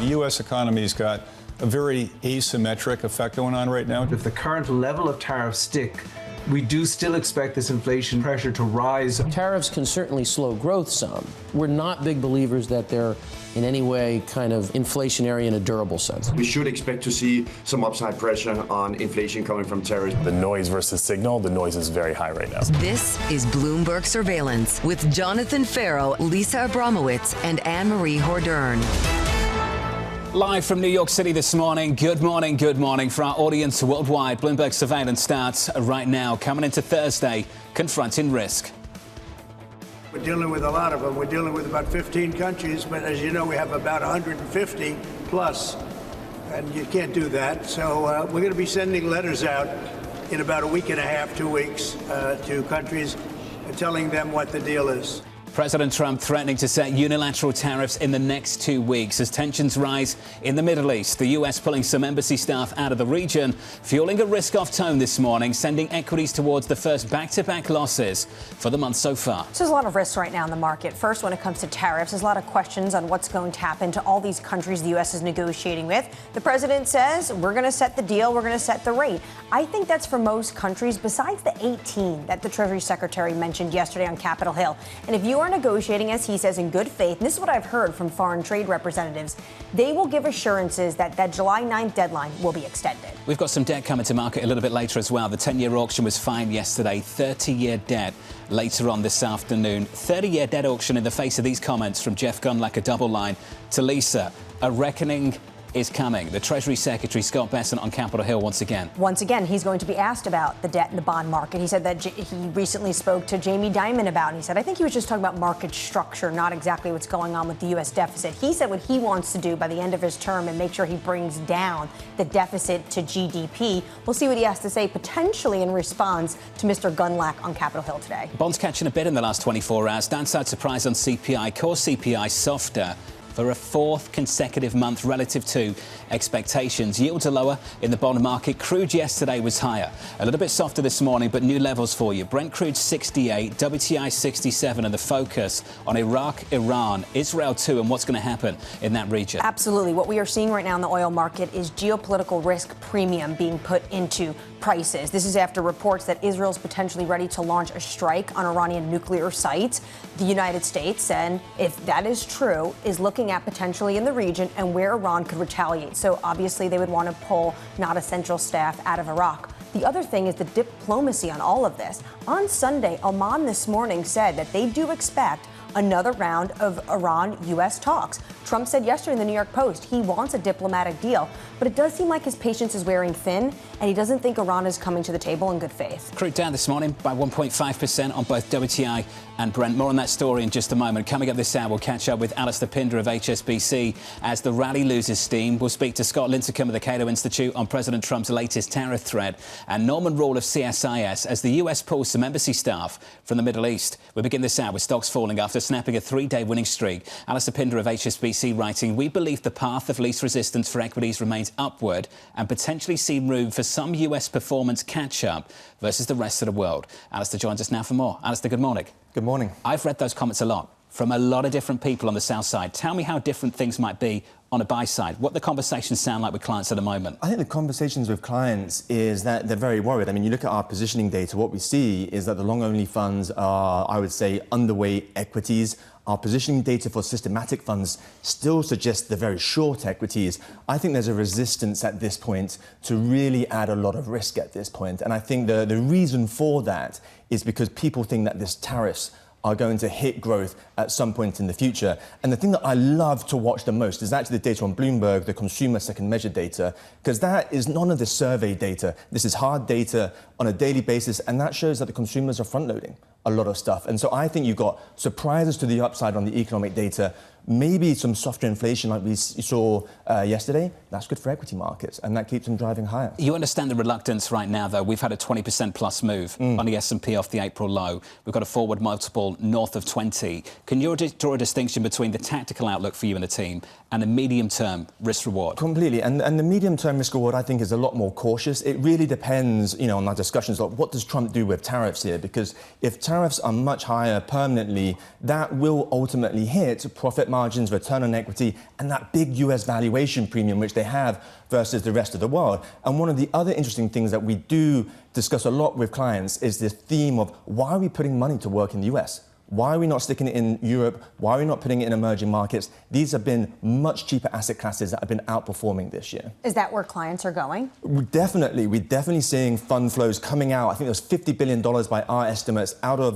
U.S. economy's got a very asymmetric effect going on right now. If the current level of tariffs stick, we do still expect this inflation pressure to rise. Tariffs can certainly slow growth some. We're not big believers that they're in any way kind of inflationary in a durable sense. We should expect to see some upside pressure on inflation coming from tariffs. The noise versus signal, the noise is very high right now. This is Bloomberg Surveillance with Jonathan Ferro, Lisa Abramowicz, and Annmarie Hordern. Live from New York City this morning. Good morning, good morning. For our audience worldwide, Bloomberg Surveillance starts right now. Coming into Thursday, confronting risk. We're dealing with a lot of them. We're dealing with about 15 countries, but as you know, we have about 150 plus, and you can't do that. So we're going to be sending letters out in about a week and a half, 2 weeks, to countries, telling them what the deal is. President Trump threatening to set unilateral tariffs in the next 2 weeks as tensions rise in the Middle East. The U.S. pulling some embassy staff out of the region, fueling a risk-off tone this morning, sending equities towards the first back-to-back losses for the month so far. So there's a lot of risks right now in the market. First, when it comes to tariffs, there's a lot of questions on what's going to happen to all these countries the U.S. is negotiating with. The president says, we're going to set the deal, we're going to set the rate. I think that's for most countries, besides the 18 that the Treasury Secretary mentioned yesterday on Capitol Hill. And if you are negotiating, as he says, in good faith, and this is what I've heard from foreign trade representatives, they will give assurances that that July 9th deadline will be extended. We've got some debt coming to market a little bit later as well. The 10-year auction was fine yesterday. 30-year debt later on this afternoon. 30-year debt auction in the face of these comments from Jeff Gunn, like a double line to Lisa. A reckoning is coming. The Treasury Secretary, Scott Bessent, on Capitol Hill once again. Once again, he's going to be asked about the debt in the bond market. He said that he recently spoke to Jamie Dimon about it. And he said, I think he was just talking about market structure, not exactly what's going on with the U.S. deficit. He said what he wants to do by the end of his term and make sure he brings down the deficit to GDP. We'll see what he has to say, potentially in response to Mr. Gunlack on Capitol Hill today. Bonds catching a bid in the last 24 hours. Downside surprise on CPI. Core CPI softer for a fourth consecutive month relative to expectations. Yields are lower in the bond market. Crude yesterday was higher. A little bit softer this morning, but new levels for you. Brent crude 68, WTI 67, and the focus on Iraq, Iran, Israel too, and what's going to happen in that region. Absolutely. What we are seeing right now in the oil market is geopolitical risk premium being put into prices. This is after reports that Israel's potentially ready to launch a strike on Iranian nuclear sites. The United States, and if that is true, is looking at potentially in the region and where Iran could retaliate. So obviously they would want to pull not essential staff out of Iraq. The other thing is the diplomacy on all of this. On Sunday, Oman this morning said that they do expect another round of Iran-U.S. talks. Trump said yesterday in the New York Post he wants a diplomatic deal, but it does seem like his patience is wearing thin, and he doesn't think Iran is coming to the table in good faith. Crude down this morning by 1.5% on both WTI and Brent. More on that story in just a moment. Coming up this hour, we'll catch up with Alastair Pinder of HSBC as the rally loses steam. We'll speak to Scott Lincicome of the Cato Institute on President Trump's latest tariff threat, and Norman Roule of CSIS as the U.S. pulls some embassy staff from the Middle East. We begin this hour with stocks falling after snapping a 3-day winning streak. Alastair Pinder of HSBC writing, we believe the path of least resistance for equities remains upward and potentially see room for some U.S. performance catch-up versus the rest of the world. Alastair joins us now for more. Alastair, good morning. Good morning. I've read those comments a lot from a lot of different people on the south side. Tell me how different things might be on a buy side. What the conversations sound like with clients at the moment? I think the conversations with clients is that they're very worried. I mean, you look at our positioning data, what we see is that the long-only funds are, I would say, underweight equities. Our positioning data for systematic funds still suggests they're very short equities. I think there's a resistance at this point to really add a lot of risk at this point. And I think the reason for that is because people think that this tariffs are going to hit growth at some point in the future. And the thing that I love to watch the most is actually the data on Bloomberg, the consumer second measure data, because that is none of the survey data. This is hard data on a daily basis, and that shows that the consumers are front-loading a lot of stuff. And so I think you've got surprises to the upside on the economic data, maybe some softer inflation like we saw yesterday. That's good for equity markets, and that keeps them driving higher. You understand the reluctance right now, though. We've had a 20% plus move on the S&P off the April low. We've got a forward multiple north of 20. Can you draw a distinction between the tactical outlook for you and the team and the medium-term risk-reward? Completely. And the medium-term risk-reward, I think, is a lot more cautious. It really depends, on our discussions, like what does Trump do with tariffs here? Because if tariffs are much higher permanently, that will ultimately hit profit margins margins, return on equity, and that big US valuation premium which they have versus the rest of the world. And one of the other interesting things that we do discuss a lot with clients is this theme of why are we putting money to work in the US? Why are we not sticking it in Europe? Why are we not putting it in emerging markets? These have been much cheaper asset classes that have been outperforming this year. Is that where clients are going? We're definitely seeing fund flows coming out. I think there's $50 billion by our estimates out of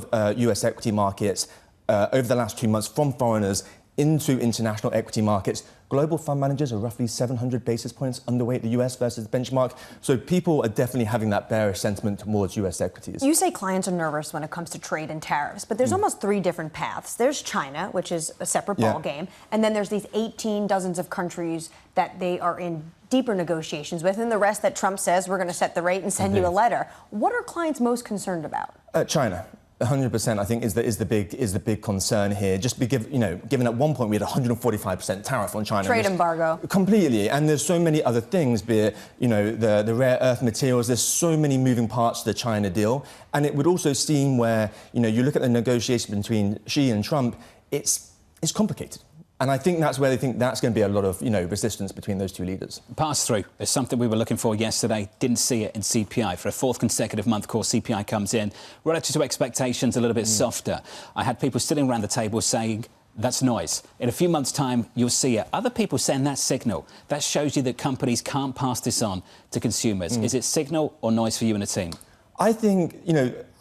US equity markets over the last 2 months from foreigners into international equity markets. Global fund managers are roughly 700 basis points underweight the US versus the benchmark. So people are definitely having that bearish sentiment towards US equities. You say clients are nervous when it comes to trade and tariffs, but there's almost 3 different paths. There's China, which is a separate ballgame, and then there's these 18 dozens of countries that they are in deeper negotiations with, and the rest that Trump says we're going to set the rate and send you a letter. What are clients most concerned about? China. 100%, I think, is the big concern here. Just given at one point we had 145% tariff on China. Trade embargo. Completely, and there's so many other things, be it the rare earth materials. There's so many moving parts to the China deal, and it would also seem where you look at the negotiation between Xi and Trump, it's complicated. And I think that's where they think that's going to be a lot of, resistance between those two leaders. Pass-through is something we were looking for yesterday. Didn't see it in CPI. For a 4th consecutive month, of course, CPI comes in. Relative to expectations, a little bit softer. I had people sitting around the table saying, that's noise. In a few months' time, you'll see it. Other people saying that signal. That shows you that companies can't pass this on to consumers. Is it signal or noise for you and the team? I think,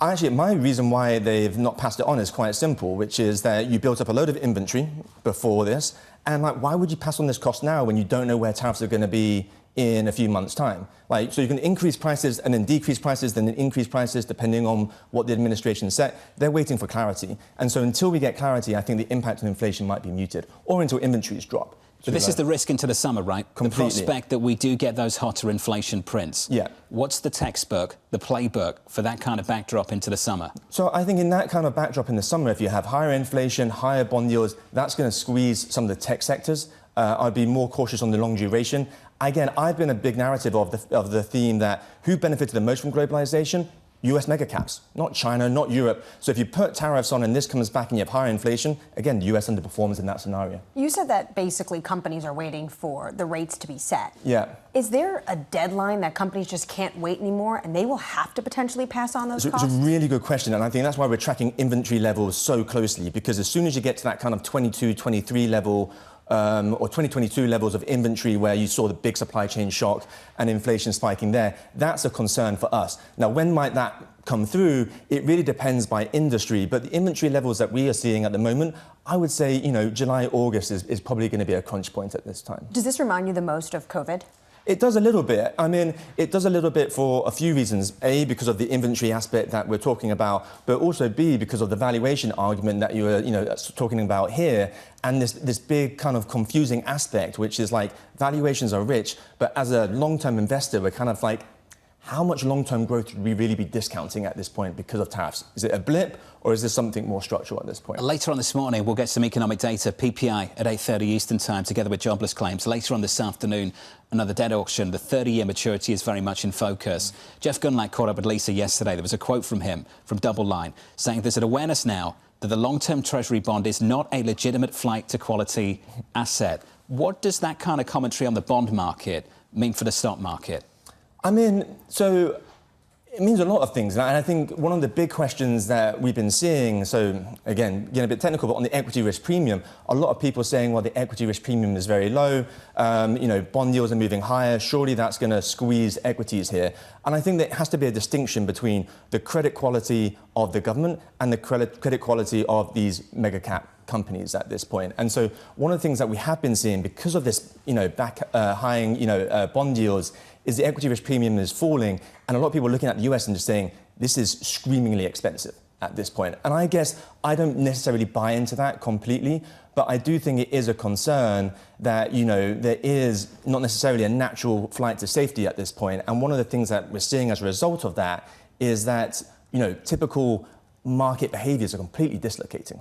actually, my reason why they've not passed it on is quite simple, which is that you built up a load of inventory before this, and why would you pass on this cost now when you don't know where tariffs are going to be in a few months' time? So you can increase prices and then decrease prices, then increase prices depending on what the administration set. They're waiting for clarity. And so until we get clarity, I think the impact on inflation might be muted, or until inventories drop. But this is the risk into the summer, right? Completely. The prospect that we do get those hotter inflation prints. Yeah. What's the textbook, the playbook for that kind of backdrop into the summer? So I think in that kind of backdrop in the summer, if you have higher inflation, higher bond yields, that's going to squeeze some of the tech sectors. I'd be more cautious on the long duration. Again, I've been a big narrative of the theme that who benefited the most from globalization? US mega caps, not China, not Europe. So if you put tariffs on and this comes back and you have higher inflation, again, the US underperforms in that scenario. You said that basically companies are waiting for the rates to be set. Yeah. Is there a deadline that companies just can't wait anymore and they will have to potentially pass on those costs? It's a really good question, and I think that's why we're tracking inventory levels so closely, because as soon as you get to that kind of 22, 23 level, or 2022 levels of inventory where you saw the big supply chain shock and inflation spiking there, that's a concern for us. Now, when might that come through? It really depends by industry, but the inventory levels that we are seeing at the moment, I would say, July, August is probably going to be a crunch point at this time. Does this remind you the most of COVID? It does a little bit. I mean, it does a little bit for a few reasons. A, because of the inventory aspect that we're talking about, but also B, because of the valuation argument that you were, talking about here, and this big kind of confusing aspect, which is like valuations are rich, but as a long-term investor, we're kind of like, how much long-term growth should we really be discounting at this point because of tariffs? Is it a blip, or is this something more structural at this point? Later on this morning, we'll get some economic data, PPI at 8:30 Eastern Time, together with jobless claims. Later on this afternoon, another debt auction. The 30-year maturity is very much in focus. Jeff Gundlach caught up with Lisa yesterday. There was a quote from him, from Double Line, saying there's an awareness now that the long-term Treasury bond is not a legitimate flight to quality asset. What does that kind of commentary on the bond market mean for the stock market? I mean, so it means a lot of things. And I think one of the big questions that we've been seeing, so again, getting a bit technical, but on the equity risk premium, a lot of people saying, well, the equity risk premium is very low, bond yields are moving higher, surely that's going to squeeze equities here. And I think there has to be a distinction between the credit quality of the government and the credit quality of these mega cap companies at this point. And so one of the things that we have been seeing because of this, bond yields is the equity risk premium is falling, and a lot of people are looking at the US and just saying, this is screamingly expensive at this point. And I guess I don't necessarily buy into that completely, but I do think it is a concern that, there is not necessarily a natural flight to safety at this point. And one of the things that we're seeing as a result of that is that, typical market behaviors are completely dislocating,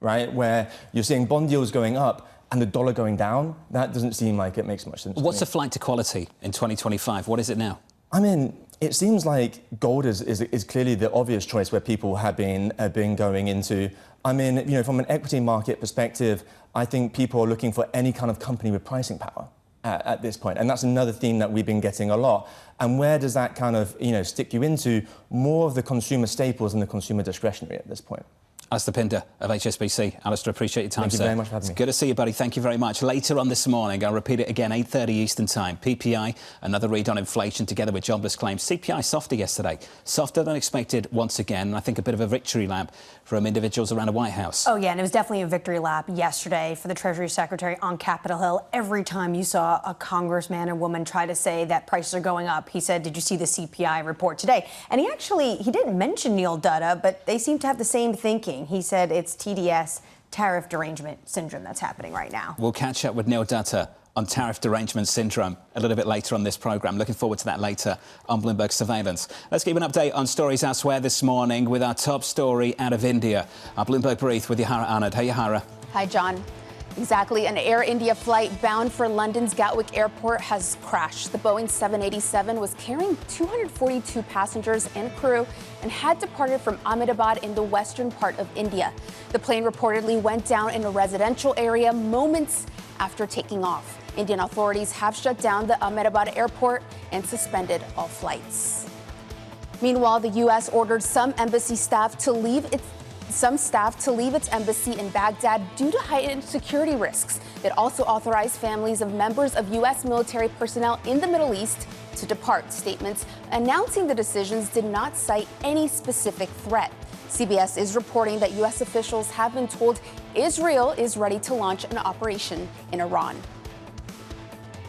right? Where you're seeing bond yields going up and the dollar going down. That doesn't seem like it makes much sense. What's the flight to quality in 2025? What is it now? I mean, It seems like gold is clearly the obvious choice where people have been going into. I mean, from an equity market perspective, I think people are looking for any kind of company with pricing power at this point. And that's another theme that we've been getting a lot. And where does that kind of, stick you into? More of the consumer staples and the consumer discretionary at this point. Alastair Pinder of HSBC. Alastair, appreciate your time, Thank you sir. very much for having me. It's good to see you, buddy. Thank you very much. Later on this morning, I'll repeat it again, 8:30 Eastern Time. PPI, another read on inflation together with jobless claims. CPI softer yesterday. Softer than expected once again. And I think a bit of a victory lap from individuals around the White House. Oh, yeah, and it was definitely a victory lap yesterday for the Treasury Secretary on Capitol Hill. Every time you saw a congressman or woman try to say that prices are going up, he said, did you see the CPI report today? And he didn't mention Neil Dutta, but they seem to have the same thinking. He said it's TDS, tariff derangement syndrome, that's happening right now. We'll catch up with Neil Dutta on tariff derangement syndrome a little bit later on this programme. Looking forward to that later on Bloomberg Surveillance. Let's give an update on stories elsewhere this morning with our top story out of India. Our Bloomberg Brief with Yahara Anand. Hey, Yahara. Hi, John. Exactly. An Air India flight bound for London's Gatwick Airport has crashed. The Boeing 787 was carrying 242 passengers and crew and had departed from Ahmedabad in the western part of India. The plane reportedly went down in a residential area moments after taking off. Indian authorities have shut down the Ahmedabad airport and suspended all flights. Meanwhile, the U.S. ordered some staff to leave its embassy in Baghdad due to heightened security risks. It also authorized families of members of U.S. military personnel in the Middle East to depart. Statements announcing the decisions did not cite any specific threat. CBS is reporting that U.S. officials have been told Israel is ready to launch an operation in Iran.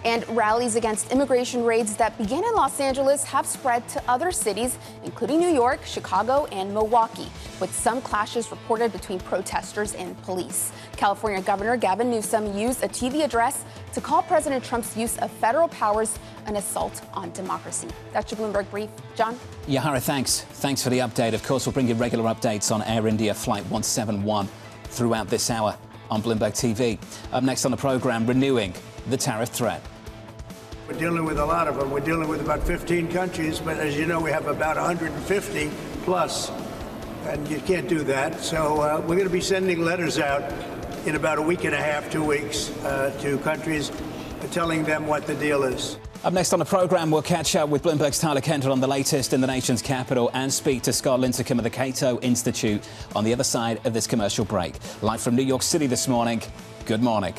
And rallies against immigration raids that began in Los Angeles have spread to other cities, including New York, Chicago, and Milwaukee, with some clashes reported between protesters and police. California Governor Gavin Newsom used a TV address to call President Trump's use of federal powers an assault on democracy. That's your Bloomberg Brief. John? Yahara, thanks. Thanks for the update. Of course, we'll bring you regular updates on Air India Flight 171 throughout this hour on Bloomberg TV. Up next on the programme, renewing the tariff threat. We're dealing with a lot of them. We're dealing with about 15 countries, but as you know, we have about 150 plus, and you can't do that. So we're going to be sending letters out in about a week and a half, 2 weeks, to countries, telling them what the deal is. Up next on the programme, we'll catch up with Bloomberg's Tyler Kendall on the latest in the nation's capital and speak to Scott Lincicome of the Cato Institute on the other side of this commercial break. Live from New York City this morning, good morning.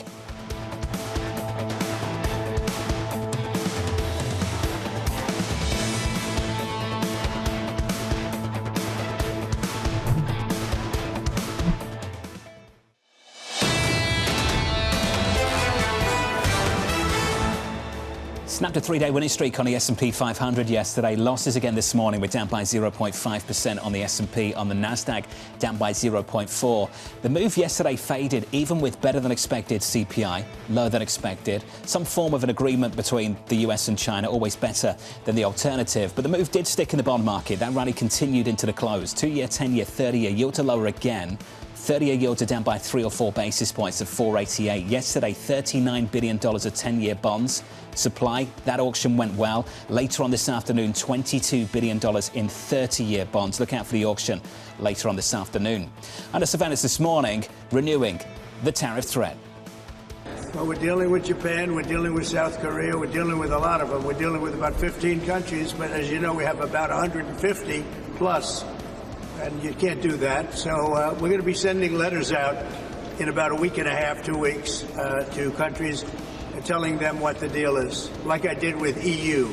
Snapped a three-day winning streak on the S&P 500 yesterday. Losses again this morning. We're down by 0.5% on the S&P. On the Nasdaq, down by 0.4%. The move yesterday faded, even with better than expected CPI, lower than expected. Some form of an agreement between the US and China, always better than the alternative. But the move did stick in the bond market. That rally continued into the close. 2-year, 10-year, 30-year yield to lower again. 30-year yields are down by 3 or 4 basis points at 488. Yesterday, $39 billion of 10-year bonds. Supply, that auction went well. Later on this afternoon, $22 billion in 30-year bonds. Look out for the auction later on this afternoon. Under surveillance this morning, renewing the tariff threat. Well, we're dealing with Japan, we're dealing with South Korea, we're dealing with a lot of them. We're dealing with about 15 countries, but as you know, we have about 150 plus. And you can't do that. So we're going to be sending letters out in about a week and a half, 2 weeks, to countries, telling them what the deal is, like I did with EU.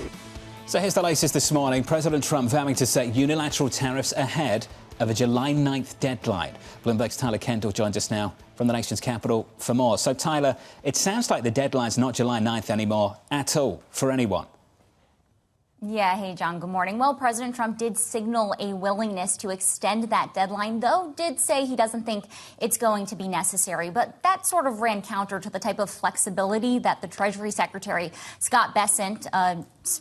So here's the latest this morning. President Trump vowing to set unilateral tariffs ahead of a July 9th deadline. Bloomberg's Tyler Kendall joins us now from the nation's capital for more. So, Tyler, it sounds like the deadline's not July 9th anymore at all for anyone. Yeah, hey, John, good morning. Well, President Trump did signal a willingness to extend that deadline, though did say he doesn't think it's going to be necessary. But that sort of ran counter to the type of flexibility that the Treasury Secretary, Scott Bessent,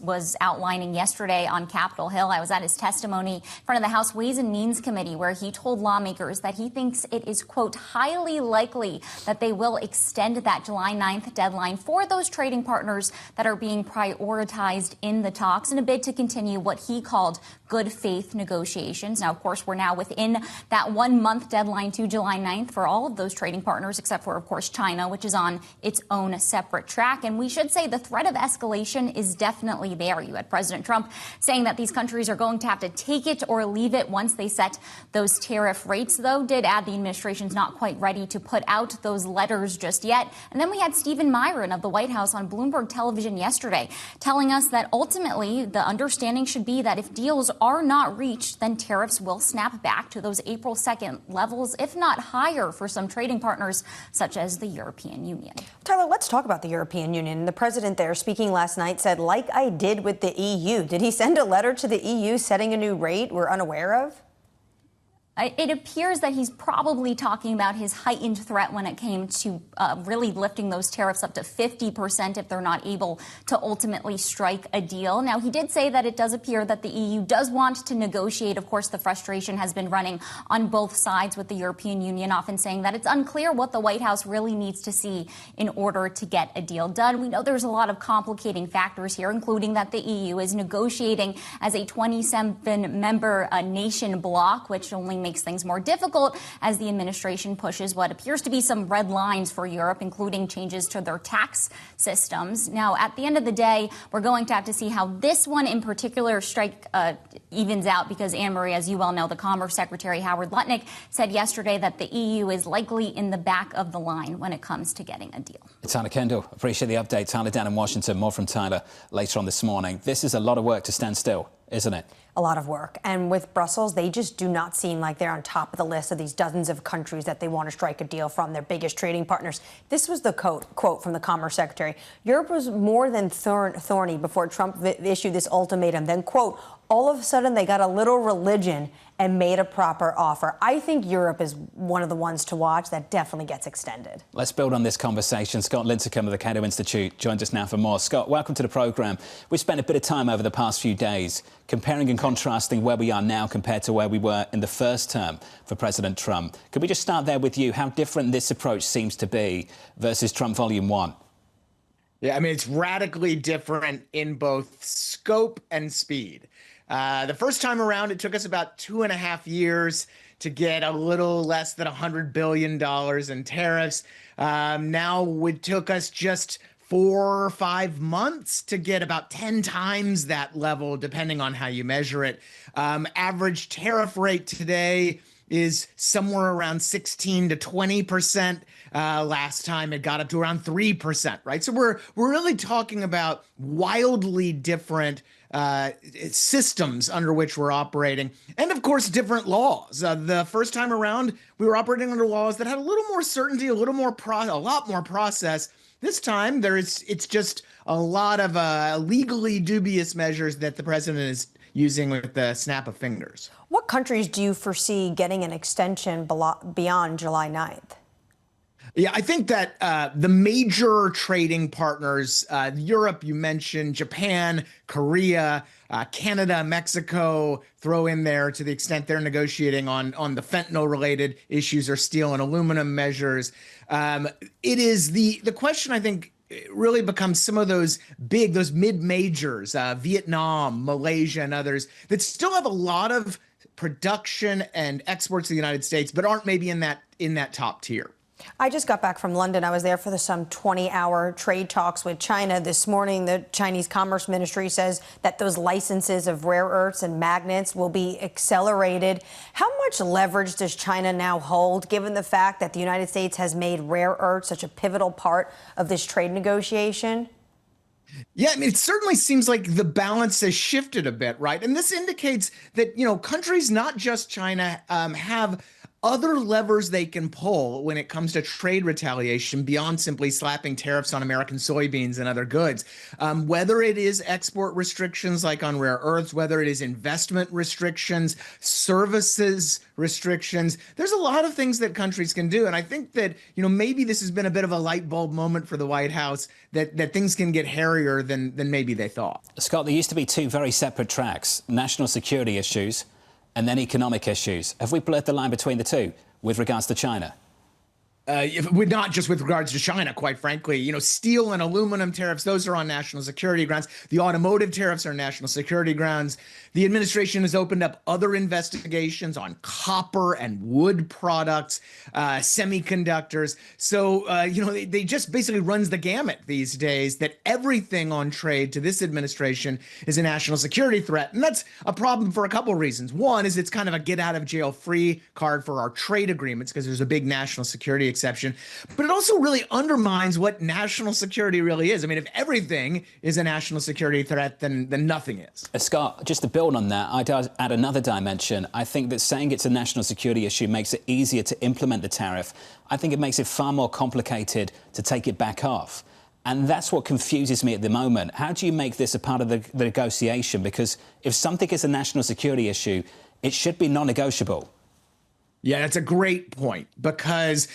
was outlining yesterday on Capitol Hill. I was at his testimony in front of the House Ways and Means Committee, where he told lawmakers that he thinks it is, quote, highly likely that they will extend that July 9th deadline for those trading partners that are being prioritized in the talks. talks in a bid to continue what he called good faith negotiations. Now, of course, we're now within that 1 month deadline to July 9th for all of those trading partners, except for, of course, China, which is on its own separate track. And we should say the threat of escalation is definitely there. You had President Trump saying that these countries are going to have to take it or leave it once they set those tariff rates, though did add the administration's not quite ready to put out those letters just yet. And then we had Stephen Myron of the White House on Bloomberg television yesterday telling us that ultimately the understanding should be that if deals are not reached, then tariffs will snap back to those April 2nd levels, if not higher, for some trading partners such as the European Union. Tyler, let's talk about the European Union. The president there speaking last night said, like I did with the EU. Did he send a letter to the EU setting a new rate we're unaware of? It appears that he's probably talking about his heightened threat when it came to really lifting those tariffs up to 50% if they're not able to ultimately strike a deal. Now, he did say that it does appear that the EU does want to negotiate. Of course, the frustration has been running on both sides, with the European Union often saying that it's unclear what the White House really needs to see in order to get a deal done. We know there's a lot of complicating factors here, including that the EU is negotiating as a 27-member nation bloc, which only makes things more difficult as the administration pushes what appears to be some red lines for Europe, including changes to their tax systems. Now, at the end of the day, we're going to have to see how this one in particular evens out, because Annmarie, as you well know, the Commerce Secretary Howard Lutnick said yesterday that the EU is likely in the back of the line when it comes to getting a deal. Tyler, Kendall, appreciate the update. Tyler down in Washington. More from Tyler later on this morning. This is a lot of work to stand still, isn't it? A lot of work. And with Brussels, they just do not seem like they're on top of the list of these dozens of countries that they want to strike a deal from, their biggest trading partners. This was the quote from the Commerce Secretary. Europe was more than thorny before Trump issued this ultimatum. Then, quote, all of a sudden they got a little religion and made a proper offer. I think Europe is one of the ones to watch that definitely gets extended. Let's build on this conversation. Scott Lincicome of the Cato Institute joins us now for more. Scott, welcome to the programme. We've spent a bit of time over the past few days comparing and contrasting where we are now compared to where we were in the first term for President Trump. Could we just start there with you? How different this approach seems to be versus Trump Volume 1? Yeah, I mean, it's radically different in both scope and speed. The first time around, it took us about 2.5 years to get a little less than $100 billion in tariffs. Now it took us just 4 or 5 months to get about 10 times that level, depending on how you measure it. Average tariff rate today is somewhere around 16 to 20%. Last time it got up to around 3%, right? So we're really talking about wildly different systems under which we're operating, and of course different laws. The first time around, we were operating under laws that had a little more certainty, a lot more process. This time, it's just a lot of legally dubious measures that the president is using with the snap of fingers. What countries do you foresee getting an extension beyond July 9th? Yeah, I think that the major trading partners, Europe, you mentioned, Japan, Korea, Canada, Mexico, throw in there to the extent they're negotiating on the fentanyl-related issues or steel and aluminum measures. It is the question, I think, really becomes some of those mid-majors, Vietnam, Malaysia, and others, that still have a lot of production and exports to the United States, but aren't maybe in that top tier. I just got back from London. I was there for some 20-hour trade talks with China. This morning, the Chinese Commerce Ministry says that those licenses of rare earths and magnets will be accelerated. How much leverage does China now hold, given the fact that the United States has made rare earths such a pivotal part of this trade negotiation? Yeah, I mean, it certainly seems like the balance has shifted a bit, right? And this indicates that, countries, not just China, have other levers they can pull when it comes to trade retaliation beyond simply slapping tariffs on American soybeans and other goods. Whether it is export restrictions like on rare earths, whether it is investment restrictions, services restrictions, there's a lot of things that countries can do. And I think that, maybe this has been a bit of a light bulb moment for the White House, that things can get hairier than maybe they thought. Scott, there used to be two very separate tracks: national security issues and then economic issues. Have we blurred the line between the two with regards to China? not just with regards to China, quite frankly. You know, steel and aluminum tariffs, those are on national security grounds. The automotive tariffs are national security grounds. The administration has opened up other investigations on copper and wood products, semiconductors. So, they just basically runs the gamut these days that everything on trade to this administration is a national security threat. And that's a problem for a couple of reasons. One is it's kind of a get out of jail free card for our trade agreements because there's a big national security exception, but it also really undermines what national security really is. I mean, if everything is a national security threat, then nothing is. Scott, just to build on that, I'd add another dimension. I think that saying it's a national security issue makes it easier to implement the tariff. I think it makes it far more complicated to take it back off. And that's what confuses me at the moment. How do you make this a part of the negotiation? Because if something is a national security issue, it should be non-negotiable. Yeah, that's a great point because,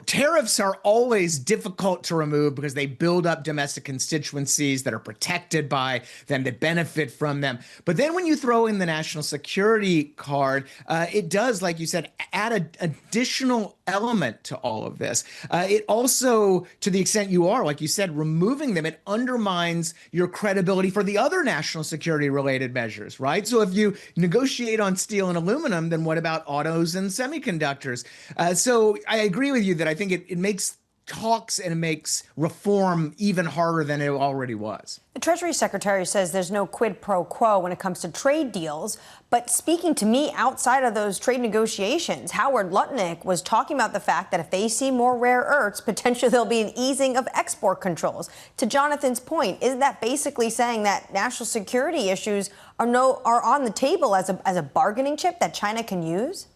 tariffs are always difficult to remove because they build up domestic constituencies that are protected by them, that benefit from them. But then when you throw in the national security card, it does, like you said, add an additional element to all of this. It also, to the extent you are, like you said, removing them, it undermines your credibility for the other national security related measures, right? So if you negotiate on steel and aluminum, then what about autos and semiconductors? So I agree with you that I think it makes talks and it makes reform even harder than it already was. The Treasury Secretary says there's no quid pro quo when it comes to trade deals. But speaking to me outside of those trade negotiations, Howard Lutnick was talking about the fact that if they see more rare earths, potentially there'll be an easing of export controls. To Jonathan's point, isn't that basically saying that national security issues are on the table as a bargaining chip that China can use?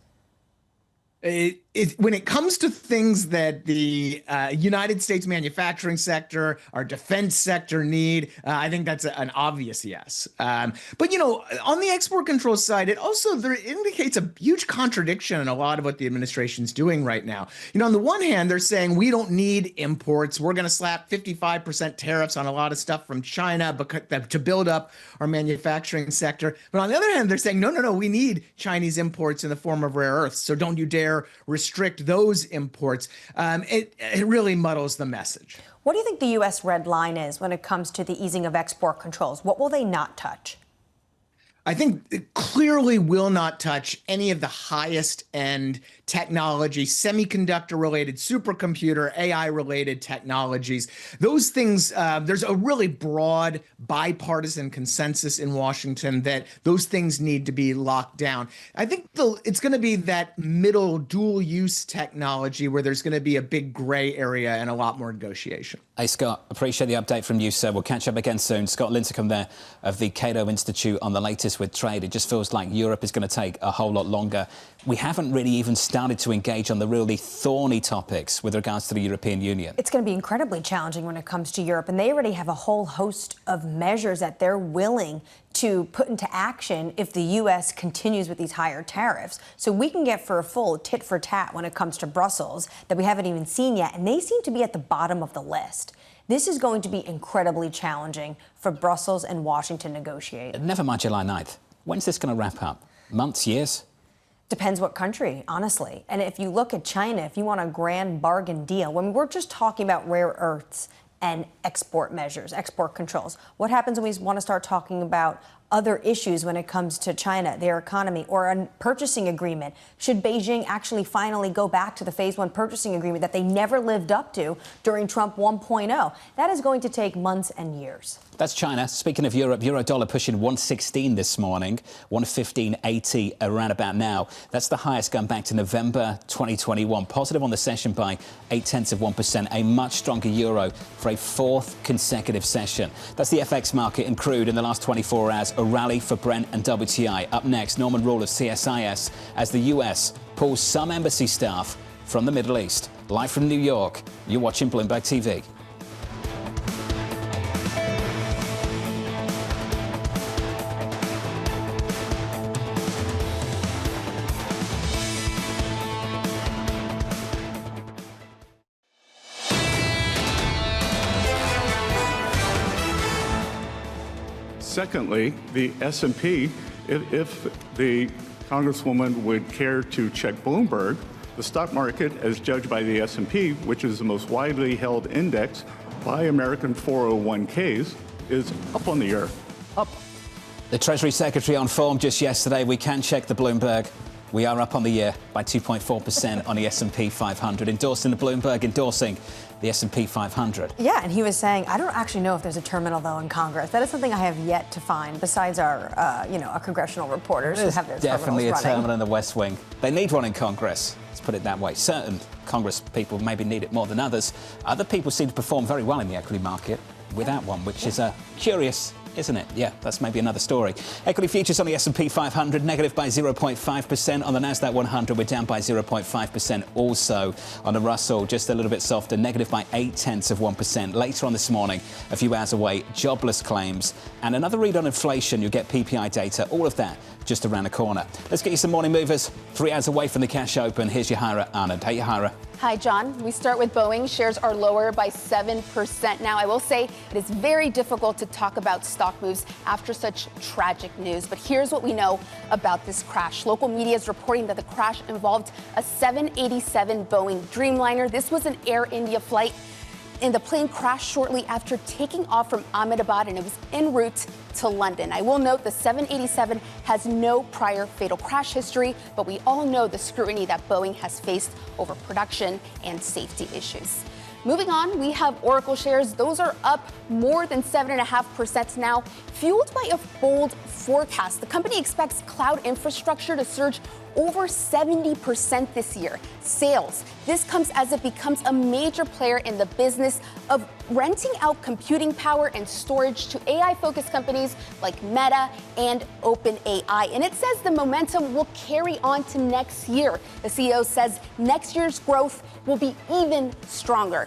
When it comes to things that the United States manufacturing sector, our defense sector need, I think that's an obvious yes. But, on the export control side, it also indicates a huge contradiction in a lot of what the administration's doing right now. On the one hand, they're saying we don't need imports. We're going to slap 55% tariffs on a lot of stuff from China to build up our manufacturing sector. But on the other hand, they're saying, no, we need Chinese imports in the form of rare earths. So don't you dare restrict those imports. It really muddles the message. What do you think the U.S. red line is when it comes to the easing of export controls? What will they not touch? I think it clearly will not touch any of the highest end technology, semiconductor-related, supercomputer, AI-related technologies. Those things, there's a really broad bipartisan consensus in Washington that those things need to be locked down. I think it's going to be that middle dual-use technology where there's going to be a big gray area and a lot more negotiation. Hey, Scott, appreciate the update from you, sir. We'll catch up again soon. Scott Lincicome there of the Cato Institute on the latest with trade. It just feels like Europe is going to take a whole lot longer. We haven't really even started to engage on the really thorny topics with regards to the European Union. It's going to be incredibly challenging when it comes to Europe, and they already have a whole host of measures that they're willing to put into action if the U.S. continues with these higher tariffs. So we can get for a full tit for tat when it comes to Brussels that we haven't even seen yet, and they seem to be at the bottom of the list. This is going to be incredibly challenging for Brussels and Washington to negotiate. Never mind July 9th. When's this going to wrap up? Months, years? Depends what country, honestly. And if you look at China, if you want a grand bargain deal, when we're just talking about rare earths and export measures, export controls, what happens when we want to start talking about other issues when it comes to China, their economy, or a purchasing agreement? Should Beijing actually finally go back to the phase one purchasing agreement that they never lived up to during Trump 1.0? That is going to take months and years. That's China. Speaking of Europe, euro dollar pushing 116 this morning, 115.80 around about now. That's the highest going back to November 2021. Positive on the session by 0.8%, a much stronger euro for a fourth consecutive session. That's the FX market and crude in the last 24 hours. A rally for Brent and WTI. Up next, Norman Roule of CSIS as the US pulls some embassy staff from the Middle East. Live from New York, you're watching Bloomberg TV. Secondly, the S&P, if the Congresswoman would care to check Bloomberg, The stock market, as judged by the S&P, which is the most widely held index by American 401ks, is up on the year. Up. The Treasury Secretary on form just yesterday. We can check the Bloomberg. We are up on the year by 2.4% on the S&P 500, endorsing the Bloomberg, endorsing the S&P 500. Yeah, and he was saying, I don't actually know if there's a terminal, though, in Congress. That is something I have yet to find, besides our, our congressional reporters who have their definitely a terminals terminal in the West Wing. They need one in Congress. Let's put it that way. Certain Congress people maybe need it more than others. Other people seem to perform very well in the equity market without one, which is curious, isn't it? Yeah, that's maybe another story. Equity futures on the S&P 500, negative by 0.5%. On the Nasdaq 100, we're down by 0.5%. Also on the Russell, just a little bit softer, negative by 0.8%. Later on this morning, a few hours away, jobless claims and another read on inflation. You'll get PPI data, all of that just around the corner. Let's get you some morning movers. 3 hours away from the cash open. Here's Yahira Anand. Hey, Yahira. Hi, John. We start with Boeing. Shares are lower by 7%. Now, I will say it is very difficult to talk about stock moves after such tragic news. But here's what we know about this crash. Local media is reporting that the crash involved a 787 Boeing Dreamliner. This was an Air India flight, and the plane crashed shortly after taking off from Ahmedabad, and it was en route to London. I will note the 787 has no prior fatal crash history, but we all know the scrutiny that Boeing has faced over production and safety issues. Moving on, we have Oracle shares. Those are up more than 7.5% now, fueled by a bold forecast. The company expects cloud infrastructure to surge over 70% this year. Sales. This comes as it becomes a major player in the business of renting out computing power and storage to AI-focused companies like Meta and OpenAI. And it says the momentum will carry on to next year. The CEO says next year's growth will be even stronger.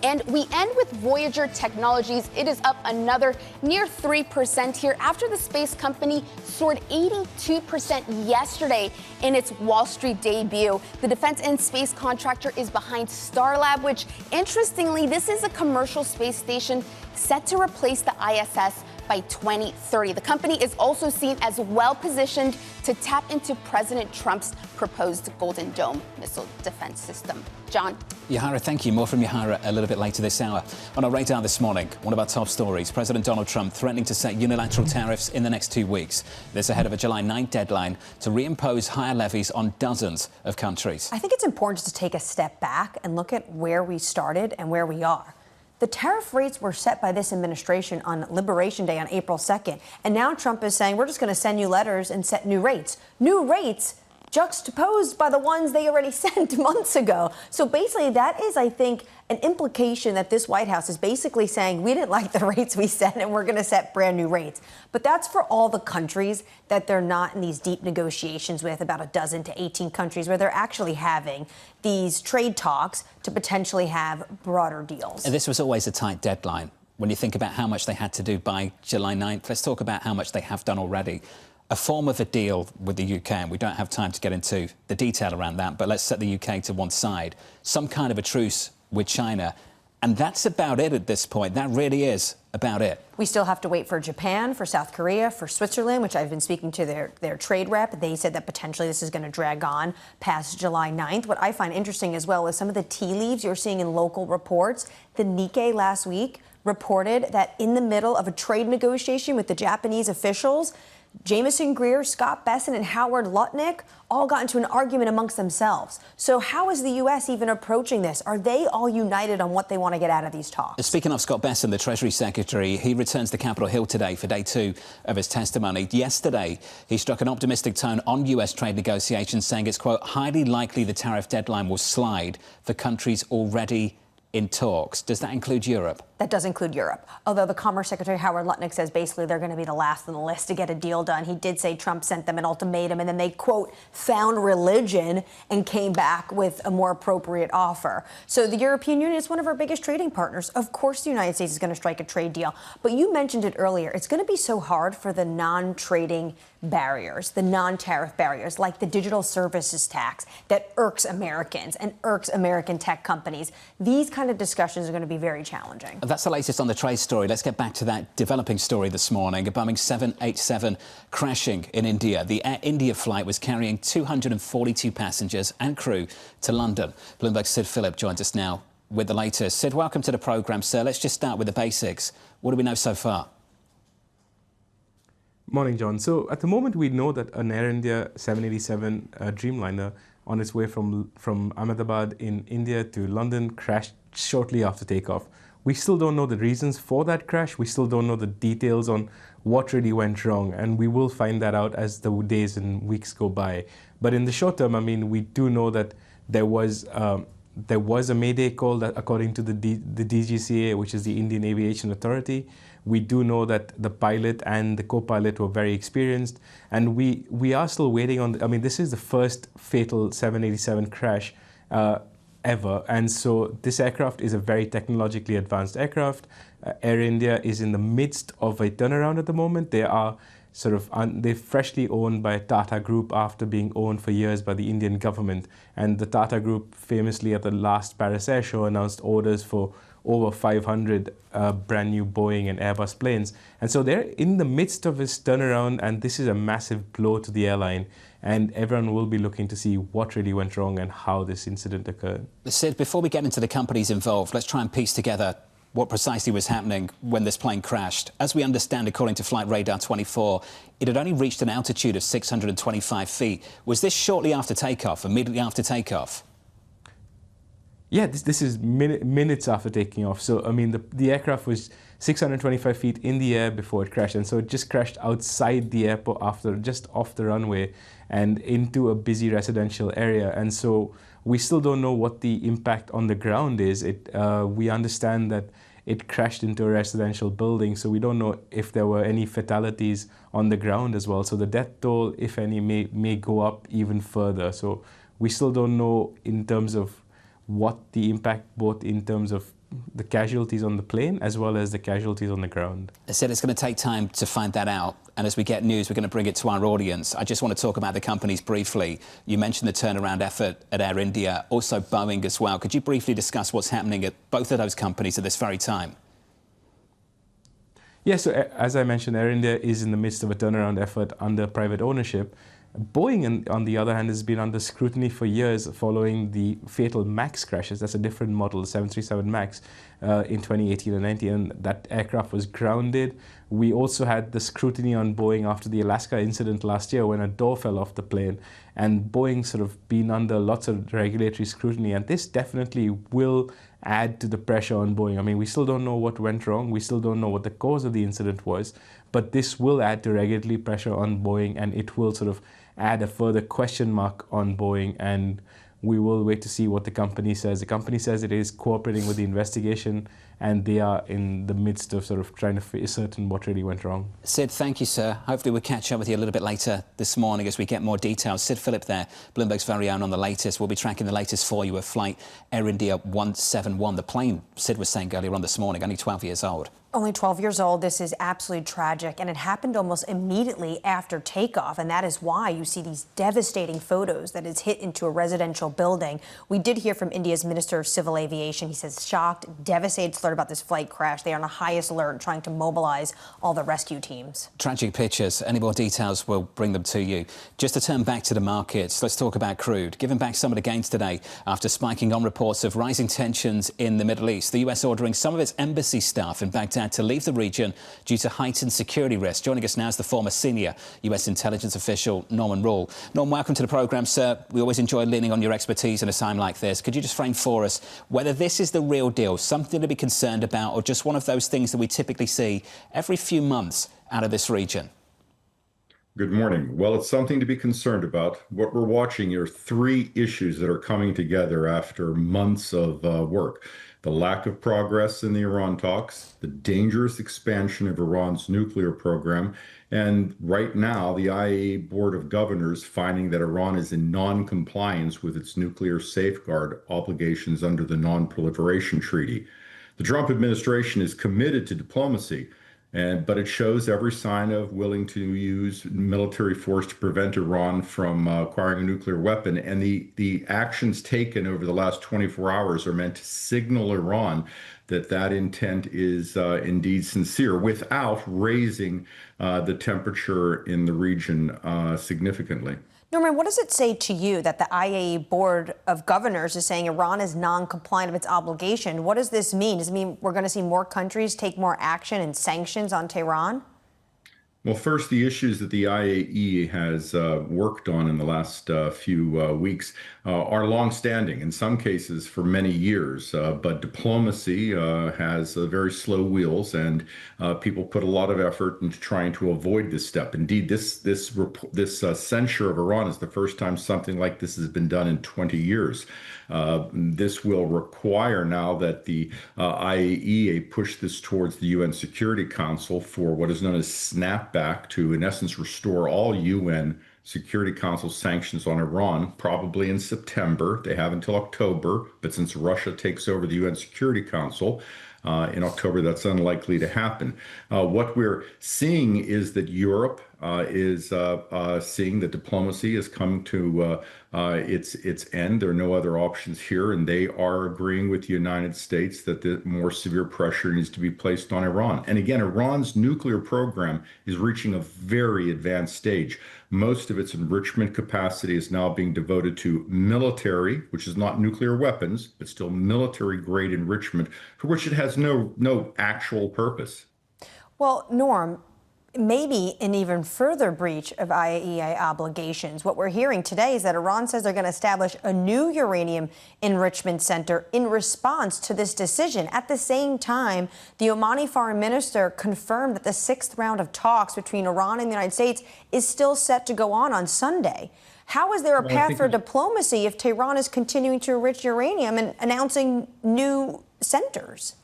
And we end with Voyager Technologies. It is up another near 3% here after the space company soared 82% yesterday in its Wall Street debut. The defense and space contractor is behind Starlab, which, interestingly, this is a commercial space station set to replace the ISS by 2030. The company is also seen as well-positioned to tap into President Trump's proposed Golden Dome missile defense system. John? Yahira, thank you. More from Yahira a little bit later this hour. On our radar this morning, one of our top stories, President Donald Trump threatening to set unilateral tariffs in the next 2 weeks. This ahead of a July 9th deadline to reimpose higher levies on dozens of countries. I think it's important to take a step back and look at where we started and where we are. The tariff rates were set by this administration on Liberation Day on April 2nd. And now Trump is saying, we're just going to send you letters and set new rates. New rates juxtaposed by the ones they already sent months ago. So basically, that is, I think, an implication that this White House is basically saying, we didn't like the rates we set and we're going to set brand new rates. But that's for all the countries that they're not in these deep negotiations with, about 12 to 18 countries where they're actually having these trade talks to potentially have broader deals. And this was always a tight deadline. When you think about how much they had to do by July 9th, let's talk about how much they have done already. A form of a deal with the UK, and we don't have time to get into the detail around that, but let's set the UK to one side. Some kind of a truce with China. And that's about it at this point. That really is about it. We still have to wait for Japan, for South Korea, for Switzerland, which I've been speaking to their trade rep. They said that potentially this is going to drag on past July 9th. What I find interesting as well is some of the tea leaves you're seeing in local reports. The Nikkei last week reported that in the middle of a trade negotiation with the Japanese officials, Jameson Greer, Scott Bessent, and Howard Lutnick all got into an argument amongst themselves. So how is the U.S. even approaching this? Are they all united on what they want to get out of these talks? Speaking of Scott Bessent, the Treasury Secretary, he returns to Capitol Hill today for day 2 of his testimony. Yesterday, he struck an optimistic tone on U.S. trade negotiations, saying it's, quote, highly likely the tariff deadline will slide for countries already in talks. Does that include Europe? That does include Europe. Although the Commerce Secretary Howard Lutnick says basically they're going to be the last on the list to get a deal done. He did say Trump sent them an ultimatum and then they, quote, found religion and came back with a more appropriate offer. So the European Union is one of our biggest trading partners. Of course, the United States is going to strike a trade deal. But you mentioned it earlier. It's going to be so hard for the non-trading barriers, the non-tariff barriers, like the digital services tax that irks Americans and irks American tech companies. These kind of discussions are going to be very challenging. that's the latest on the trade story. Let's get back to that developing story this morning. A Boeing 787 crashing in India. The Air India flight was carrying 242 passengers and crew to London. Bloomberg's Sid Phillip joins us now with the latest. Sid, welcome to the programme, sir. Let's just start with the basics. What do we know so far? Morning, John. So at the moment, we know that an Air India 787 Dreamliner on its way from Ahmedabad in India to London crashed shortly after takeoff. We still don't know the reasons for that crash. We still don't know the details on what really went wrong, and we will find that out as the days and weeks go by. But in the short term, I mean, we do know that there was a mayday call that, according to the DGCA, which is the Indian Aviation Authority. We do know that the pilot and the co-pilot were very experienced, and we are still waiting on. I mean, this is the first fatal 787 crash ever, and so this aircraft is a very technologically advanced aircraft. Air India is in the midst of a turnaround at the moment. They are they're freshly owned by Tata Group after being owned for years by the Indian government. And the Tata Group famously at the last Paris Air Show announced orders for over 500 brand new Boeing and Airbus planes. And so they're in the midst of this turnaround, and this is a massive blow to the airline. And everyone will be looking to see what really went wrong and how this incident occurred. Sid, before we get into the companies involved, let's try and piece together what precisely was happening when this plane crashed. As we understand, according to Flight Radar 24, it had only reached an altitude of 625 feet. Was this shortly after takeoff, immediately after takeoff? Yeah, this is minutes after taking off. So, I mean, the aircraft was 625 feet in the air before it crashed. And so it just crashed outside the airport just off the runway and into a busy residential area. And so we still don't know what the impact on the ground is. We understand that it crashed into a residential building, so we don't know if there were any fatalities on the ground as well. So the death toll, if any, may go up even further. So we still don't know in terms of what the impact, both in terms of the casualties on the plane as well as the casualties on the ground. I said it's going to take time to find that out, and as we get news, we're going to bring it to our audience. I just want to talk about the companies briefly. You mentioned the turnaround effort at Air India, also Boeing as well. Could you briefly discuss what's happening at both of those companies at this very time? Yeah, so as I mentioned, Air India is in the midst of a turnaround effort under private ownership. Boeing, on the other hand, has been under scrutiny for years following the fatal MAX crashes. That's a different model, the 737 MAX, in 2018 and 19, and that aircraft was grounded. We also had the scrutiny on Boeing after the Alaska incident last year when a door fell off the plane, and Boeing been under lots of regulatory scrutiny, and this definitely will add to the pressure on Boeing. I mean, we still don't know what went wrong. We still don't know what the cause of the incident was, but this will add to regulatory pressure on Boeing, and it will add a further question mark on Boeing, and we will wait to see what the company says. The company says it is cooperating with the investigation, and they are in the midst of trying to ascertain what really went wrong. Sid, thank you, sir. Hopefully we'll catch up with you a little bit later this morning as we get more details. Sid Phillip there, Bloomberg's very own on the latest. We'll be tracking the latest for you of flight Air India 171. The plane, Sid was saying earlier on this morning, only 12 years old. Only 12 years old. This is absolutely tragic, and it happened almost immediately after takeoff, and that is why you see these devastating photos that it's hit into a residential building. We did hear from India's Minister of Civil Aviation. He says shocked, devastated to learn about this flight crash. They are on the highest alert, trying to mobilize all the rescue teams. Tragic pictures. Any more details, we'll bring them to you. Just to turn back to the markets, let's talk about crude. Giving back some of the gains today after spiking on reports of rising tensions in the Middle East. The US ordering some of its embassy staff in Baghdad to leave the region due to heightened security risks. Joining us now is the former senior US intelligence official, Norman Roule. Norm, welcome to the programme, sir. We always enjoy leaning on your expertise in a time like this. Could you just frame for us whether this is the real deal, something to be concerned about, or just one of those things that we typically see every few months out of this region? Good morning. Well, it's something to be concerned about. What we're watching are three issues that are coming together after months of work. The lack of progress in the Iran talks, the dangerous expansion of Iran's nuclear program, and right now the IAEA Board of Governors finding that Iran is in non-compliance with its nuclear safeguard obligations under the Non-Proliferation Treaty. The Trump administration is committed to diplomacy, But it shows every sign of willing to use military force to prevent Iran from acquiring a nuclear weapon. And the actions taken over the last 24 hours are meant to signal Iran that that intent is indeed sincere without raising the temperature in the region significantly. Norman, what does it say to you that the IAEA Board of Governors is saying Iran is non-compliant of its obligation? What does this mean? Does it mean we're going to see more countries take more action and sanctions on Tehran? Well, first, the issues that the IAEA has worked on in the last few weeks are longstanding, in some cases for many years. But diplomacy has very slow wheels, and people put a lot of effort into trying to avoid this step. Indeed, this censure of Iran is the first time something like this has been done in 20 years. This will require now that the IAEA push this towards the UN Security Council for what is known as snapback to, in essence, restore all UN Security Council sanctions on Iran, probably in September. They have until October, but since Russia takes over the UN Security Council in October, that's unlikely to happen. What we're seeing is that Europe is seeing that diplomacy has come to its end. There are no other options here, and they are agreeing with the United States that the more severe pressure needs to be placed on Iran. And again, Iran's nuclear program is reaching a very advanced stage. Most of its enrichment capacity is now being devoted to military, which is not nuclear weapons, but still military-grade enrichment, for which it has no actual purpose. Well, Norm, maybe an even further breach of IAEA obligations. What we're hearing today is that Iran says they're going to establish a new uranium enrichment center in response to this decision. At the same time, the Omani foreign minister confirmed that the 6th round of talks between Iran and the United States is still set to go on Sunday. How is there a path for diplomacy if Tehran is continuing to enrich uranium and announcing new centers?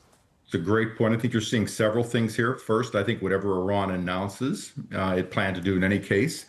It's a great point. I think you're seeing several things here. First, I think whatever Iran announces, it planned to do in any case.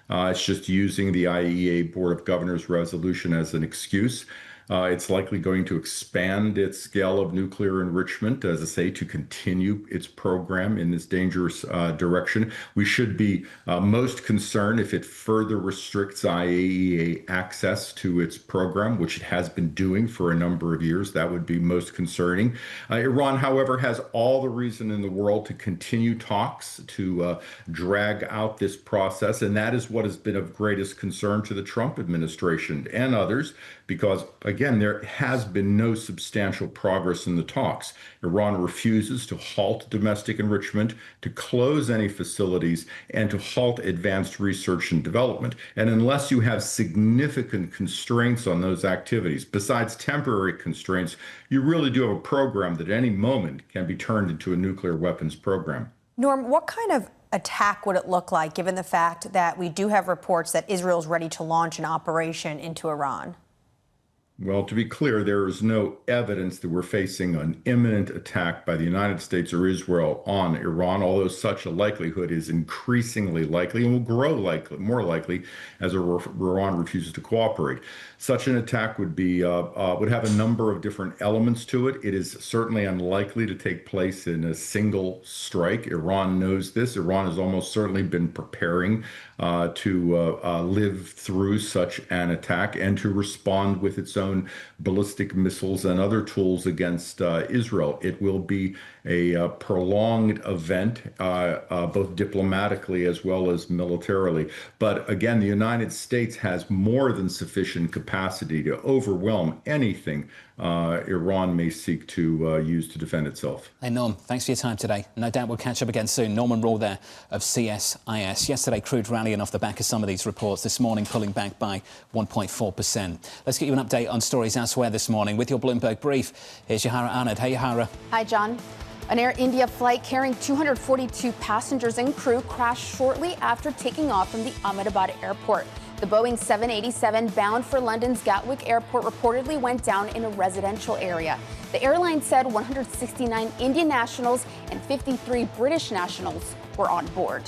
It's just using the IAEA Board of Governors resolution as an excuse. It's likely going to expand its scale of nuclear enrichment, as I say, to continue its program in this dangerous direction. We should be most concerned if it further restricts IAEA access to its program, which it has been doing for a number of years. That would be most concerning. Iran, however, has all the reason in the world to continue talks, to drag out this process, and that is what has been of greatest concern to the Trump administration and others, because, again, there has been no substantial progress in the talks. Iran refuses to halt domestic enrichment, to close any facilities, and to halt advanced research and development. And unless you have significant constraints on those activities, besides temporary constraints, you really do have a program that at any moment can be turned into a nuclear weapons program. Norm, what kind of attack would it look like, given the fact that we do have reports that Israel's ready to launch an operation into Iran? Well, to be clear, there is no evidence that we're facing an imminent attack by the United States or Israel on Iran, although such a likelihood is increasingly likely and will grow more likely as Iran refuses to cooperate. Such an attack would have a number of different elements to it. It is certainly unlikely to take place in a single strike. Iran knows this. Iran has almost certainly been preparing to live through such an attack and to respond with its own ballistic missiles and other tools against Israel. It will be a prolonged event, both diplomatically as well as militarily. But again, the United States has more than sufficient capacity to overwhelm anything Iran may seek to use to defend itself. Hey, Norm, thanks for your time today. No doubt we'll catch up again soon. Norman Roule there of CSIS. Yesterday, crude rallying off the back of some of these reports. This morning, pulling back by 1.4%. Let's get you an update on stories elsewhere this morning with your Bloomberg Brief. Here's Yahara Ahmed. Hey, Yahara. Hi, John. An Air India flight carrying 242 passengers and crew crashed shortly after taking off from the Ahmedabad airport. The Boeing 787 bound for London's Gatwick Airport reportedly went down in a residential area. The airline said 169 Indian nationals and 53 British nationals were on board.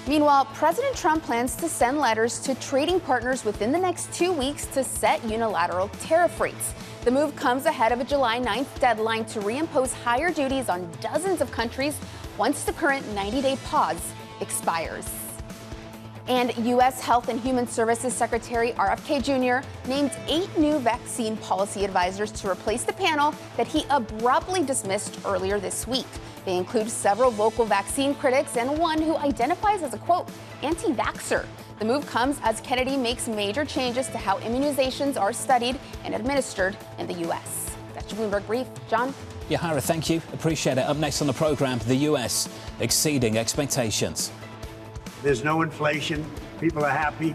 Meanwhile, President Trump plans to send letters to trading partners within the next 2 weeks to set unilateral tariff rates. The move comes ahead of a July 9th deadline to reimpose higher duties on dozens of countries, once the current 90-day pause expires. And U.S. Health and Human Services Secretary RFK Jr. named 8 new vaccine policy advisors to replace the panel that he abruptly dismissed earlier this week. They include several vocal vaccine critics and one who identifies as a, quote, anti-vaxxer. The move comes as Kennedy makes major changes to how immunizations are studied and administered in the U.S. That's your Bloomberg Brief. John? Yahara, thank you. Appreciate it. Up next on the program, the U.S. exceeding expectations. There's no inflation. People are happy.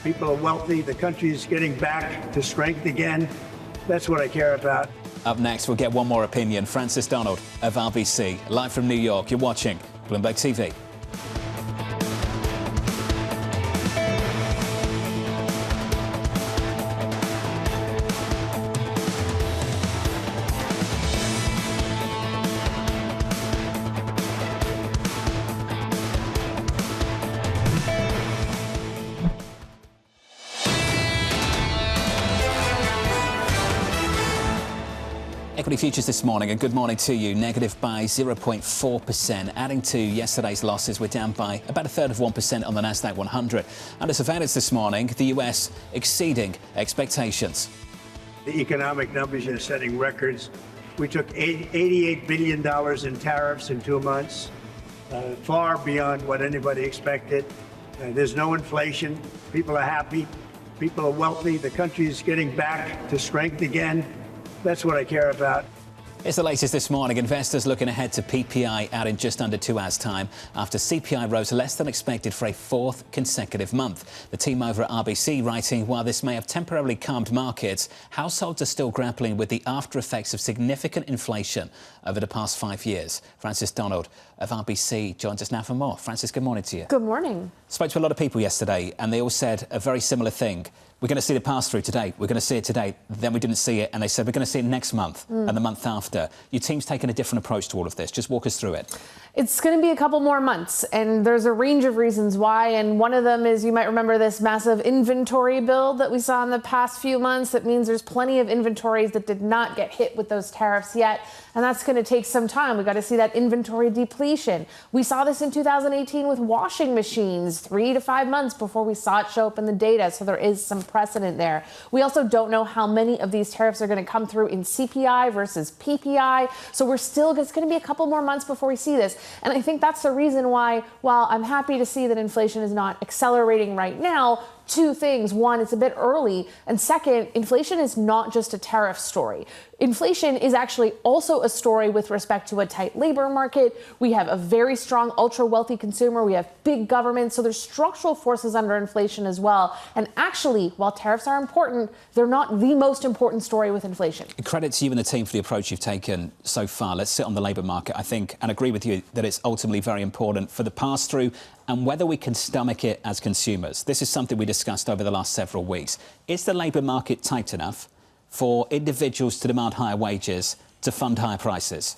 People are wealthy. The country is getting back to strength again. That's what I care about. Up next, we'll get one more opinion. Francis Donald of RBC, live from New York. You're watching Bloomberg TV. Equity futures this morning, and good morning to you. Negative by 0.4%, adding to yesterday's losses. We're down by about 1/3 of 1% on the Nasdaq 100. Under surveillance this morning, the U.S. exceeding expectations. The economic numbers are setting records. We took $88 billion in tariffs in 2 months, far beyond what anybody expected. There's no inflation. People are happy. People are wealthy. The country is getting back to strength again. That's what I care about. It's the latest this morning. Investors looking ahead to PPI out in just under 2 hours' time after CPI rose less than expected for a 4th consecutive month. The team over at RBC writing, while this may have temporarily calmed markets, households are still grappling with the after effects of significant inflation over the past 5 years. Francis Donald of RBC joins us now for more. Francis, good morning to you. Good morning. Spoke to a lot of people yesterday and they all said a very similar thing. We're going to see the pass-through today. We're going to see it today. Then we didn't see it, and they said we're going to see it next month and the month after. Your team's taken a different approach to all of this. Just walk us through it. It's going to be a couple more months, and there's a range of reasons why, and one of them is you might remember this massive inventory build that we saw in the past few months. That means there's plenty of inventories that did not get hit with those tariffs yet, and that's going to take some time. We've got to see that inventory depletion. We saw this in 2018 with washing machines, 3 to 5 months before we saw it show up in the data, so there is some precedent there. We also don't know how many of these tariffs are going to come through in CPI versus PPI, so it's going to be a couple more months before we see this. And I think that's the reason why, while I'm happy to see that inflation is not accelerating right now, 2 things. One, it's a bit early. And second, inflation is not just a tariff story. Inflation is actually also a story with respect to a tight labor market. We have a very strong, ultra-wealthy consumer. We have big government. So there's structural forces under inflation as well. And actually, while tariffs are important, they're not the most important story with inflation. Credit to you and the team for the approach you've taken so far. Let's sit on the labour market, I think, and agree with you that it's ultimately very important for the pass-through and whether we can stomach it as consumers. This is something we discussed over the last several weeks. Is the labour market tight enough for individuals to demand higher wages to fund higher prices?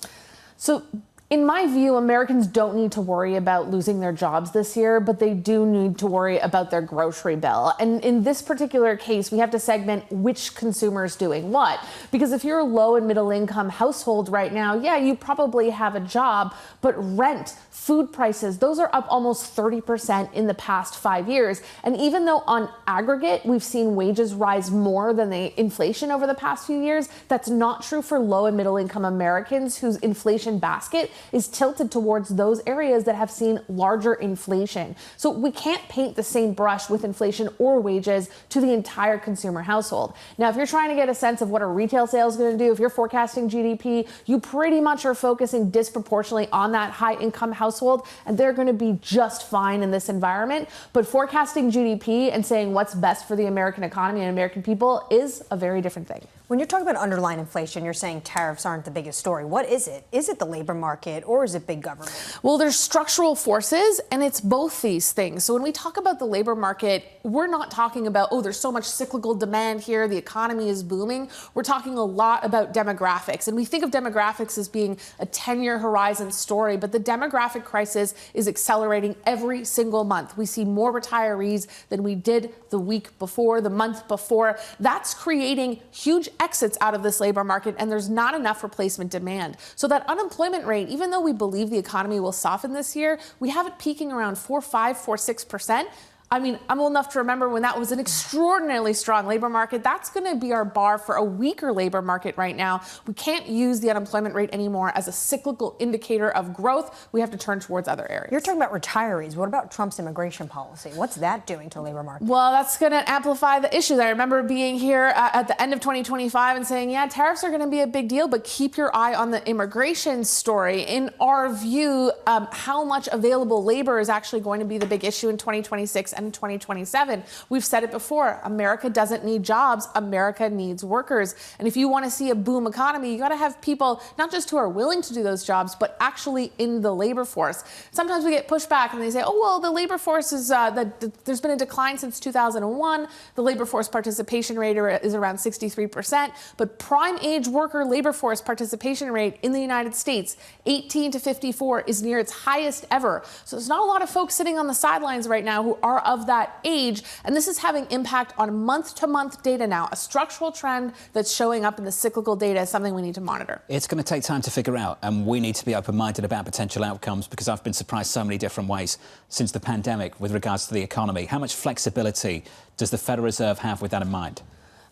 So, in my view, Americans don't need to worry about losing their jobs this year, but they do need to worry about their grocery bill. And in this particular case, we have to segment which consumer is doing what. Because if you're a low and middle income household right now, yeah, you probably have a job, but rent, food prices, those are up almost 30% in the past 5 years. And even though on aggregate, we've seen wages rise more than the inflation over the past few years, that's not true for low and middle income Americans whose inflation basket is tilted towards those areas that have seen larger inflation. So we can't paint the same brush with inflation or wages to the entire consumer household. Now, if you're trying to get a sense of what a retail sales is going to do, if you're forecasting GDP, you pretty much are focusing disproportionately on that high income household, and they're going to be just fine in this environment. But forecasting GDP and saying what's best for the American economy and American people is a very different thing. When you're talking about underlying inflation, you're saying tariffs aren't the biggest story. What is it? Is it the labor market or is it big government? Well, there's structural forces, and it's both these things. So when we talk about the labor market, we're not talking about, oh, there's so much cyclical demand here, the economy is booming. We're talking a lot about demographics. And we think of demographics as being a 10-year horizon story, but the demographic crisis is accelerating every single month. We see more retirees than we did the week before, the month before. That's creating huge exits out of this labor market, and there's not enough replacement demand. So that unemployment rate, even though we believe the economy will soften this year, we have it peaking around 4.5, 4.6%. I mean, I'm old enough to remember when that was an extraordinarily strong labor market. That's going to be our bar for a weaker labor market right now. We can't use the unemployment rate anymore as a cyclical indicator of growth. We have to turn towards other areas. You're talking about retirees. What about Trump's immigration policy? What's that doing to the labor market? Well, that's going to amplify the issues. I remember being here at the end of 2025 and saying, yeah, tariffs are going to be a big deal, but keep your eye on the immigration story. In our view, how much available labor is actually going to be the big issue in 2026 and 2027. We've said it before. America doesn't need jobs. America needs workers. And if you want to see a boom economy, you got to have people not just who are willing to do those jobs, but actually in the labor force. Sometimes we get pushed back and they say, oh, well, the labor force is, there's been a decline since 2001. The labor force participation rate is around 63%. But prime age worker labor force participation rate in the United States, 18 to 54, is near its highest ever. So there's not a lot of folks sitting on the sidelines right now who are of that age, and this is having impact on month-to-month data now. A structural trend that's showing up in the cyclical data is something we need to monitor. It's going to take time to figure out, and we need to be open-minded about potential outcomes, because I've been surprised so many different ways since the pandemic with regards to the economy. How much flexibility does the Federal Reserve have with that in mind?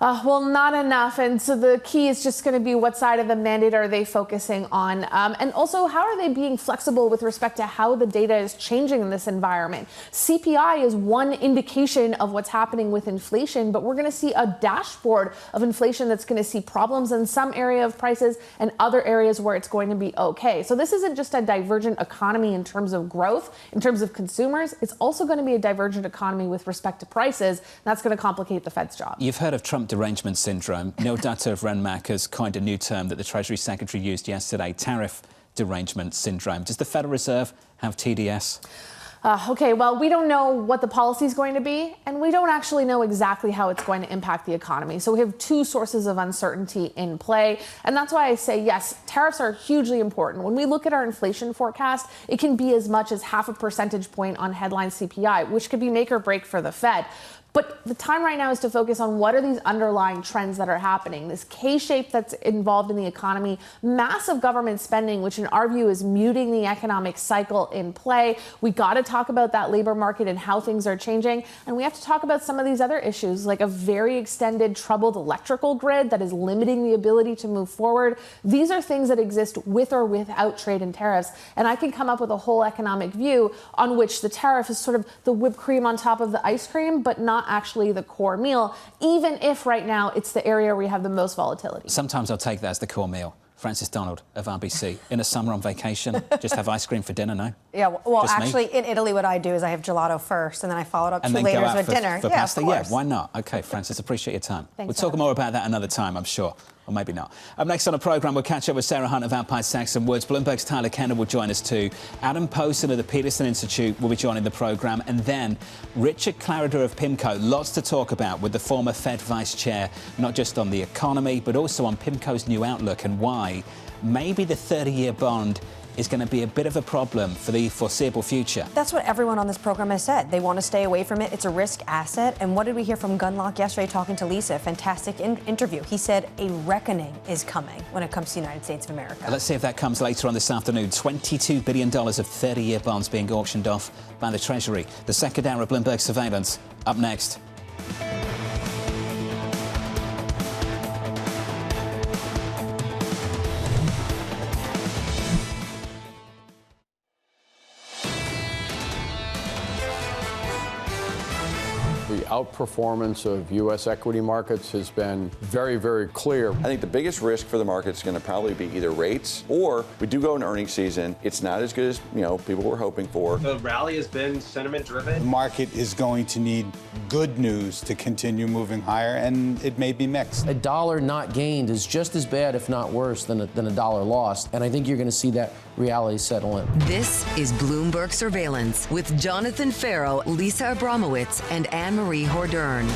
Well, not enough. And so the key is just going to be what side of the mandate are they focusing on? And also, how are they being flexible with respect to how the data is changing in this environment? CPI is one indication of what's happening with inflation, but we're going to see a dashboard of inflation that's going to see problems in some area of prices and other areas where it's going to be okay. So this isn't just a divergent economy in terms of growth, in terms of consumers. It's also going to be a divergent economy with respect to prices. And that's going to complicate the Fed's job. You've heard of Trump derangement syndrome. Neil Dutta of Renmac has coined a new term that the Treasury Secretary used yesterday, tariff derangement syndrome. Does the Federal Reserve have TDS? Okay, well, we don't know what the policy is going to be, and we don't actually know exactly how it's going to impact the economy. So we have two sources of uncertainty in play, and that's why I say, yes, tariffs are hugely important. When we look at our inflation forecast, it can be as much as 0.5 percentage point on headline CPI, which could be make or break for the Fed. But the time right now is to focus on what are these underlying trends that are happening. This K-shape that's involved in the economy, massive government spending, which in our view is muting the economic cycle in play. We got to talk about that labor market and how things are changing. And we have to talk about some of these other issues, like a very extended troubled electrical grid that is limiting the ability to move forward. These are things that exist with or without trade and tariffs. And I can come up with a whole economic view on which the tariff is sort of the whipped cream on top of the ice cream, but not actually the core meal, even if right now it's the area where we have the most volatility. Sometimes I'll take that as the core meal. Francis Donald of RBC. In a summer on vacation, just have ice cream for dinner, no? Yeah, well, Just me? actually, in Italy, what I do is I have gelato first, and then I follow it up And 2 then go layers out with for dinner. for Yeah, pasta? of course. Yeah, why not? OK, Francis, appreciate your time. Thanks, We'll talk Adam. more about that another time, I'm sure. Or maybe not. Up next on the programme, we'll catch up with Sarah Hunt of Alpine, Saxon Woods. Bloomberg's Tyler Kendall will join us too. Adam Posen of the Peterson Institute will be joining the programme. And then Richard Clarida of PIMCO. Lots to talk about with the former Fed Vice Chair, not just on the economy, but also on PIMCO's new outlook and why maybe the 30-year bond is going to be a bit of a problem for the foreseeable future. That's what everyone on this program has said. They want to stay away from it. It's a risk asset. And what did we hear from Gunlock yesterday talking to Lisa? Fantastic interview. He said a reckoning is coming when it comes to the United States of America. Let's see if that comes later on this afternoon. $22 billion of 30-year bonds being auctioned off by the Treasury. The second hour of Bloomberg Surveillance up next. The outperformance of U.S. equity markets has been very, very clear. I think the biggest risk for the market is going to probably be either rates or we do go into earnings season. It's not as good as, people were hoping for. The rally has been sentiment driven. The market is going to need good news to continue moving higher, and it may be mixed. A dollar not gained is just as bad, if not worse, than a dollar lost. And I think you're going to see that reality settle in. This is Bloomberg Surveillance with Jonathan Ferro, Lisa Abramowicz, and Annmarie Hordern.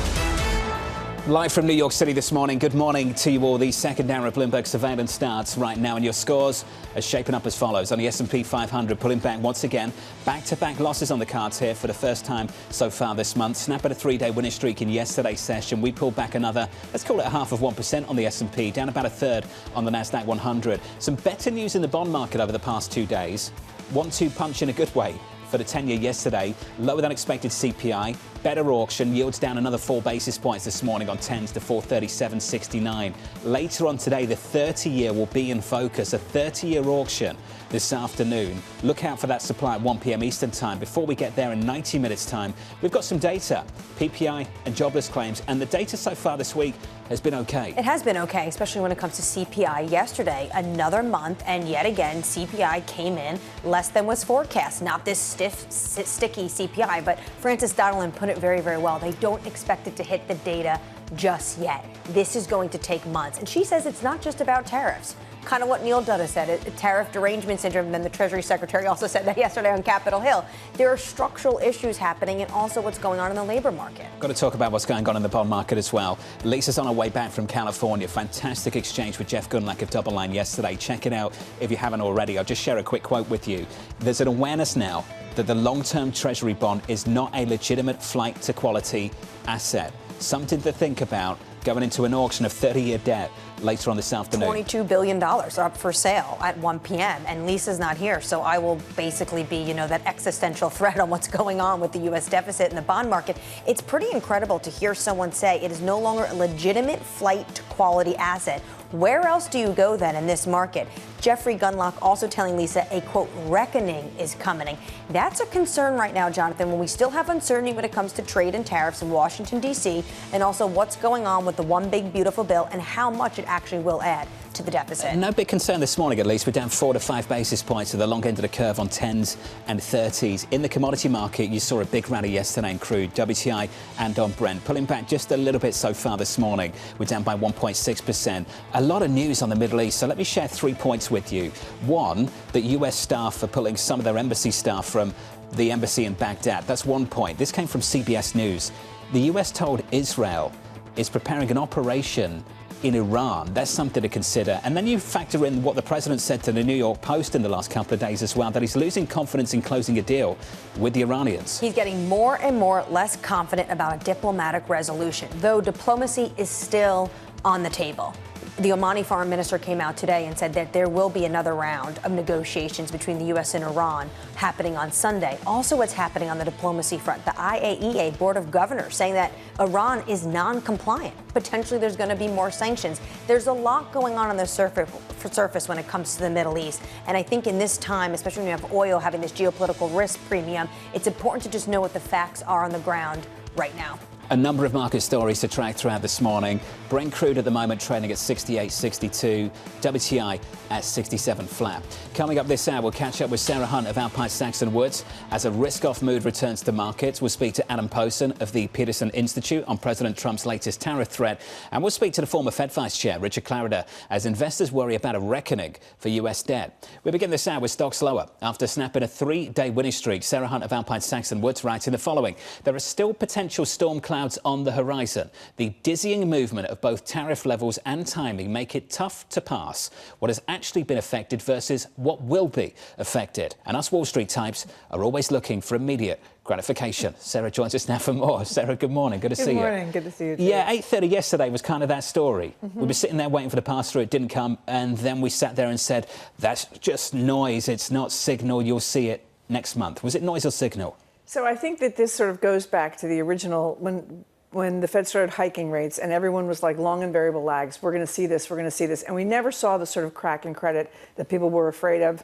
Live from New York City this morning. Good morning to you all. The second hour of Bloomberg Surveillance starts right now, and your scores are shaping up as follows. On the S&P 500, pulling back once again. Back-to-back losses on the cards here for the first time so far this month. Snap at a three-day winning streak in yesterday's session. We pulled back another, let's call it 0.5% on the S&P, down about a third on the Nasdaq 100. Some better news in the bond market over the past 2 days. 1-2 punch in a good way for the 10-year yesterday. Lower than expected CPI. Better auction. Yields down another 4 basis points this morning on 10s to 437.69. Later on today, the 30-year will be in focus. A 30-year auction this afternoon. Look out for that supply at 1 p.m. Eastern time. Before we get there in 90 minutes time, we've got some data, PPI and jobless claims, and the data so far this week has been okay. It has been okay, especially when it comes to CPI. Yesterday, another month, and yet again, CPI came in less than was forecast. Not this sticky CPI, but Frances Doddelin put it very, very well. They don't expect it to hit the data just yet. This is going to take months. And she says it's not just about tariffs. Kind of what Neil Dutta said, tariff derangement syndrome. And then the Treasury Secretary also said that yesterday on Capitol Hill. There are structural issues happening and also what's going on in the labor market. Got to talk about what's going on in the bond market as well. Lisa's on her way back from California. Fantastic exchange with Jeff Gundlach of Double Line yesterday. Check it out if you haven't already. I'll just share a quick quote with you. There's an awareness now that the long-term Treasury bond is not a legitimate flight to quality asset. Something to think about going into an auction of 30-year debt later on this afternoon. $22 billion up for sale at 1 p.m. And Lisa's not here, so I will basically be, that existential threat on what's going on with the U.S. deficit and the bond market. It's pretty incredible to hear someone say it is no longer a legitimate flight to quality asset. Where else do you go then in this market? Jeffrey Gundlach also telling Lisa a, quote, reckoning is coming. That's a concern right now, Jonathan, when we still have uncertainty when it comes to trade and tariffs in Washington, D.C., and also what's going on with the one big beautiful bill and how much it actually will add to the deficit. No big concern this morning, at least. We're down 4 to 5 basis points to the long end of the curve on 10s and 30s. In the commodity market, you saw a big rally yesterday in crude, WTI and on Brent, pulling back just a little bit so far this morning. We're down by 1.6%. A lot of news on the Middle East, so let me share 3 points with you. One, that U.S. staff are pulling some of their embassy staff from the embassy in Baghdad. That's 1 point. This came from CBS News. The U.S. told Israel is preparing an operation in Iran. That's something to consider. And then you factor in what the president said to the New York Post in the last couple of days as well, that he's losing confidence in closing a deal with the Iranians. He's getting more and more less confident about a diplomatic resolution, though diplomacy is still on the table. The Omani foreign minister came out today and said that there will be another round of negotiations between the U.S. and Iran happening on Sunday. Also, what's happening on the diplomacy front, the IAEA Board of Governors saying that Iran is non-compliant. Potentially, there's going to be more sanctions. There's a lot going on the surface when it comes to the Middle East. And I think in this time, especially when you have oil having this geopolitical risk premium, it's important to just know what the facts are on the ground right now. A number of market stories to track throughout this morning. Brent crude at the moment trading at 68.62, WTI at 67 flat. Coming up this hour, we'll catch up with Sarah Hunt of Alpine, Saxon Woods as a risk-off mood returns to markets. We'll speak to Adam Posen of the Peterson Institute on President Trump's latest tariff threat. And we'll speak to the former Fed Vice Chair, Richard Clarida, as investors worry about a reckoning for U.S. debt. We begin this hour with stocks lower. After snapping a 3-day winning streak, Sarah Hunt of Alpine, Saxon Woods writing the following. There are still potential storm clouds on the horizon. The dizzying movement of both tariff levels and timing make it tough to pass what has actually been affected versus what will be affected. And us Wall Street types are always looking for immediate gratification. Sarah joins us now for more. Sarah, good morning. Good to see you. Good morning. Good to see you too. Yeah, 8:30 yesterday was kind of that story. We were sitting there waiting for the pass-through. It didn't come. And then we sat there and said, that's just noise. It's not signal. You'll see it next month. Was it noise or signal? So I think that this sort of goes back to the original, when the Fed started hiking rates and everyone was like long and variable lags, we're going to see this, we're going to see this. And we never saw the sort of crack in credit that people were afraid of.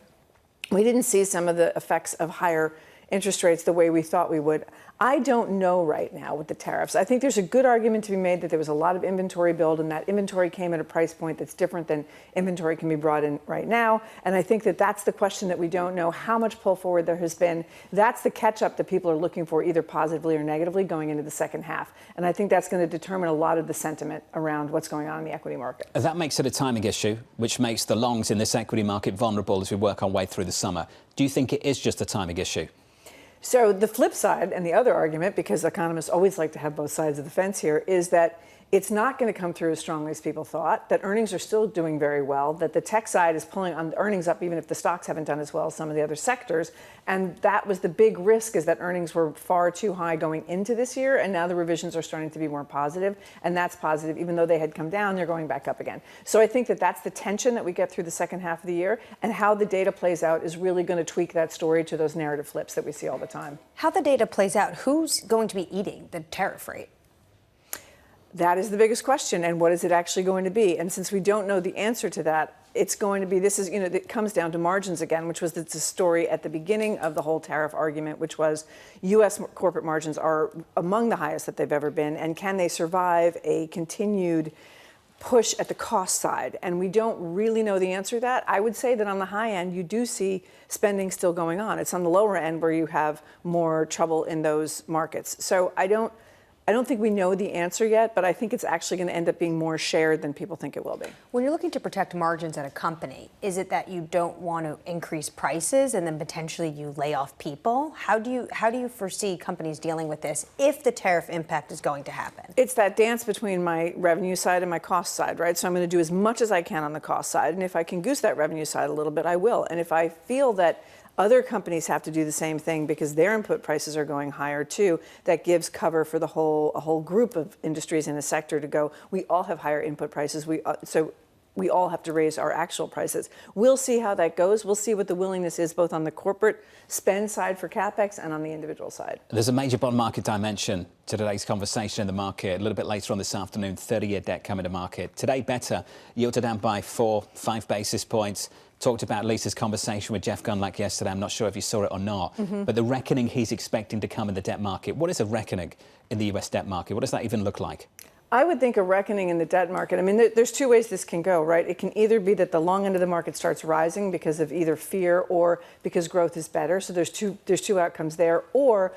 We didn't see some of the effects of higher interest rates the way we thought we would. I don't know right now with the tariffs. I think there's a good argument to be made that there was a lot of inventory build, and that inventory came at a price point that's different than inventory can be brought in right now. And I think that that's the question that we don't know, how much pull forward there has been. That's the catch-up that people are looking for, either positively or negatively, going into the second half. And I think that's going to determine a lot of the sentiment around what's going on in the equity market. That makes it a timing issue, which makes the longs in this equity market vulnerable as we work our way through the summer. Do you think it is just a timing issue? So the flip side, and the other argument, because economists always like to have both sides of the fence here, is that it's not going to come through as strongly as people thought, that earnings are still doing very well, that the tech side is pulling on earnings up even if the stocks haven't done as well as some of the other sectors. And that was the big risk, is that earnings were far too high going into this year, and now the revisions are starting to be more positive, and that's positive. Even though they had come down, they're going back up again. So I think that that's the tension that we get through the second half of the year, and how the data plays out is really going to tweak that story to those narrative flips that we see all the time. How the data plays out, who's going to be eating the tariff rate? That is the biggest question, and what is it actually going to be? And since we don't know the answer to that, it's going to be, it comes down to margins again, which was the story at the beginning of the whole tariff argument, which was U.S. corporate margins are among the highest that they've ever been, and can they survive a continued push at the cost side? And we don't really know the answer to that. I would say that on the high end, you do see spending still going on. It's on the lower end where you have more trouble in those markets. So I don't think we know the answer yet, but I think it's actually going to end up being more shared than people think it will be. When you're looking to protect margins at a company, is it that you don't want to increase prices and then potentially you lay off people? How do you foresee companies dealing with this if the tariff impact is going to happen? It's that dance between my revenue side and my cost side, right? So I'm going to do as much as I can on the cost side, and if I can goose that revenue side a little bit, I will. And if I feel that other companies have to do the same thing because their input prices are going higher too, that gives cover for a whole group of industries in a sector to go, we all have higher input prices, so we all have to raise our actual prices. We'll see how that goes. We'll see what the willingness is both on the corporate spend side for CapEx and on the individual side. There's a major bond market dimension to today's conversation in the market. A little bit later on this afternoon, 30-year debt coming to market. Today, better. Yields are down by 4-5 basis points. Talked about Lisa's conversation with Jeff Gundlach yesterday. I'm not sure if you saw it or not. But the reckoning he's expecting to come in the debt market. What is a reckoning in the US debt market? What does that even look like? I would think a reckoning in the debt market. I mean, there's two ways this can go, right? It can either be that the long end of the market starts rising because of either fear or because growth is better. So there's two outcomes there. Or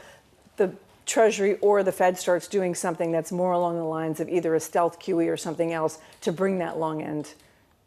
the Treasury or the Fed starts doing something that's more along the lines of either a stealth QE or something else to bring that long end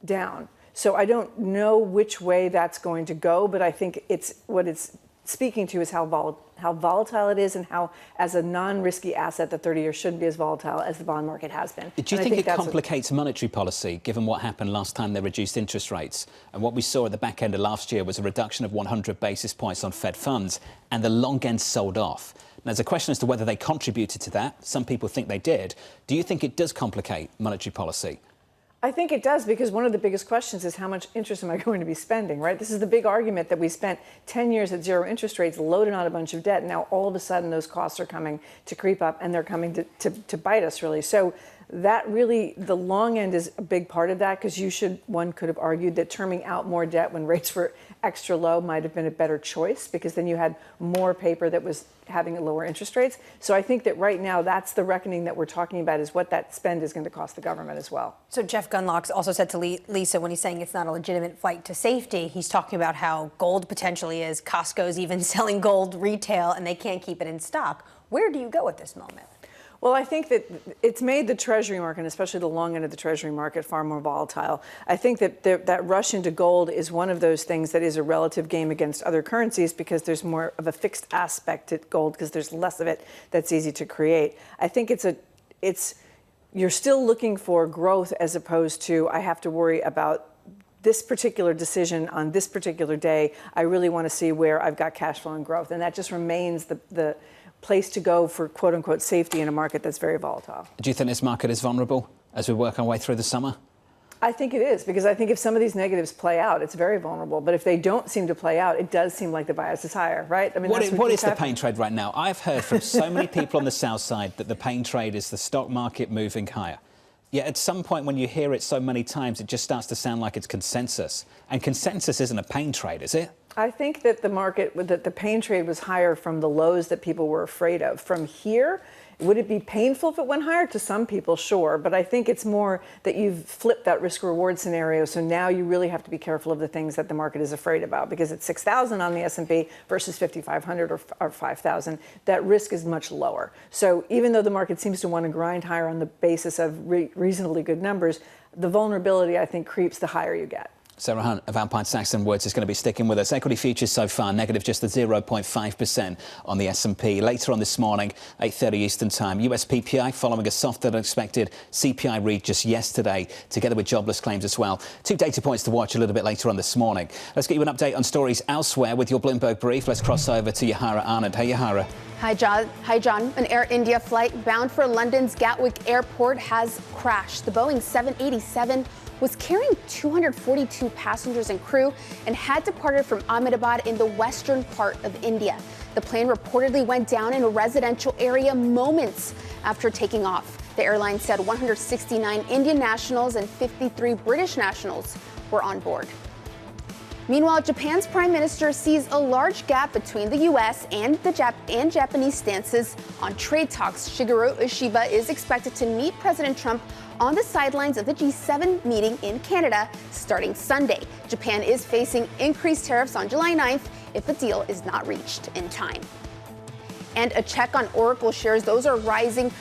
down. So I don't know which way that's going to go, but I think what it's speaking to is how volatile it is, and how, as a non-risky asset, the 30-year shouldn't be as volatile as the bond market has been. Do you think it complicates monetary policy, given what happened last time they reduced interest rates? And what we saw at the back end of last year was a reduction of 100 basis points on Fed funds, and the long end sold off. Now, there's a question as to whether they contributed to that. Some people think they did. Do you think it does complicate monetary policy? I think it does, because one of the biggest questions is how much interest am I going to be spending, right? This is the big argument that we spent 10 years at zero interest rates, loaded on a bunch of debt. And now all of a sudden those costs are coming to creep up, and they're coming to bite us, really. So that really, the long end is a big part of that, because one could have argued that terming out more debt when rates were extra low might have been a better choice, because then you had more paper that was having lower interest rates. So I think that right now that's the reckoning that we're talking about, is what that spend is going to cost the government as well. So Jeff Gundlach also said to Lisa, when he's saying it's not a legitimate flight to safety, he's talking about how gold potentially is. Costco's even selling gold retail, and they can't keep it in stock. Where do you go at this moment? Well, I think that it's made the Treasury market, especially the long end of the Treasury market, far more volatile. I think that that rush into gold is one of those things that is a relative game against other currencies, because there's more of a fixed aspect to gold, because there's less of it that's easy to create. I think you're still looking for growth, as opposed to, I have to worry about this particular decision on this particular day. I really want to see where I've got cash flow and growth. And that just remains the place to go for quote-unquote safety in a market that's very volatile. Do you think this market is vulnerable as we work our way through the summer? I think it is, because I think if some of these negatives play out, it's very vulnerable. But if they don't seem to play out, it does seem like the bias is higher, right? I mean, what is the pain trade right now? I've heard from so many people on the south side that the pain trade is the stock market moving higher. Yet at some point, when you hear it so many times, it just starts to sound like it's consensus. And consensus isn't a pain trade, is it? I think that the pain trade was higher from the lows that people were afraid of. From here, would it be painful if it went higher? To some people, sure. But I think it's more that you've flipped that risk-reward scenario. So now you really have to be careful of the things that the market is afraid about. Because at 6,000 on the S&P versus 5,500 or 5,000, that risk is much lower. So even though the market seems to want to grind higher on the basis of reasonably good numbers, the vulnerability, I think, creeps the higher you get. Sarah Hunt of Alpine Saxon Woods is going to be sticking with us. Equity futures so far negative just at 0.5% on the S&P. Later on this morning, 8:30 Eastern Time, US PPI following a softer than expected CPI read just yesterday, together with jobless claims as well. Two data points to watch a little bit later on this morning. Let's get you an update on stories elsewhere with your Bloomberg brief. Let's cross over to Yahara Anand. Hey, Yahara. Hi, John. An Air India flight bound for London's Gatwick Airport has crashed. The Boeing 787 was carrying 242 passengers and crew and had departed from Ahmedabad in the western part of India. The plane reportedly went down in a residential area moments after taking off. The airline said 169 Indian nationals and 53 British nationals were on board. Meanwhile, Japan's prime minister sees a large gap between the U.S. and Japanese stances on trade talks. Shigeru Ishiba is expected to meet President Trump on the sidelines of the G7 meeting in Canada starting Sunday. Japan is facing increased tariffs on July 9th if a deal is not reached in time. And a check on Oracle shares. Those are rising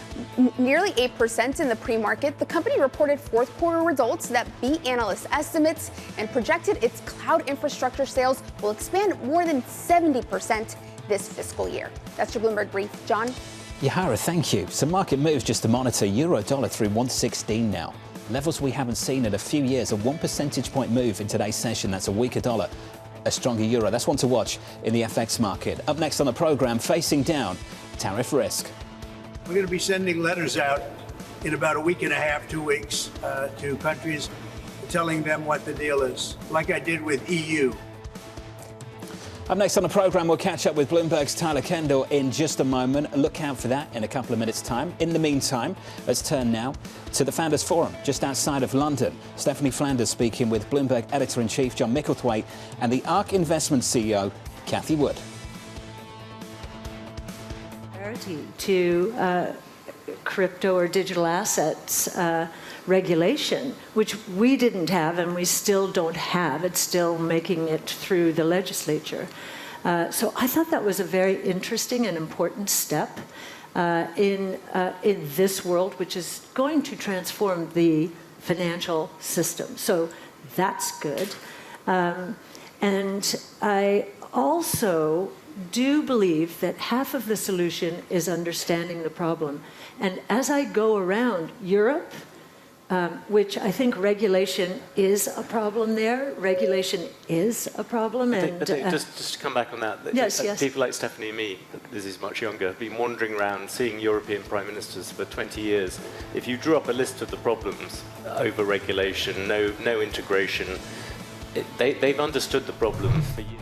nearly 8% in the pre-market. The company reported fourth quarter results that beat analyst estimates and projected its cloud infrastructure sales will expand more than 70% this fiscal year. That's your Bloomberg brief. John? Yahara, thank you. Some market moves just to monitor. Euro dollar through 116 now. Levels we haven't seen in a few years. A 1 percentage point move in today's session. That's a weaker dollar, a stronger euro. That's one to watch in the FX market. Up next on the program, facing down tariff risk. We're going to be sending letters out in about a week and a half, 2 weeks, to countries, telling them what the deal is, like I did with EU. Up next on the program, we'll catch up with Bloomberg's Tyler Kendall in just a moment. Look out for that in a couple of minutes' time. In the meantime, let's turn now to the Founders Forum just outside of London. Stephanie Flanders speaking with Bloomberg Editor-in-Chief John Micklethwaite and the ARK Investment CEO, Cathie Wood. To crypto or digital assets regulation, which we didn't have and we still don't have. It's still making it through the legislature. So I thought that was a very interesting and important step in this world, which is going to transform the financial system. So that's good. And I also do believe that half of the solution is understanding the problem. And as I go around Europe, which I think regulation is a problem there. Regulation is a problem. I think just to come back on that, yes. People like Stephanie and me, this is much younger, have been wandering around seeing European prime ministers for 20 years. If you drew up a list of the problems, over regulation, no integration, they've understood the problem for years.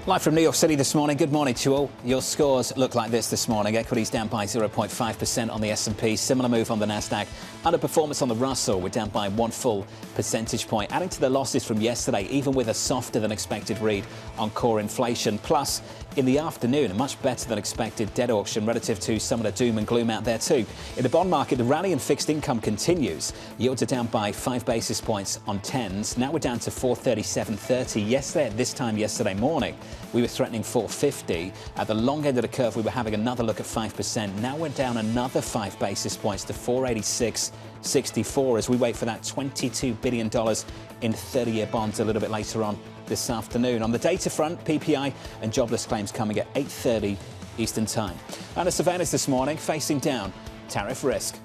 Live from New York City this morning. Good morning to you all. Your scores look like this morning. Equities down by 0.5% on the S&P. Similar move on the Nasdaq. Underperformance on the Russell. We're down by 1 full percentage point. Adding to the losses from yesterday, even with a softer than expected read on core inflation. Plus, in the afternoon, a much better than expected debt auction relative to some of the doom and gloom out there too. In the bond market, the rally in fixed income continues. Yields are down by 5 basis points on 10s. Now we're down to 437.30. Yesterday, at this time yesterday morning, we were threatening 450. At the long end of the curve, we were having another look at 5%. Now we're down another 5 basis points to 486.64 as we wait for that $22 billion in 30-year bonds a little bit later on this afternoon. On the data front, PPI and jobless claims coming at 8:30 Eastern Time. And a surveillance this morning facing down tariff risk.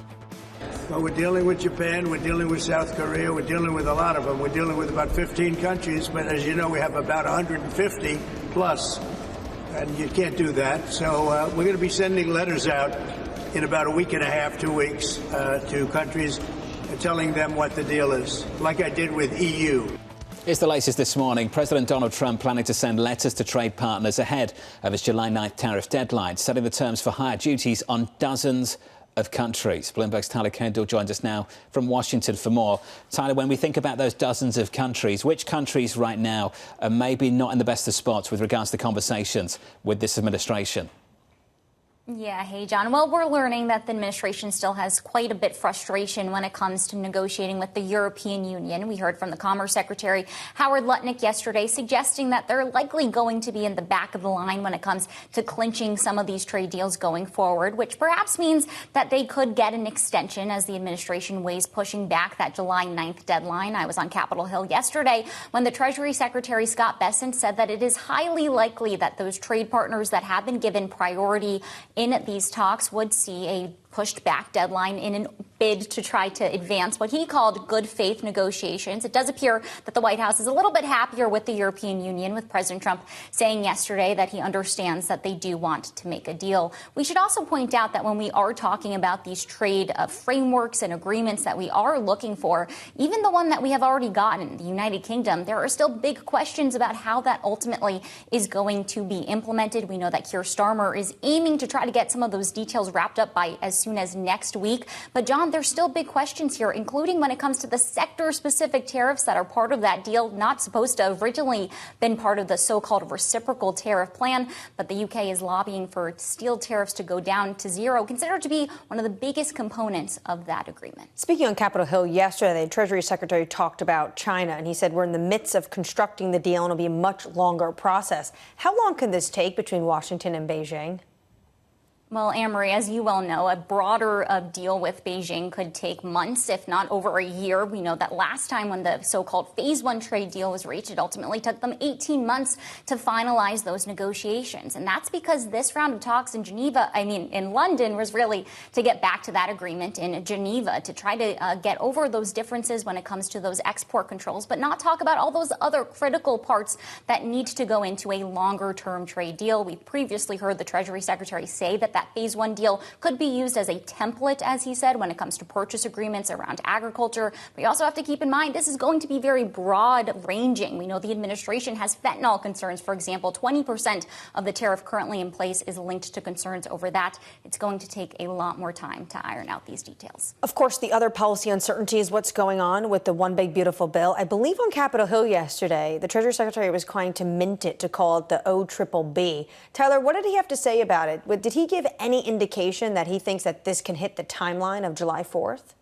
Well, we're dealing with Japan, we're dealing with South Korea, we're dealing with a lot of them. We're dealing with about 15 countries, but as you know, we have about 150 plus, and you can't do that. So we're going to be sending letters out in about a week and a half, 2 weeks, to countries, telling them what the deal is, like I did with EU. Here's the latest this morning. President Donald Trump planning to send letters to trade partners ahead of his July 9th tariff deadline, setting the terms for higher duties on dozens of countries. Bloomberg's Tyler Kendall joins us now from Washington for more. Tyler, when we think about those dozens of countries, which countries right now are maybe not in the best of spots with regards to conversations with this administration? Yeah, hey, John. Well, we're learning that the administration still has quite a bit frustration when it comes to negotiating with the European Union. We heard from the Commerce Secretary, Howard Lutnick, yesterday suggesting that they're likely going to be in the back of the line when it comes to clinching some of these trade deals going forward, which perhaps means that they could get an extension as the administration weighs pushing back that July 9th deadline. I was on Capitol Hill yesterday when the Treasury Secretary Scott Bessent said that it is highly likely that those trade partners that have been given priority in these talks would see a pushed back deadline in a bid to try to advance what he called good faith negotiations. It does appear that the White House is a little bit happier with the European Union, with President Trump saying yesterday that he understands that they do want to make a deal. We should also point out that when we are talking about these trade frameworks and agreements that we are looking for, even the one that we have already gotten, the United Kingdom, there are still big questions about how that ultimately is going to be implemented. We know that Keir Starmer is aiming to try to get some of those details wrapped up by as soon as next week. But John, there's still big questions here, including when it comes to the sector-specific tariffs that are part of that deal, not supposed to have originally been part of the so-called reciprocal tariff plan. But the UK is lobbying for steel tariffs to go down to zero, considered to be one of the biggest components of that agreement. Speaking on Capitol Hill yesterday, the Treasury Secretary talked about China, and he said we're in the midst of constructing the deal and it'll be a much longer process. How long can this take between Washington and Beijing? Well, Annmarie, as you well know, a broader deal with Beijing could take months, if not over a year. We know that last time when the so-called Phase 1 trade deal was reached, it ultimately took them 18 months to finalize those negotiations. And that's because this round of talks in in London, was really to get back to that agreement in Geneva, to try to get over those differences when it comes to those export controls, but not talk about all those other critical parts that need to go into a longer-term trade deal. We previously heard the Treasury Secretary say that Phase 1 deal could be used as a template, as he said, when it comes to purchase agreements around agriculture. But you also have to keep in mind this is going to be very broad-ranging. We know the administration has fentanyl concerns. For example, 20% of the tariff currently in place is linked to concerns over that. It's going to take a lot more time to iron out these details. Of course, the other policy uncertainty is what's going on with the One Big Beautiful Bill. I believe on Capitol Hill yesterday, the Treasury Secretary was trying to mint it to call it the OBBB. Tyler, what did he have to say about it? Did he give any indication that he thinks that this can hit the timeline of July 4th?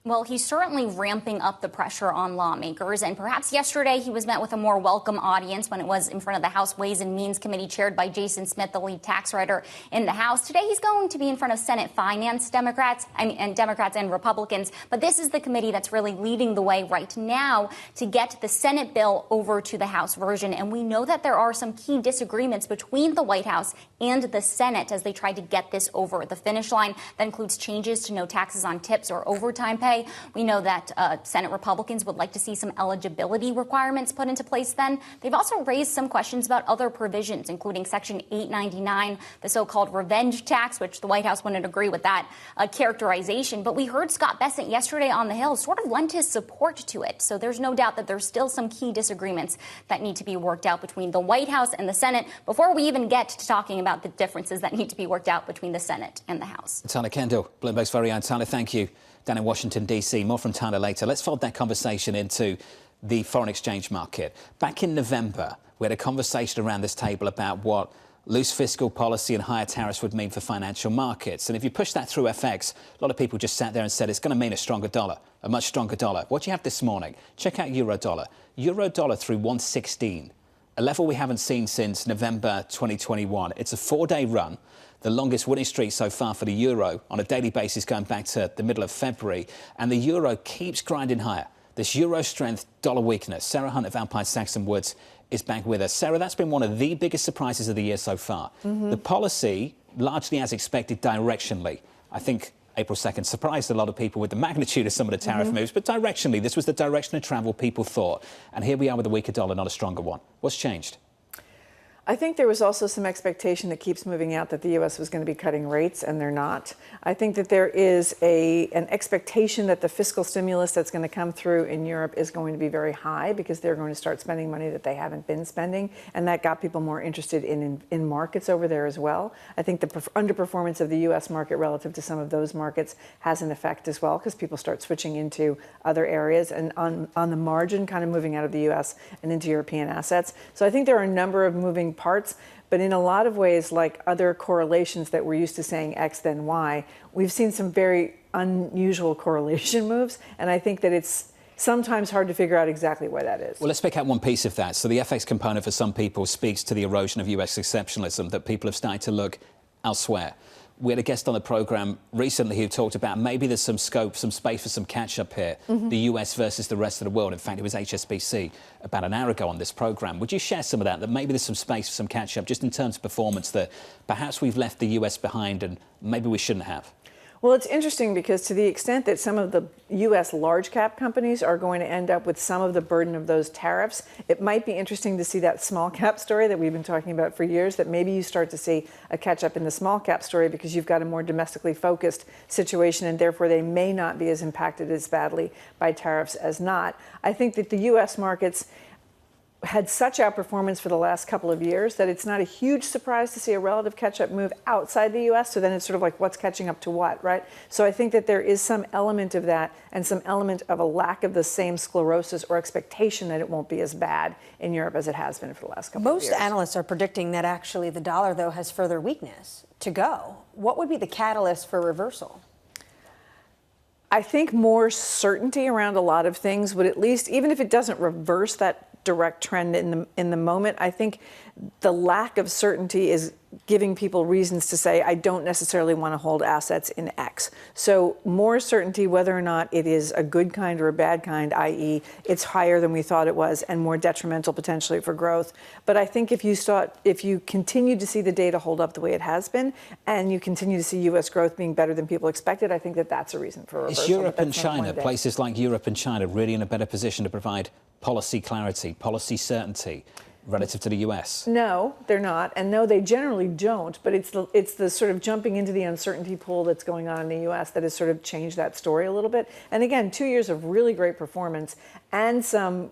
Well, he's certainly ramping up the pressure on lawmakers, and perhaps yesterday he was met with a more welcome audience when it was in front of the House Ways and Means Committee chaired by Jason Smith, the lead tax writer in the House. Today he's going to be in front of Senate Finance Democrats and Republicans, but this is the committee that's really leading the way right now to get the Senate bill over to the House version. And we know that there are some key disagreements between the White House and the Senate as they try to get this over the finish line. That includes changes to no taxes on tips or overtime pay. We know that Senate Republicans would like to see some eligibility requirements put into place then. They've also raised some questions about other provisions, including Section 899, the so-called revenge tax, which the White House wouldn't agree with that characterization. But we heard Scott Bessent yesterday on the Hill sort of lend his support to it. So there's no doubt that there's still some key disagreements that need to be worked out between the White House and the Senate before we even get to talking about the differences that need to be worked out between the Senate and the House. Tyler Kendall, Bloomberg's very own. Tyler, thank you. Down in Washington, D.C. More from Tyler later. Let's fold that conversation into the foreign exchange market. Back in November, we had a conversation around this table about what loose fiscal policy and higher tariffs would mean for financial markets. And if you push that through FX, a lot of people just sat there and said it's going to mean a stronger dollar, a much stronger dollar. What do you have this morning? Check out euro dollar. Euro dollar through 116, a level we haven't seen since November 2021. It's a 4-day run. The longest winning streak so far for the euro on a daily basis going back to the middle of February. And the euro keeps grinding higher. This euro strength, dollar weakness. Sarah Hunt of Alpine Saxon Woods is back with us. Sarah, that's been one of the biggest surprises of the year so far. The policy, largely as expected directionally. I think April 2nd surprised a lot of people with the magnitude of some of the tariff moves, but directionally, this was the direction of travel people thought. And here we are with a weaker dollar, not a stronger one. What's changed? I think there was also some expectation that keeps moving out that the U.S. was going to be cutting rates, and they're not. I think that there is an expectation that the fiscal stimulus that's going to come through in Europe is going to be very high because they're going to start spending money that they haven't been spending, and that got people more interested in markets over there as well. I think the underperformance of the U.S. market relative to some of those markets has an effect as well because people start switching into other areas and on the margin kind of moving out of the U.S. and into European assets. So I think there are a number of moving parts, But in a lot of ways, like other correlations that we're used to saying X then Y, we've seen some very unusual correlation moves. And I think that it's sometimes hard to figure out exactly why that is. Well, let's pick out one piece of that. So the FX component for some people speaks to the erosion of US exceptionalism, that people have started to look elsewhere. We had a guest on the programme recently who talked about maybe there's some scope, some space for some catch-up here, the US versus the rest of the world. In fact, it was HSBC about an hour ago on this programme. Would you share some of that maybe there's some space for some catch-up, just in terms of performance, that perhaps we've left the US behind and maybe we shouldn't have? Well, it's interesting because to the extent that some of the U.S. large cap companies are going to end up with some of the burden of those tariffs, it might be interesting to see that small cap story that we've been talking about for years, that maybe you start to see a catch up in the small cap story because you've got a more domestically focused situation and therefore they may not be as impacted as badly by tariffs as not. I think that the U.S. markets had such outperformance for the last couple of years that it's not a huge surprise to see a relative catch-up move outside the U.S. So then it's sort of like, what's catching up to what, right? So I think that there is some element of that and some element of a lack of the same sclerosis or expectation that it won't be as bad in Europe as it has been for the last couple of years. Most analysts are predicting that actually the dollar, though, has further weakness to go. What would be the catalyst for reversal? I think more certainty around a lot of things would, at least, even if it doesn't reverse that direct trend in the moment, I think the lack of certainty is giving people reasons to say, I don't necessarily want to hold assets in X. So more certainty whether or not it is a good kind or a bad kind, i.e. it's higher than we thought it was and more detrimental potentially for growth. But I think if you continue to see the data hold up the way it has been and you continue to see U.S. growth being better than people expected, I think that that's a reason for a reversal. Is Europe and China, places like Europe and China, really in a better position to provide policy clarity, policy certainty relative to the US? No, they're not. And no, they generally don't. But it's the sort of jumping into the uncertainty pool that's going on in the US that has sort of changed that story a little bit. And again, 2 years of really great performance and some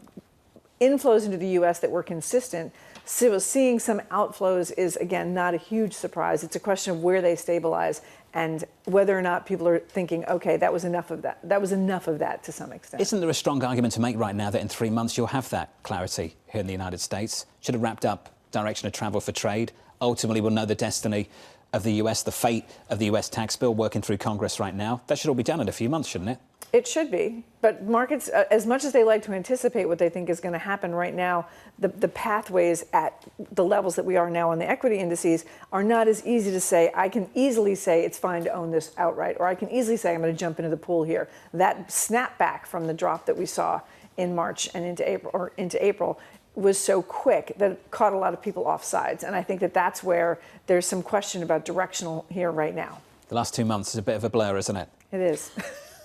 inflows into the US that were consistent. So seeing some outflows is, again, not a huge surprise. It's a question of where they stabilize and whether or not people are thinking, okay, that was enough of that. That was enough of that to some extent. Isn't there a strong argument to make right now that in 3 months you'll have that clarity here in the United States? Should have wrapped up direction of travel for trade. Ultimately, we'll know the destiny of the US, the fate of the US tax bill working through Congress right now. That should all be done in a few months, shouldn't it? It should be. But markets, as much as they like to anticipate what they think is going to happen right now, the pathways at the levels that we are now on the equity indices are not as easy to say. I can easily say it's fine to own this outright, or I can easily say I'm going to jump into the pool here. That snapback from the drop that we saw in March and into April was so quick that it caught a lot of people off sides. And I think that that's where there's some question about directional here right now. The last 2 months is a bit of a blur, isn't it? It is.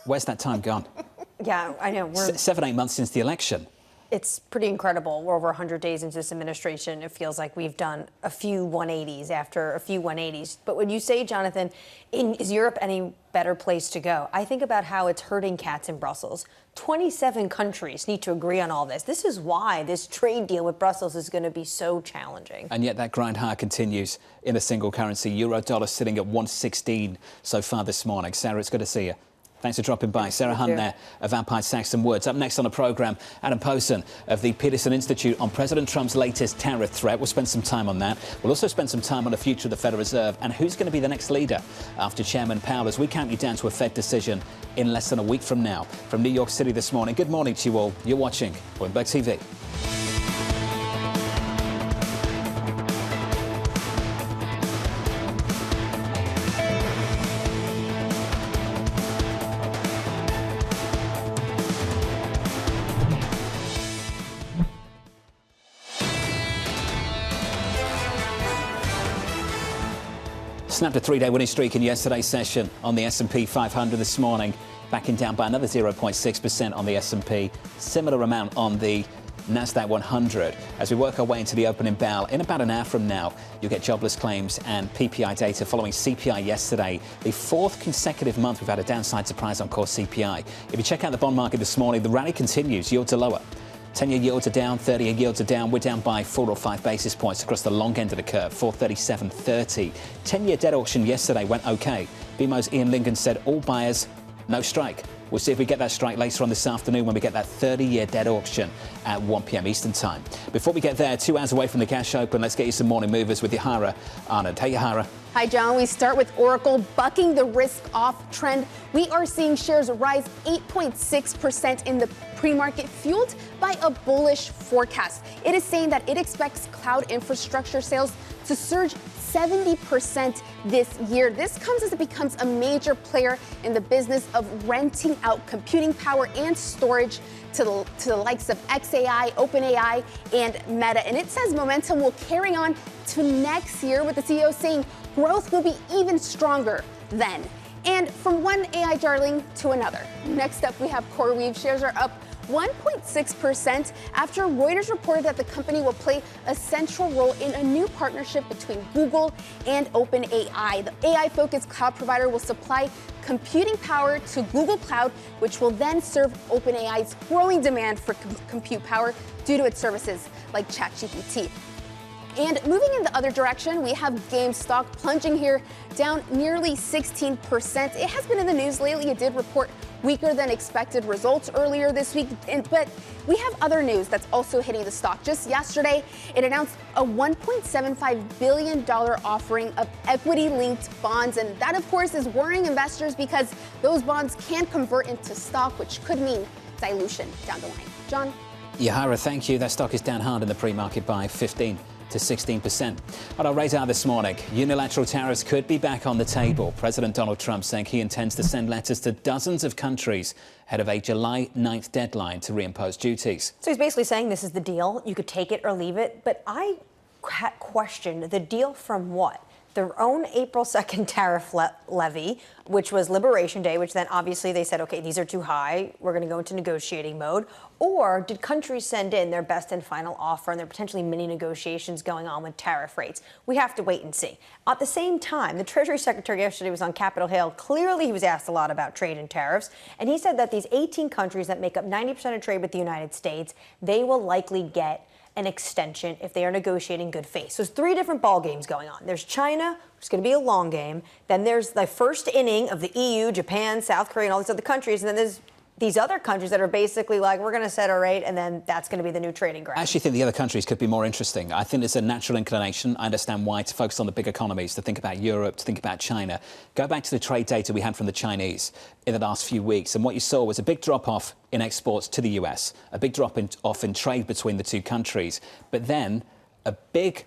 Where's that time gone? Yeah, I know. 7-8 months since the election. It's pretty incredible. We're over 100 days into this administration. It feels like we've done a few 180s after a few 180s. But when you say, Jonathan, is Europe any better place to go? I think about how it's herding cats in Brussels. 27 countries need to agree on all this. This is why this trade deal with Brussels is going to be so challenging. And yet that grind higher continues in a single currency. Euro dollar sitting at 116 so far this morning. Sarah, it's good to see you. Thanks for dropping by. Sarah Hunt there of Alpine, Saxon Woods. Up next on the programme, Adam Posen of the Peterson Institute on President Trump's latest tariff threat. We'll spend some time on that. We'll also spend some time on the future of the Federal Reserve and who's going to be the next leader after Chairman Powell, as we count you down to a Fed decision in less than a week from now. From New York City this morning, good morning to you all. You're watching Bloomberg TV. Snapped a 3-day winning streak in yesterday's session on the S&P 500 this morning, backing down by another 0.6% on the S&P, similar amount on the Nasdaq 100. As we work our way into the opening bell, in about an hour from now, you'll get jobless claims and PPI data following CPI yesterday. The fourth consecutive month we've had a downside surprise on core CPI. If you check out the bond market this morning, the rally continues, yields are lower. 10-year yields are down, 30-year yields are down. We're down by 4 or 5 basis points across the long end of the curve, 437.30. 10-year debt auction yesterday went okay. BMO's Ian Lincoln said all buyers, no strike. We'll see if we get that strike later on this afternoon when we get that 30-year debt auction at 1 p.m. Eastern Time. Before we get there, 2 hours away from the cash open, let's get you some morning movers with Yahara Arnold. Hey, Yahara. Hi, John. We start with Oracle bucking the risk-off trend. We are seeing shares rise 8.6% in the pre-market, fueled by a bullish forecast. It is saying that it expects cloud infrastructure sales to surge 70% this year. This comes as it becomes a major player in the business of renting out computing power and storage to the likes of xAI, OpenAI, and Meta. And it says momentum will carry on to next year, with the CEO saying growth will be even stronger then. And from one AI darling to another. Next up, we have CoreWeave. Shares are up 1.6% after Reuters reported that the company will play a central role in a new partnership between Google and OpenAI. The AI-focused cloud provider will supply computing power to Google Cloud, which will then serve OpenAI's growing demand for compute power due to its services like ChatGPT. And moving in the other direction, we have GameStop plunging here, down nearly 16%. It has been in the news lately. It did report weaker than expected results earlier this week, but we have other news that's also hitting the stock. Just yesterday, it announced a $1.75 billion offering of equity-linked bonds, and that, of course, is worrying investors because those bonds can convert into stock, which could mean dilution down the line. John? Yahara, thank you. That stock is down hard in the pre-market by 15 to 16%. On our radar this morning, unilateral tariffs could be back on the table. President Donald Trump saying he intends to send letters to dozens of countries ahead of a July 9th deadline to reimpose duties. So he's basically saying this is the deal. You could take it or leave it. But I question the deal from what? Their own April 2nd tariff levy, which was Liberation Day, which then obviously they said, OK, these are too high. We're going to go into negotiating mode. Or did countries send in their best and final offer, and there are potentially mini negotiations going on with tariff rates? We have to wait and see. At the same time, the Treasury Secretary yesterday was on Capitol Hill. Clearly, he was asked a lot about trade and tariffs. And he said that these 18 countries that make up 90% of trade with the United States, they will likely get an extension if they are negotiating good faith. So there's 3 different ball games going on. There's China, which is going to be a long game. Then there's the first inning of the EU, Japan, South Korea, and all these other countries. And then there's these other countries that are basically like, we're going to set a rate, and then that's going to be the new trading ground. I actually think the other countries could be more interesting. I think there's a natural inclination. I understand why, to focus on the big economies, to think about Europe, to think about China. Go back to the trade data we had from the Chinese in the last few weeks, and what you saw was a big drop-off in exports to the US, a big drop-off in trade between the two countries, but then a big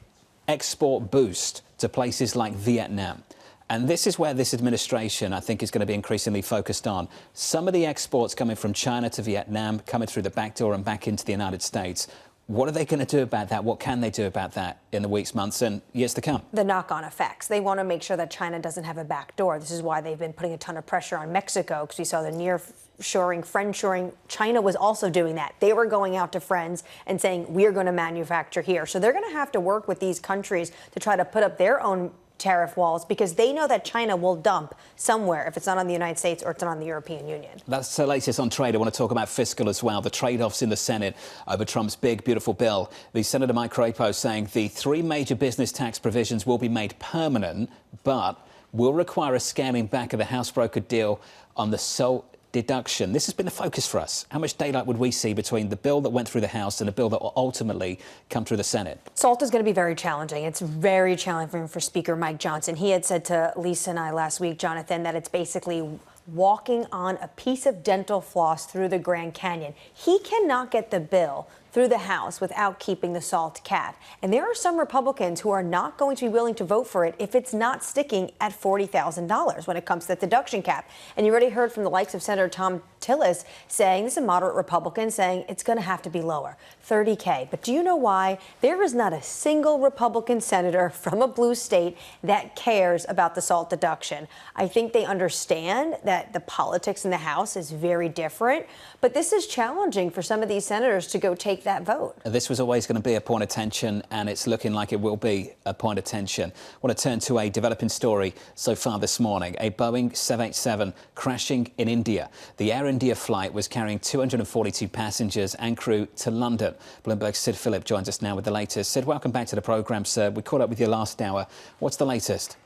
export boost to places like Vietnam. And this is where this administration, I think, is going to be increasingly focused on. Some of the exports coming from China to Vietnam, coming through the back door and back into the United States. What are they going to do about that? What can they do about that in the weeks, months and years to come? The knock-on effects. They want to make sure that China doesn't have a back door. This is why they've been putting a ton of pressure on Mexico, because we saw the near-shoring, friend-shoring. China was also doing that. They were going out to friends and saying, we're going to manufacture here. So they're going to have to work with these countries to try to put up their own tariff walls, because they know that China will dump somewhere if it's not on the United States or it's not on the European Union. That's the latest on trade. I want to talk about fiscal as well. The trade-offs in the Senate over Trump's big, beautiful bill. The Senator Mike Crapo saying the 3 major business tax provisions will be made permanent, but will require a scaling back of the House brokered deal on the SALT deduction. This has been a focus for us. How much daylight would we see between the bill that went through the House and the bill that will ultimately come through the Senate? SALT is going to be very challenging. It's very challenging for Speaker Mike Johnson. He had said to Lisa and I last week, Jonathan, that it's basically walking on a piece of dental floss through the Grand Canyon. He cannot get the bill through the House without keeping the SALT cap. And there are some Republicans who are not going to be willing to vote for it if it's not sticking at $40,000 when it comes to the deduction cap. And you already heard from the likes of Senator Tom Tillis saying, this is a moderate Republican, saying it's going to have to be lower, $30K. But do you know why? There is not a single Republican senator from a blue state that cares about the SALT deduction. I think they understand that the politics in the House is very different, but this is challenging for some of these senators to go take that vote. This was always going to be a point of tension, and it's looking like it will be a point of tension. I want to turn to a developing story so far this morning. A Boeing 787 crashing in India. The Air India flight was carrying 242 passengers and crew to London. Bloomberg's Sid Phillip joins us now with the latest. Sid, welcome back to the programme, sir. We caught up with you last hour. What's the latest?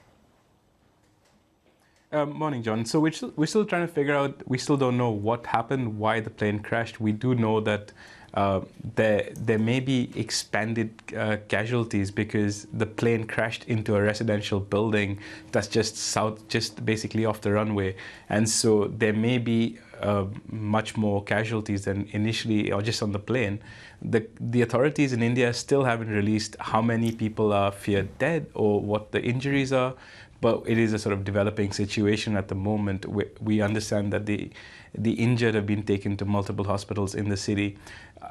Morning, John. So we're still trying to figure out, we still don't know what happened, why the plane crashed. We do know that there may be expanded casualties because the plane crashed into a residential building that's just basically off the runway. And so there may be much more casualties than initially, or just on the plane. The authorities in India still haven't released how many people are feared dead or what the injuries are. But it is a sort of developing situation at the moment. We understand that the injured have been taken to multiple hospitals in the city.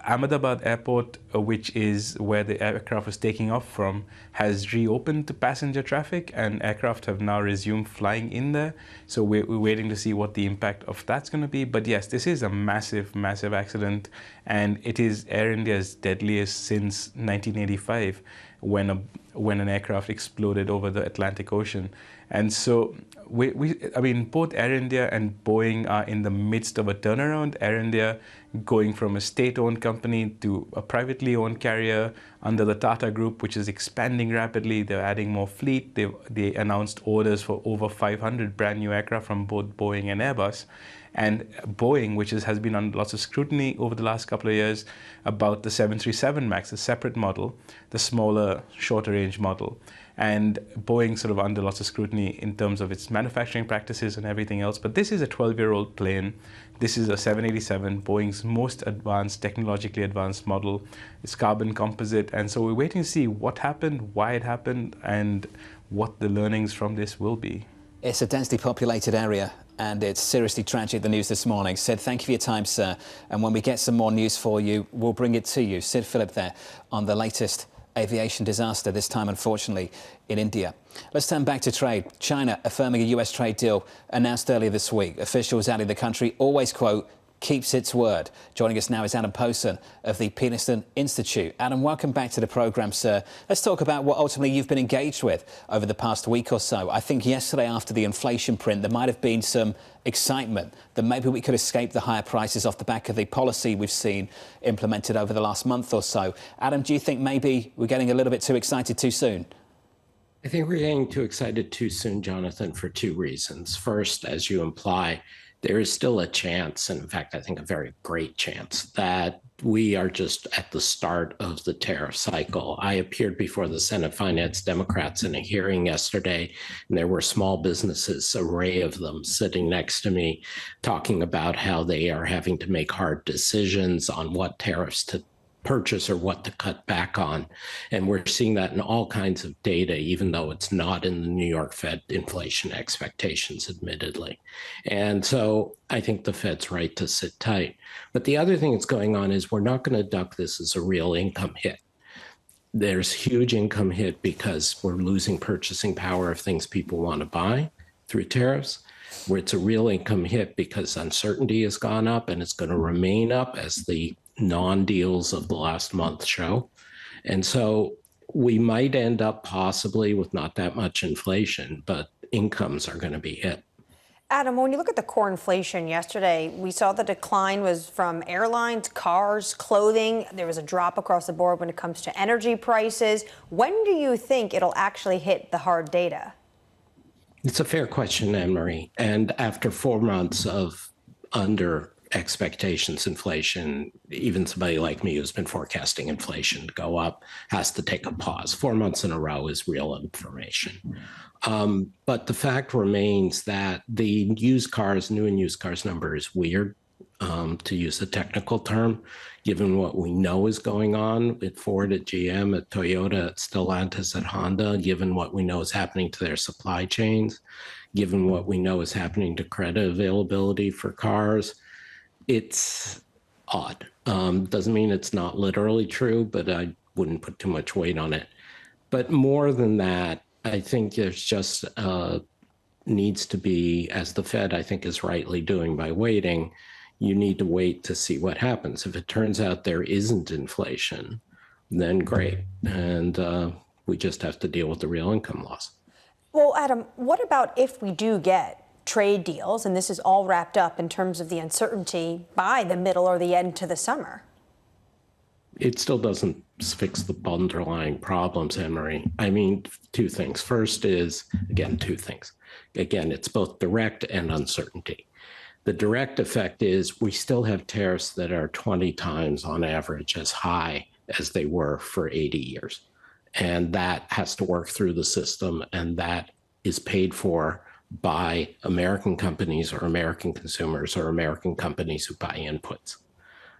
Ahmedabad airport, which is where the aircraft was taking off from, has reopened to passenger traffic and aircraft have now resumed flying in there. So we're waiting to see what the impact of that's going to be. But yes, this is a massive, massive accident, and it is Air India's deadliest since 1985 when an aircraft exploded over the Atlantic Ocean. And so I mean, both Air India and Boeing are in the midst of a turnaround. Air India going from a state-owned company to a privately owned carrier under the Tata Group, which is expanding rapidly. They're adding more fleet. They announced orders for over 500 brand new aircraft from both Boeing and Airbus. And Boeing, which has been under lots of scrutiny over the last couple of years about the 737 MAX, a separate model, the smaller, shorter range model. And Boeing sort of under lots of scrutiny in terms of its manufacturing practices and everything else. But this is a 12-year-old plane. This is a 787, Boeing's most advanced, technologically advanced model. It's carbon composite. And so we're waiting to see what happened, why it happened, and what the learnings from this will be. It's a densely populated area, and it's seriously tragic, the news this morning. Sid, thank you for your time, sir. And when we get some more news for you, we'll bring it to you. Sid Phillip there on the latest aviation disaster, this time, unfortunately, in India. Let's turn back to trade. China affirming a US trade deal announced earlier this week. Officials adding the country always, quote, keeps its word. Joining us now is Adam Posen of the Peterson Institute. Adam, welcome back to the programme, sir. Let's talk about what ultimately you've been engaged with over the past week or so. I think yesterday after the inflation print, there might have been some excitement that maybe we could escape the higher prices off the back of the policy we've seen implemented over the last month or so. Adam, do you think maybe we're getting a little bit too excited too soon? I think we're getting too excited too soon, Jonathan, for two reasons. First, as you imply, there is still a chance, and in fact, I think a very great chance, that we are just at the start of the tariff cycle. I appeared before the Senate Finance Democrats in a hearing yesterday, and there were small businesses, an array of them, sitting next to me, talking about how they are having to make hard decisions on what tariffs to purchase or what to cut back on. And we're seeing that in all kinds of data, even though it's not in the New York Fed inflation expectations, admittedly. And so I think the Fed's right to sit tight. But the other thing that's going on is we're not going to duck this as a real income hit. There's huge income hit because we're losing purchasing power of things people want to buy through tariffs, where it's a real income hit because uncertainty has gone up and it's going to remain up as the non-deals of the last month show. And so we might end up possibly with not that much inflation, but incomes are going to be hit. Adam, when you look at the core inflation yesterday, we saw the decline was from airlines, cars, clothing. There was a drop across the board when it comes to energy prices. When do you think it'll actually hit the hard data? It's a fair question, Annmarie. And after 4 months of under expectations inflation, even somebody like me who's been forecasting inflation to go up has to take a pause. 4 months in a row is real information. But the fact remains that the new and used cars number is weird, to use a technical term, given what we know is going on at Ford, at GM, at Toyota, at Stellantis, at Honda, given what we know is happening to their supply chains, given what we know is happening to credit availability for cars. It's odd. Doesn't mean it's not literally true, but I wouldn't put too much weight on it. But more than that, I think there's just needs to be, as the Fed, I think, is rightly doing by waiting, you need to wait to see what happens. If it turns out there isn't inflation, then great. And we just have to deal with the real income loss. Well, Adam, what about if we do get trade deals, and this is all wrapped up in terms of the uncertainty by the middle or the end to the summer? It still doesn't fix the underlying problems, Annmarie. I mean, two things. First is, again, two things. Again, it's both direct and uncertainty. The direct effect is we still have tariffs that are 20 times on average as high as they were for 80 years. And that has to work through the system, and that is paid for by American companies or American consumers or American companies who buy inputs.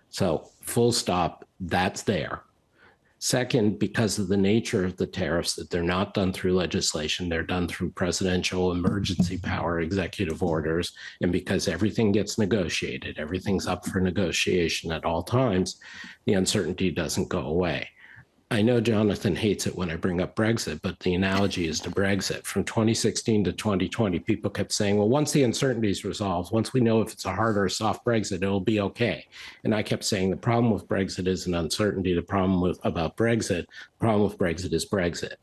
So full stop, that's there. Second, because of the nature of the tariffs, that they're not done through legislation, they're done through presidential emergency power executive orders, and because everything gets negotiated, everything's up for negotiation at all times, the uncertainty doesn't go away. I know Jonathan hates it when I bring up Brexit, but the analogy is to Brexit. From 2016 to 2020, people kept saying, well, once the uncertainty is resolved, once we know if it's a hard or a soft Brexit, it'll be okay. And I kept saying the problem with Brexit isn't uncertainty. The problem about Brexit, the problem with Brexit is Brexit.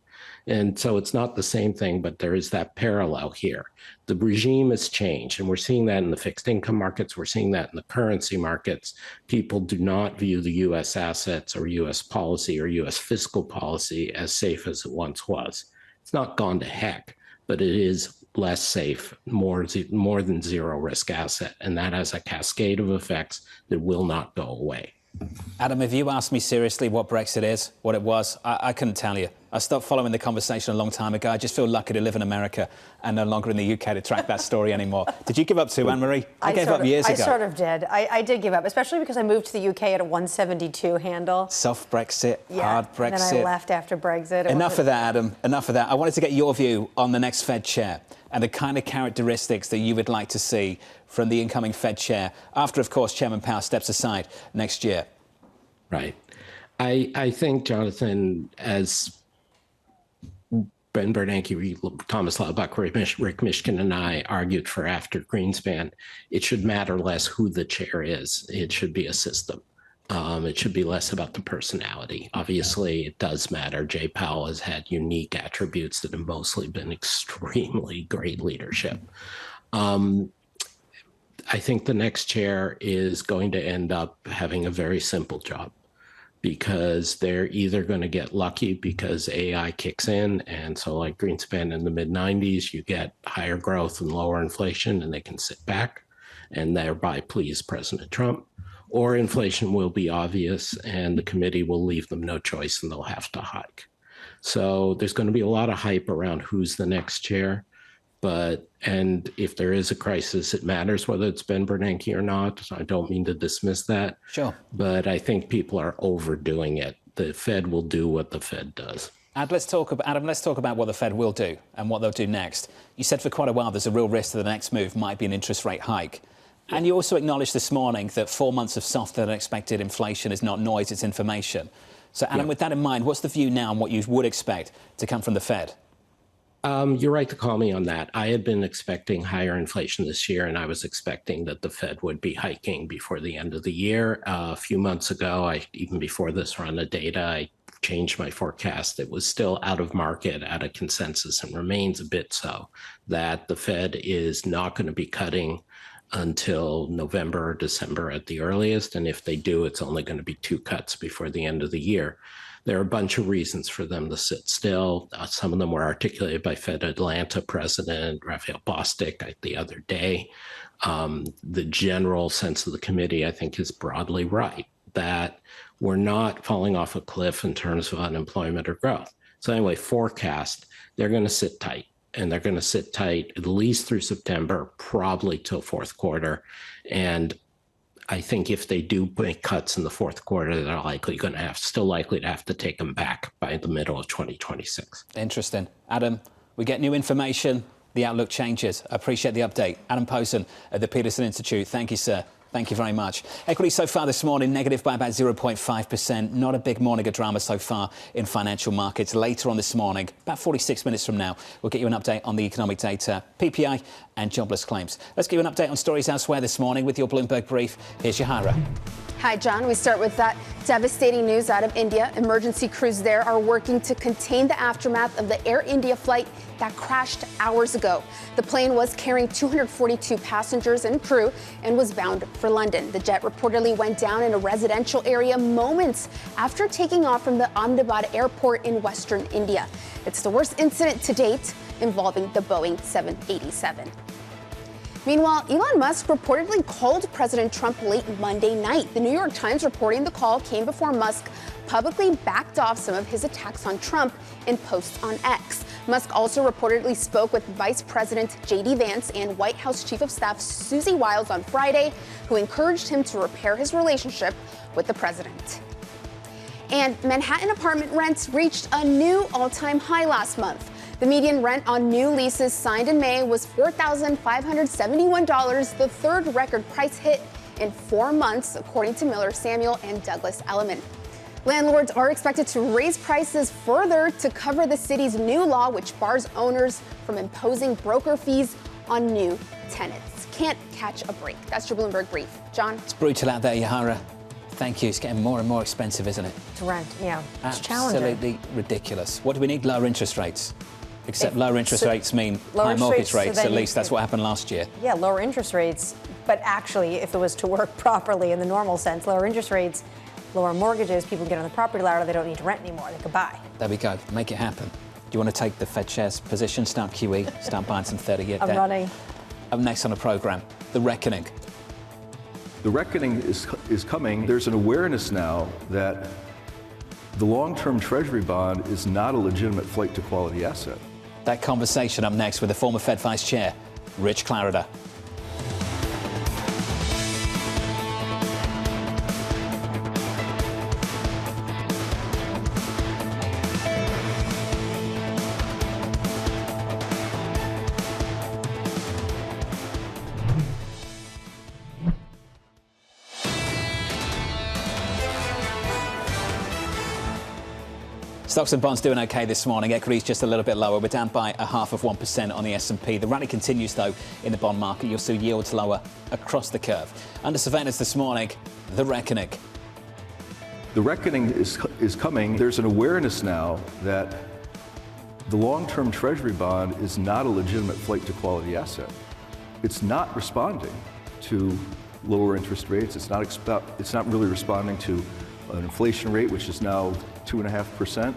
And so it's not the same thing, but there is that parallel here. The regime has changed, and we're seeing that in the fixed income markets. We're seeing that in the currency markets. People do not view the U.S. assets or U.S. policy or U.S. fiscal policy as safe as it once was. It's not gone to heck, but it is less safe, more than zero risk asset. And that has a cascade of effects that will not go away. Adam, if you asked me seriously what Brexit is, what it was, I couldn't tell you. I stopped following the conversation a long time ago. I just feel lucky to live in America and no longer in the UK to track that story anymore. Did you give up too, Annmarie? I gave up years ago. I sort of did. I did give up, especially because I moved to the UK at a 172 handle. Soft Brexit, hard Brexit. And then I left after Brexit. Enough of that, Adam. Enough of that. I wanted to get your view on the next Fed chair and the kind of characteristics that you would like to see from the incoming Fed chair after, of course, Chairman Powell steps aside next year. Right. I think, Jonathan, as Ben Bernanke, Thomas Laubach, Rick Mishkin, and I argued for after Greenspan, it should matter less who the chair is. It should be a system. It should be less about the personality. Obviously, it does matter. Jay Powell has had unique attributes that have mostly been extremely great leadership. I think the next chair is going to end up having a very simple job, because they're either going to get lucky because AI kicks in, and so like Greenspan in the mid-90s, you get higher growth and lower inflation, and they can sit back and thereby please President Trump, or inflation will be obvious and the committee will leave them no choice and they'll have to hike. So there's going to be a lot of hype around who's the next chair. And if there is a crisis, it matters whether it's Ben Bernanke or not. I don't mean to dismiss that. Sure. But I think people are overdoing it. The Fed will do what the Fed does. Adam, let's talk about what the Fed will do and what they'll do next. You said for quite a while there's a real risk that the next move might be an interest rate hike. And you also acknowledged this morning that 4 months of softer than expected inflation is not noise, it's information. So, Adam, with that in mind, what's the view now on what you would expect to come from the Fed? You're right to call me on that. I had been expecting higher inflation this year, and I was expecting that the Fed would be hiking before the end of the year. A few months ago, even before this run of data, I changed my forecast. It was still out of market, out of consensus, and remains a bit so, that the Fed is not going to be cutting until November or December at the earliest. And if they do, it's only going to be 2 cuts before the end of the year. There are a bunch of reasons for them to sit still. Some of them were articulated by Fed Atlanta President Raphael Bostic the other day. The general sense of the committee, I think, is broadly right, that we're not falling off a cliff in terms of unemployment or growth. So anyway, forecast, they're going to sit tight. And they're going to sit tight at least through September, probably till fourth quarter. And I think if they do make cuts in the fourth quarter, they're still likely to have to take them back by the middle of 2026. Interesting. Adam, we get new information. The outlook changes. I appreciate the update. Adam Posen at the Peterson Institute. Thank you, sir. Thank you very much. Equity so far this morning, negative by about 0.5%. Not a big morning of drama so far in financial markets. Later on this morning, about 46 minutes from now, we'll get you an update on the economic data, PPI and jobless claims. Let's give you an update on stories elsewhere this morning with your Bloomberg Brief. Here's Yahara. Hi, John. We start with that devastating news out of India. Emergency crews there are working to contain the aftermath of the Air India flight that crashed hours ago. The plane was carrying 242 passengers and crew and was bound for London. The jet reportedly went down in a residential area moments after taking off from the Ahmedabad airport in western India. It's the worst incident to date involving the Boeing 787. Meanwhile, Elon Musk reportedly called President Trump late Monday night. The New York Times reporting the call came before Musk publicly backed off some of his attacks on Trump in posts on X. Musk also reportedly spoke with Vice President J.D. Vance and White House Chief of Staff Susie Wiles on Friday, who encouraged him to repair his relationship with the president. And Manhattan apartment rents reached a new all-time high last month. The median rent on new leases signed in May was $4,571, the third record price hit in 4 months, according to Miller Samuel and Douglas Elliman. Landlords are expected to raise prices further to cover the city's new law, which bars owners from imposing broker fees on new tenants. Can't catch a break. That's your Bloomberg Brief. John? It's brutal out there, Yahara. Thank you. It's getting more and more expensive, isn't it? To rent, yeah. It's challenging. Absolutely ridiculous. What do we need? Lower interest rates. Except lower interest rates mean high mortgage rates. At least that's what happened last year. Yeah, lower interest rates. But actually, if it was to work properly in the normal sense, lower interest rates, lower mortgages, people get on the property ladder, they don't need to rent anymore. They could buy. There we go. Make it happen. Do you want to take the Fed chair's position? Start QE. Start buying some 30-year debt. I'm running. Up next on the programme, the reckoning. The reckoning is coming. There's an awareness now that the long-term Treasury bond is not a legitimate flight to quality asset. That conversation up next with the former Fed Vice Chair, Rich Clarida. Stocks and bonds doing okay this morning. Equities just a little bit lower. We're down by 0.5% on the S&P. The rally continues, though, in the bond market. You'll see yields lower across the curve. Under surveillance this morning, the reckoning. The reckoning is coming. There's an awareness now that the long-term Treasury bond is not a legitimate flight to quality asset. It's not responding to lower interest rates. It's not really responding to an inflation rate, which is now 2.5%,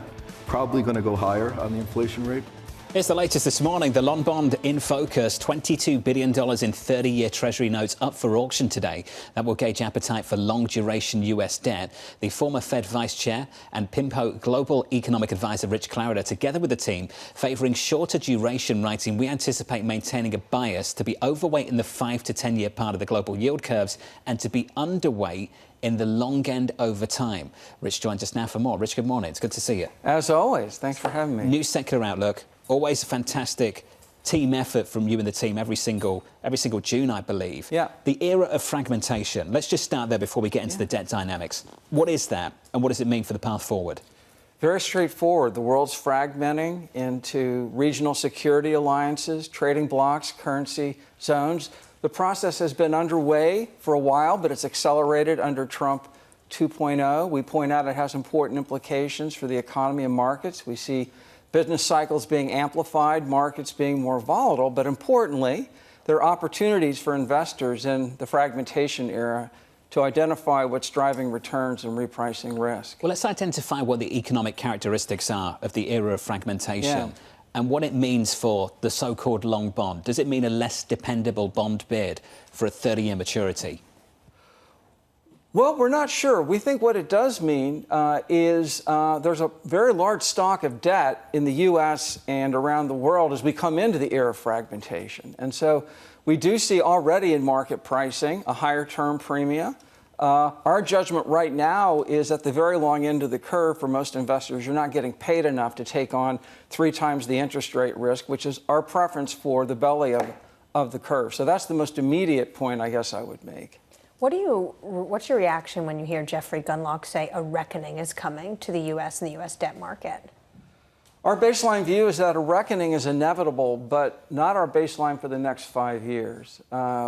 probably going to go higher on the inflation rate. Here's the latest this morning. The long bond in focus, $22 billion in 30-year Treasury notes up for auction today. That will gauge appetite for long-duration U.S. debt. The former Fed Vice Chair and PIMCO Global Economic Advisor Rich Clarida, together with the team, favouring shorter duration, writing, "We anticipate maintaining a bias to be overweight in the 5 to 10-year part of the global yield curves and to be underweight in the long end over time." Rich joins us now for more. Rich, good morning. It's good to see you. As always. Thanks for having me. New secular outlook. Always a fantastic team effort from you and the team every single June, I believe. Yeah. The era of fragmentation. Let's just start there before we get into the debt dynamics. What is that, and what does it mean for the path forward? Very straightforward. The world's fragmenting into regional security alliances, trading blocs, currency zones. The process has been underway for a while, but it's accelerated under Trump 2.0. We point out it has important implications for the economy and markets. We see business cycles being amplified, markets being more volatile, but importantly, there are opportunities for investors in the fragmentation era to identify what's driving returns and repricing risk. Well, let's identify what the economic characteristics are of the era of fragmentation and what it means for the so-called long bond. Does it mean a less dependable bond bid for a 30-year maturity? Well, we're not sure. We think what it does mean is there's a very large stock of debt in the U.S. and around the world as we come into the era of fragmentation. And so we do see already in market pricing a higher term premium. Our judgment right now is at the very long end of the curve for most investors, you're not getting paid enough to take on 3 times the interest rate risk, which is our preference for the belly of the curve. So that's the most immediate point I guess I would make. What's your reaction when you hear Jeffrey Gundlach say a reckoning is coming to the U.S. and the U.S. debt market? Our baseline view is that a reckoning is inevitable, but not our baseline for the next 5 years.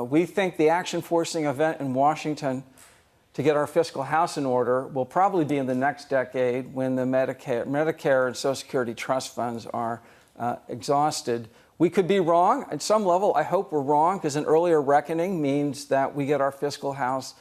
We think the action-forcing event in Washington to get our fiscal house in order will probably be in the next decade when the Medicare and Social Security trust funds are exhausted. We could be wrong. At some level, I hope we're wrong, because an earlier reckoning means that we get our fiscal house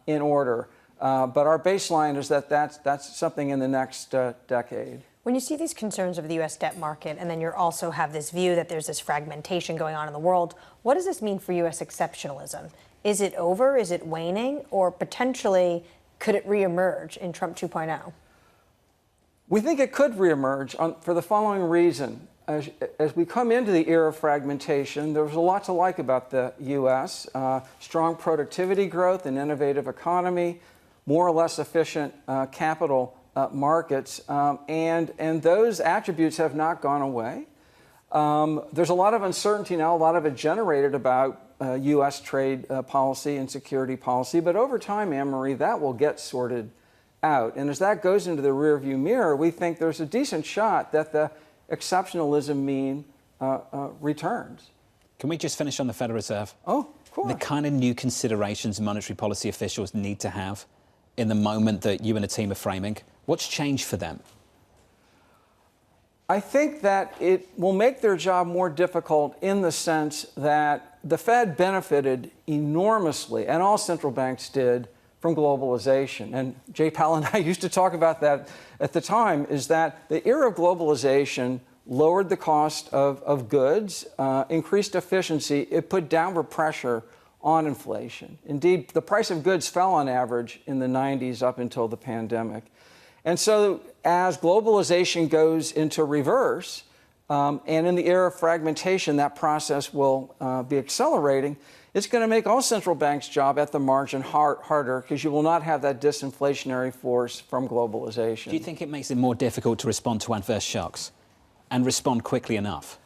in order. But our baseline is that that's something in the next decade. When you see these concerns of the U.S. debt market, and then you also have this view that there's this fragmentation going on in the world, what does this mean for U.S. exceptionalism? Is it over? Is it waning? Or potentially, could it reemerge in Trump 2.0? We think it could reemerge for the following reason. As we come into the era of fragmentation, there's a lot to like about the U.S. Strong productivity growth, an innovative economy, more or less efficient capital markets, and those attributes have not gone away. There's a lot of uncertainty now, a lot of it generated about U.S. trade policy and security policy, but over time, Annmarie, that will get sorted out. And as that goes into the rearview mirror, we think there's a decent shot that the exceptionalism mean returns. Can we just finish on the Federal Reserve? Oh, of course. The kind of new considerations monetary policy officials need to have in the moment that you and a team are framing. What's changed for them? I think that it will make their job more difficult in the sense that the Fed benefited enormously, and all central banks did, from globalization. And Jay Powell and I used to talk about that at the time, is that the era of globalization lowered the cost of goods, increased efficiency, it put downward pressure on inflation. Indeed, the price of goods fell on average in the 90s up until the pandemic. And so as globalization goes into reverse, and in the era of fragmentation, that process will be accelerating, it's going to make all central banks' job at the margin harder, because you will not have that disinflationary force from globalization. Do you think it makes it more difficult to respond to adverse shocks and respond quickly enough?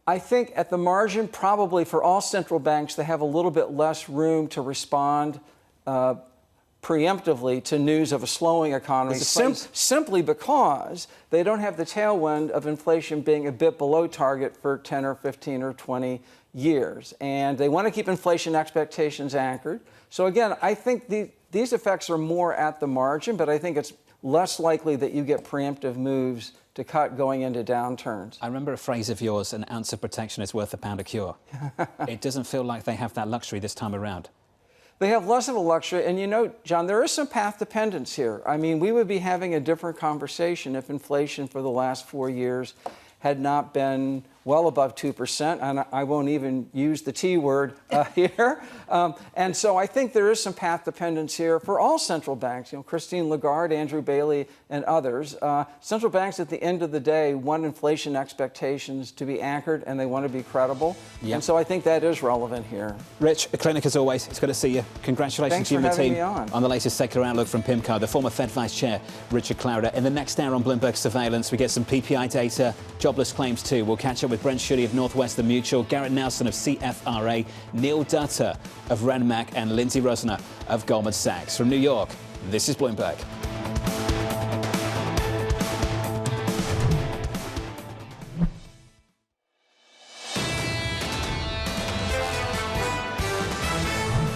I think at the margin, probably for all central banks, they have a little bit less room to respond preemptively to news of a slowing economy, simply because they don't have the tailwind of inflation being a bit below target for 10 or 15 or 20 years. And they want to keep inflation expectations anchored. So again, I think these effects are more at the margin, but I think it's less likely that you get preemptive moves to cut going into downturns. I remember a phrase of yours, an ounce of protection is worth a pound of cure. It doesn't feel like they have that luxury this time around. They have less of a luxury, and you know, John, there is some path dependence here. I mean, we would be having a different conversation if inflation for the last 4 years had not been well above 2%, and I won't even use the T word here. And so I think there is some path dependence here for all central banks. You know, Christine Lagarde, Andrew Bailey, and others. Central banks, at the end of the day, want inflation expectations to be anchored, and they want to be credible. Yep. And so I think that is relevant here. Rich, a clinic as always. It's good to see you. Congratulations to you and the team on the latest secular outlook from PIMCO. The former Fed Vice Chair, Richard Clarida. In the next hour on Bloomberg Surveillance, we get some PPI data, jobless claims too. We'll catch up with Brent Schutte of Northwestern Mutual, Garrett Nelson of CFRA, Neil Dutta of Renmac, and Lindsay Rosner of Goldman Sachs. From New York, this is Bloomberg.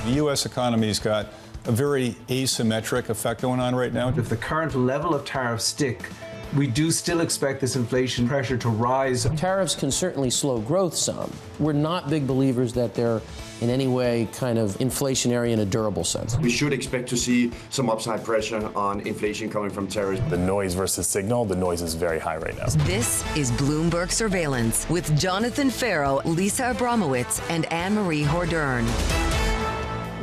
The U.S. economy's got a very asymmetric effect going on right now. If the current level of tariffs stick, we do still expect this inflation pressure to rise. Tariffs can certainly slow growth some. We're not big believers that they're in any way kind of inflationary in a durable sense. We should expect to see some upside pressure on inflation coming from tariffs. The noise versus signal, the noise is very high right now. This is Bloomberg Surveillance with Jonathan Ferro, Lisa Abramowicz, and Annmarie Hordern.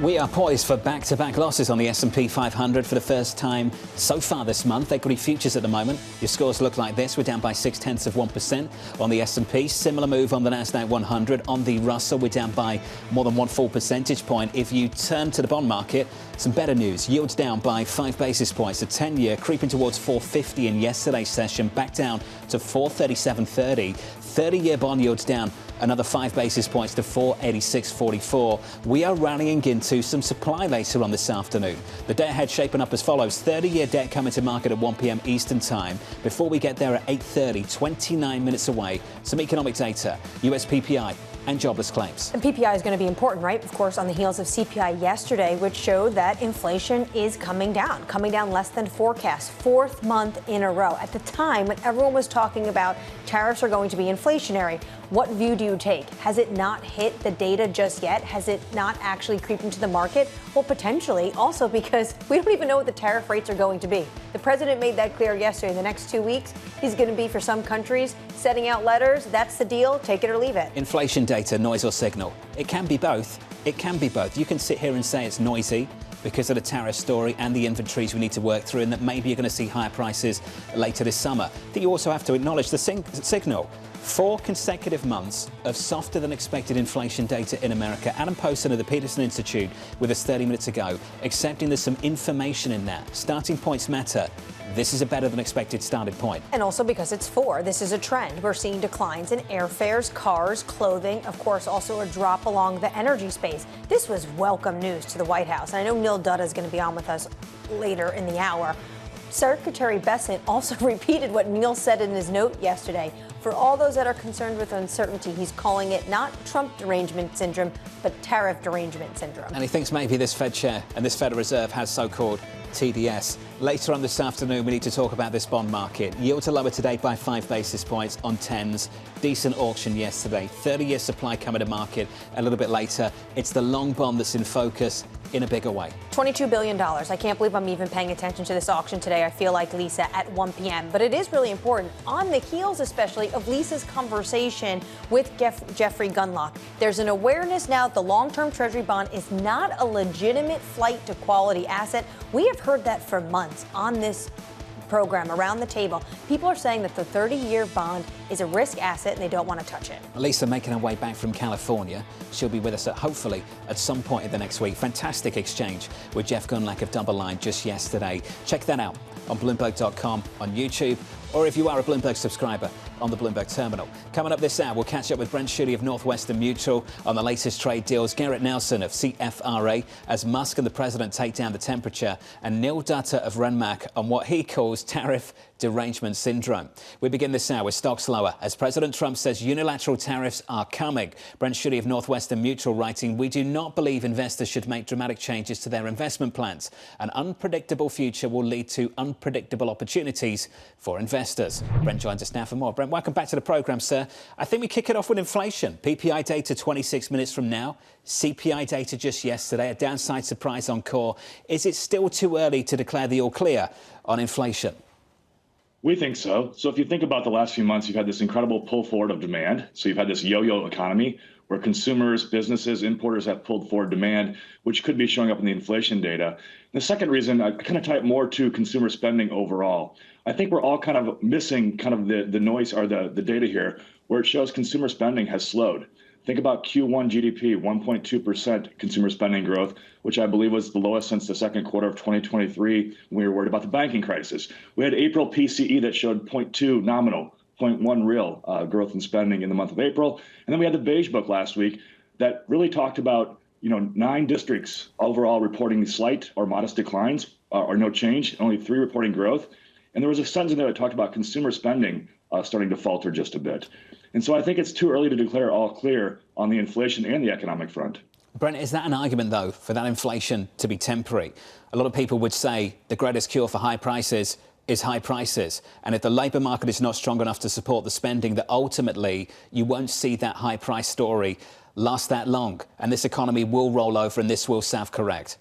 We are poised for back-to-back losses on the S&P 500 for the first time so far this month. Equity futures at the moment, your scores look like this. We're down by 0.6% on the S&P. Similar move on the Nasdaq 100. On the Russell, we're down by more than 1 full percentage point. If you turn to the bond market, some better news. Yields down by 5 basis points. The 10-year creeping towards 4.50 in yesterday's session, back down to 4.3730. 30-year bond yields down another 5 basis points to 4.8644. We are rallying into some supply later on this afternoon. The day ahead shaping up as follows. 30-year debt coming to market at 1 p.m. Eastern Time. Before we get there at 8:30, 29 minutes away, some economic data. US PPI and jobless claims. And PPI is going to be important, right? Of course, on the heels of CPI yesterday, which showed that inflation is coming down less than forecast, fourth month in a row. At the time when everyone was talking about tariffs are going to be inflationary, what view do you take? Has it not hit the data just yet? Has it not actually creeped into the market? Well, potentially, also because we don't even know what the tariff rates are going to be. The president made that clear yesterday. In the next 2 weeks, he's going to be, for some countries, setting out letters. That's the deal. Take it or leave it. Inflation data, noise or signal? It can be both. It can be both. You can sit here and say it's noisy because of the tariff story and the inventories we need to work through, and that maybe you're going to see higher prices later this summer. I think you also have to acknowledge the signal. 4 consecutive months of softer than expected inflation data in America. Adam Posen of the Peterson Institute with us 30 minutes ago, accepting there's some information in that. Starting points matter. This is a better than expected starting point. And also because it's 4. This is a trend. We're seeing declines in airfares, cars, clothing, of course, also a drop along the energy space. This was welcome news to the White House. And I know Neil Dutta is going to be on with us later in the hour. Secretary Bessent also repeated what Neil said in his note yesterday. For all those that are concerned with uncertainty, he's calling it not Trump derangement syndrome, but tariff derangement syndrome. And he thinks maybe this Fed chair and this Federal Reserve has so-called TDS. Later on this afternoon, we need to talk about this bond market. Yields are lower today by 5 basis points on 10s. Decent auction yesterday. 30-year supply coming to market a little bit later. It's the long bond that's in focus in a bigger way. $22 billion. I can't believe I'm even paying attention to this auction today. I feel like Lisa at 1 p.m. But it is really important, on the heels especially of Lisa's conversation with Jeffrey Gundlach. There's an awareness now that the long-term Treasury bond is not a legitimate flight to quality asset. We have heard that for months on this program around the table. People are saying that the 30-year bond is a risk asset and they don't want to touch it. Lisa making her way back from California. She'll be with us hopefully at some point in the next week. Fantastic exchange with Jeff Gundlach of Double Line just yesterday. Check that out on Bloomberg.com, on YouTube, or if you are a Bloomberg subscriber, on the Bloomberg terminal. Coming up this hour, we'll catch up with Brent Schutte of Northwestern Mutual on the latest trade deals, Garrett Nelson of CFRA as Musk and the president take down the temperature, and Neil Dutta of Renmark on what he calls tariff derangement syndrome. We begin this hour with stocks lower as President Trump says unilateral tariffs are coming. Brent Schutte of Northwestern Mutual writing, we do not believe investors should make dramatic changes to their investment plans. An unpredictable future will lead to unpredictable opportunities for investors. Brent joins us now for more. Brent, welcome back to the programme, sir. I think we kick it off with inflation. PPI data 26 minutes from now. CPI data just yesterday. A downside surprise on core. Is it still too early to declare the all clear on inflation? We think so. So if you think about the last few months, you've had this incredible pull forward of demand. So you've had this yo-yo economy where consumers, businesses, importers have pulled forward demand, which could be showing up in the inflation data. The second reason, I kind of tie it more to consumer spending overall. I think we're all kind of missing kind of the noise or the data here where it shows consumer spending has slowed. Think about Q1 GDP, 1.2% consumer spending growth, which I believe was the lowest since the second quarter of 2023 when we were worried about the banking crisis. We had April PCE that showed 0.2 nominal, 0.1 real growth in spending in the month of April. And then we had the Beige Book last week that really talked about 9 districts overall reporting slight or modest declines or no change, only 3 reporting growth. And there was a sentence in there that talked about consumer spending starting to falter just a bit. And so I think it's too early to declare all clear on the inflation and the economic front. Brent, is that an argument, though, for that inflation to be temporary? A lot of people would say the greatest cure for high prices is high prices. And if the labour market is not strong enough to support the spending, that ultimately you won't see that high price story last that long. And this economy will roll over and this will self-correct.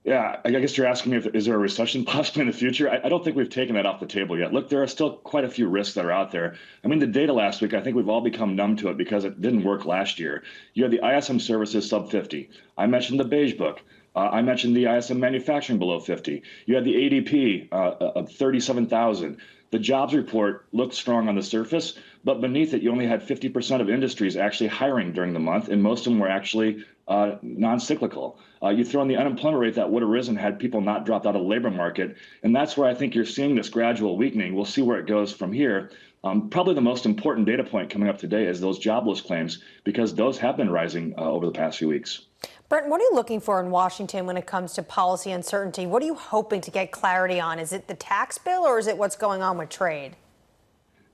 Yeah, I guess you're asking me is there a recession possibly in the future? I don't think we've taken that off the table yet. Look, there are still quite a few risks that are out there. I mean, the data last week, I think we've all become numb to it because it didn't work last year. You had the ISM services sub 50. I mentioned the Beige Book. I mentioned the ISM manufacturing below 50. You had the ADP of 37,000. The jobs report looked strong on the surface, but beneath it, you only had 50% of industries actually hiring during the month, and most of them were actually non-cyclical. You throw in the unemployment rate that would have risen had people not dropped out of the labor market, and that's where I think you're seeing this gradual weakening. We'll see where it goes from here. Probably the most important data point coming up today is those jobless claims, because those have been rising over the past few weeks. Brent, what are you looking for in Washington when it comes to policy uncertainty? What are you hoping to get clarity on? Is it the tax bill or is it what's going on with trade?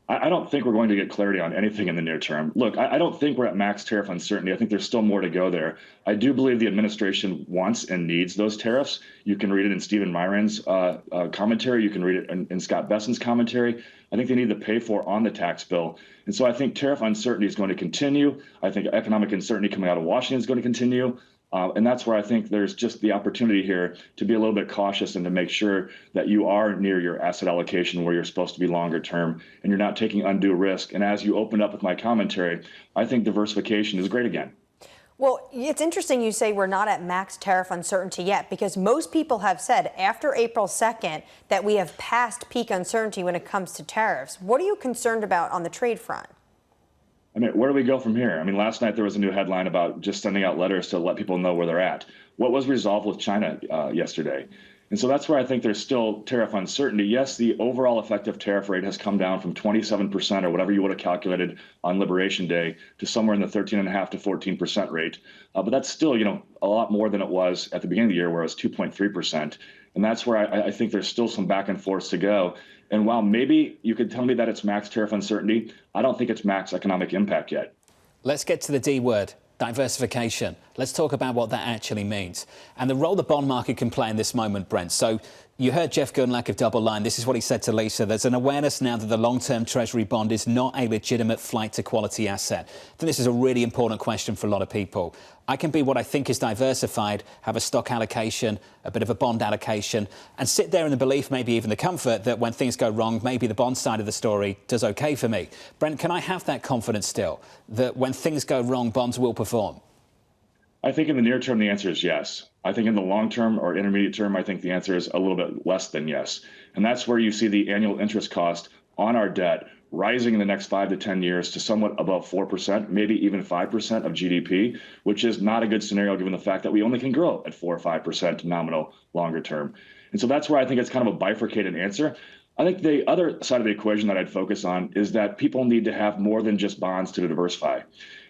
I don't think we're going to get clarity on anything in the near term. Look, I don't think we're at max tariff uncertainty. I think there's still more to go there. I do believe the administration wants and needs those tariffs. You can read it in Stephen Myron's commentary. You can read it in Scott Besson's commentary. I think they need to pay for on the tax bill. And so I think tariff uncertainty is going to continue. I think economic uncertainty coming out of Washington is going to continue. And that's where I think there's just the opportunity here to be a little bit cautious and to make sure that you are near your asset allocation where you're supposed to be longer term and you're not taking undue risk. And as you opened up with my commentary, I think diversification is great again. Well, it's interesting you say we're not at max tariff uncertainty yet, because most people have said after April 2nd that we have passed peak uncertainty when it comes to tariffs. What are you concerned about on the trade front? I mean, where do we go from here? I mean, last night there was a new headline about just sending out letters to let people know where they're at. What was resolved with China yesterday? And so that's where I think there's still tariff uncertainty. Yes, the overall effective tariff rate has come down from 27% or whatever you would have calculated on Liberation Day to somewhere in the 13.5% to 14% rate. But that's still, a lot more than it was at the beginning of the year, where it was 2.3%. And that's where I think there's still some back and forth to go. And while maybe you could tell me that it's max tariff uncertainty, I don't think it's max economic impact yet. Let's get to the D word, diversification. Let's talk about what that actually means and the role the bond market can play in this moment, Brent. So you heard Jeff Gundlach of Double Line. This is what he said to Lisa. There's an awareness now that the long-term Treasury bond is not a legitimate flight to quality asset. I think this is a really important question for a lot of people. I can be what I think is diversified, have a stock allocation, a bit of a bond allocation, and sit there in the belief, maybe even the comfort, that when things go wrong, maybe the bond side of the story does okay for me. Brent, can I have that confidence still, that when things go wrong, bonds will perform? I think in the near term, the answer is yes. I think in the long term or intermediate term, I think the answer is a little bit less than yes. And that's where you see the annual interest cost on our debt rising in the next 5 to 10 years to somewhat above 4%, maybe even 5% of GDP, which is not a good scenario given the fact that we only can grow at 4 or 5% nominal longer term. And so that's where I think it's kind of a bifurcated answer. I think the other side of the equation that I'd focus on is that people need to have more than just bonds to diversify.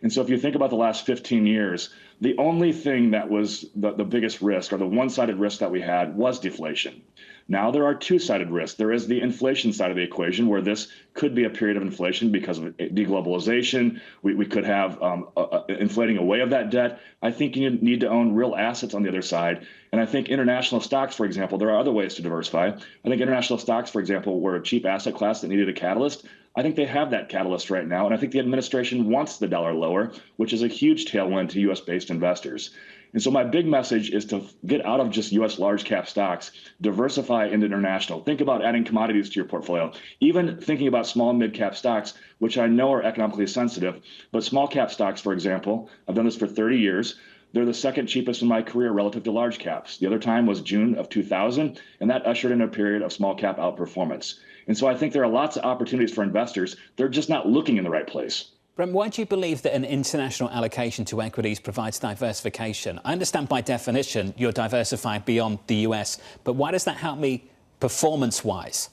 And so if you think about the last 15 years, the only thing that was the biggest risk, or the one-sided risk that we had, was deflation. Now there are two-sided risks. There is the inflation side of the equation, where this could be a period of inflation because of deglobalization. We could have inflating away of that debt. I think you need to own real assets on the other side. And I think international stocks, for example, there are other ways to diversify. I think international stocks, for example, were a cheap asset class that needed a catalyst. I think they have that catalyst right now. And I think the administration wants the dollar lower, which is a huge tailwind to U.S.-based investors. And so my big message is to get out of just U.S. large cap stocks, diversify into international. Think about adding commodities to your portfolio, even thinking about small and mid cap stocks, which I know are economically sensitive. But small cap stocks, for example, I've done this for 30 years. They're the second cheapest in my career relative to large caps. The other time was June of 2000, and that ushered in a period of small cap outperformance. And so I think there are lots of opportunities for investors. They're just not looking in the right place. Brent, why do you believe that an international allocation to equities provides diversification? I understand by definition you're diversified beyond the US, but why does that help me performance-wise?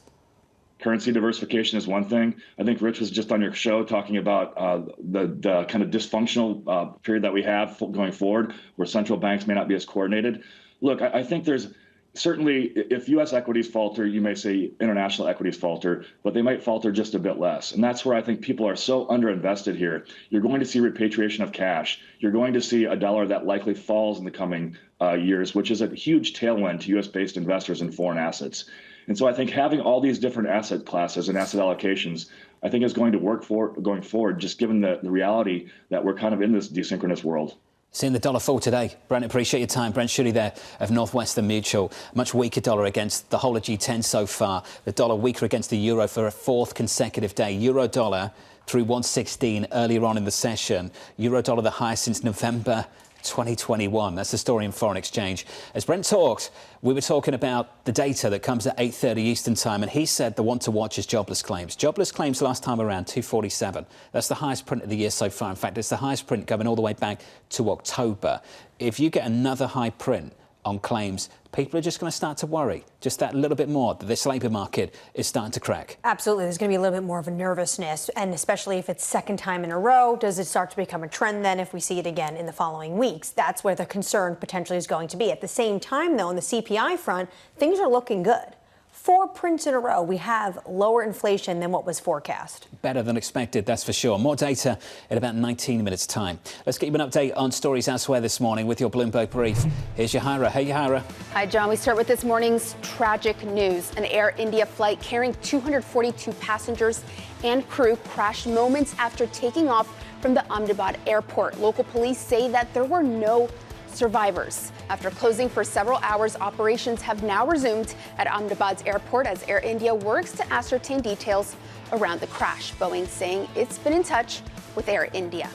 Currency diversification is one thing. I think Rich was just on your show talking about the kind of dysfunctional period that we have going forward, where central banks may not be as coordinated. Look, I think there's certainly, if U.S. equities falter, you may say international equities falter, but they might falter just a bit less. And that's where I think people are so underinvested here. You're going to see repatriation of cash. You're going to see a dollar that likely falls in the coming years, which is a huge tailwind to U.S.-based investors in foreign assets. And so I think having all these different asset classes and asset allocations, I think is going to work going forward, just given the reality that we're kind of in this desynchronous world. Seeing the dollar fall today. Brent, appreciate your time. Brent Schutte there of Northwestern Mutual. Much weaker dollar against the whole of G10 so far. The dollar weaker against the euro for a fourth consecutive day. Euro dollar through 116 earlier on in the session. Euro dollar the highest since November 2021. That's the story in foreign exchange. As Brent talked, we were talking about the data that comes at 8:30 Eastern time, and he said the one to watch is jobless claims. Jobless claims last time around, 247. That's the highest print of the year so far. In fact, it's the highest print going all the way back to October. If you get another high print on claims, people are just going to start to worry just that little bit more that this labour market is starting to crack. Absolutely. There's going to be a little bit more of a nervousness, and especially if it's second time in a row, does it start to become a trend then if we see it again in the following weeks? That's where the concern potentially is going to be. At the same time, though, on the CPI front, things are looking good. 4 prints in a row, we have lower inflation than what was forecast. Better than expected, that's for sure. More data in about 19 minutes' time. Let's get you an update on stories elsewhere this morning with your Bloomberg Brief. Here's Yahira. Hey, Yahira. Hi, John. We start with this morning's tragic news. An Air India flight carrying 242 passengers and crew crashed moments after taking off from the Ahmedabad airport. Local police say that there were no survivors. After closing for several hours, operations have now resumed at Ahmedabad's airport as Air India works to ascertain details around the crash. Boeing saying it's been in touch with Air India.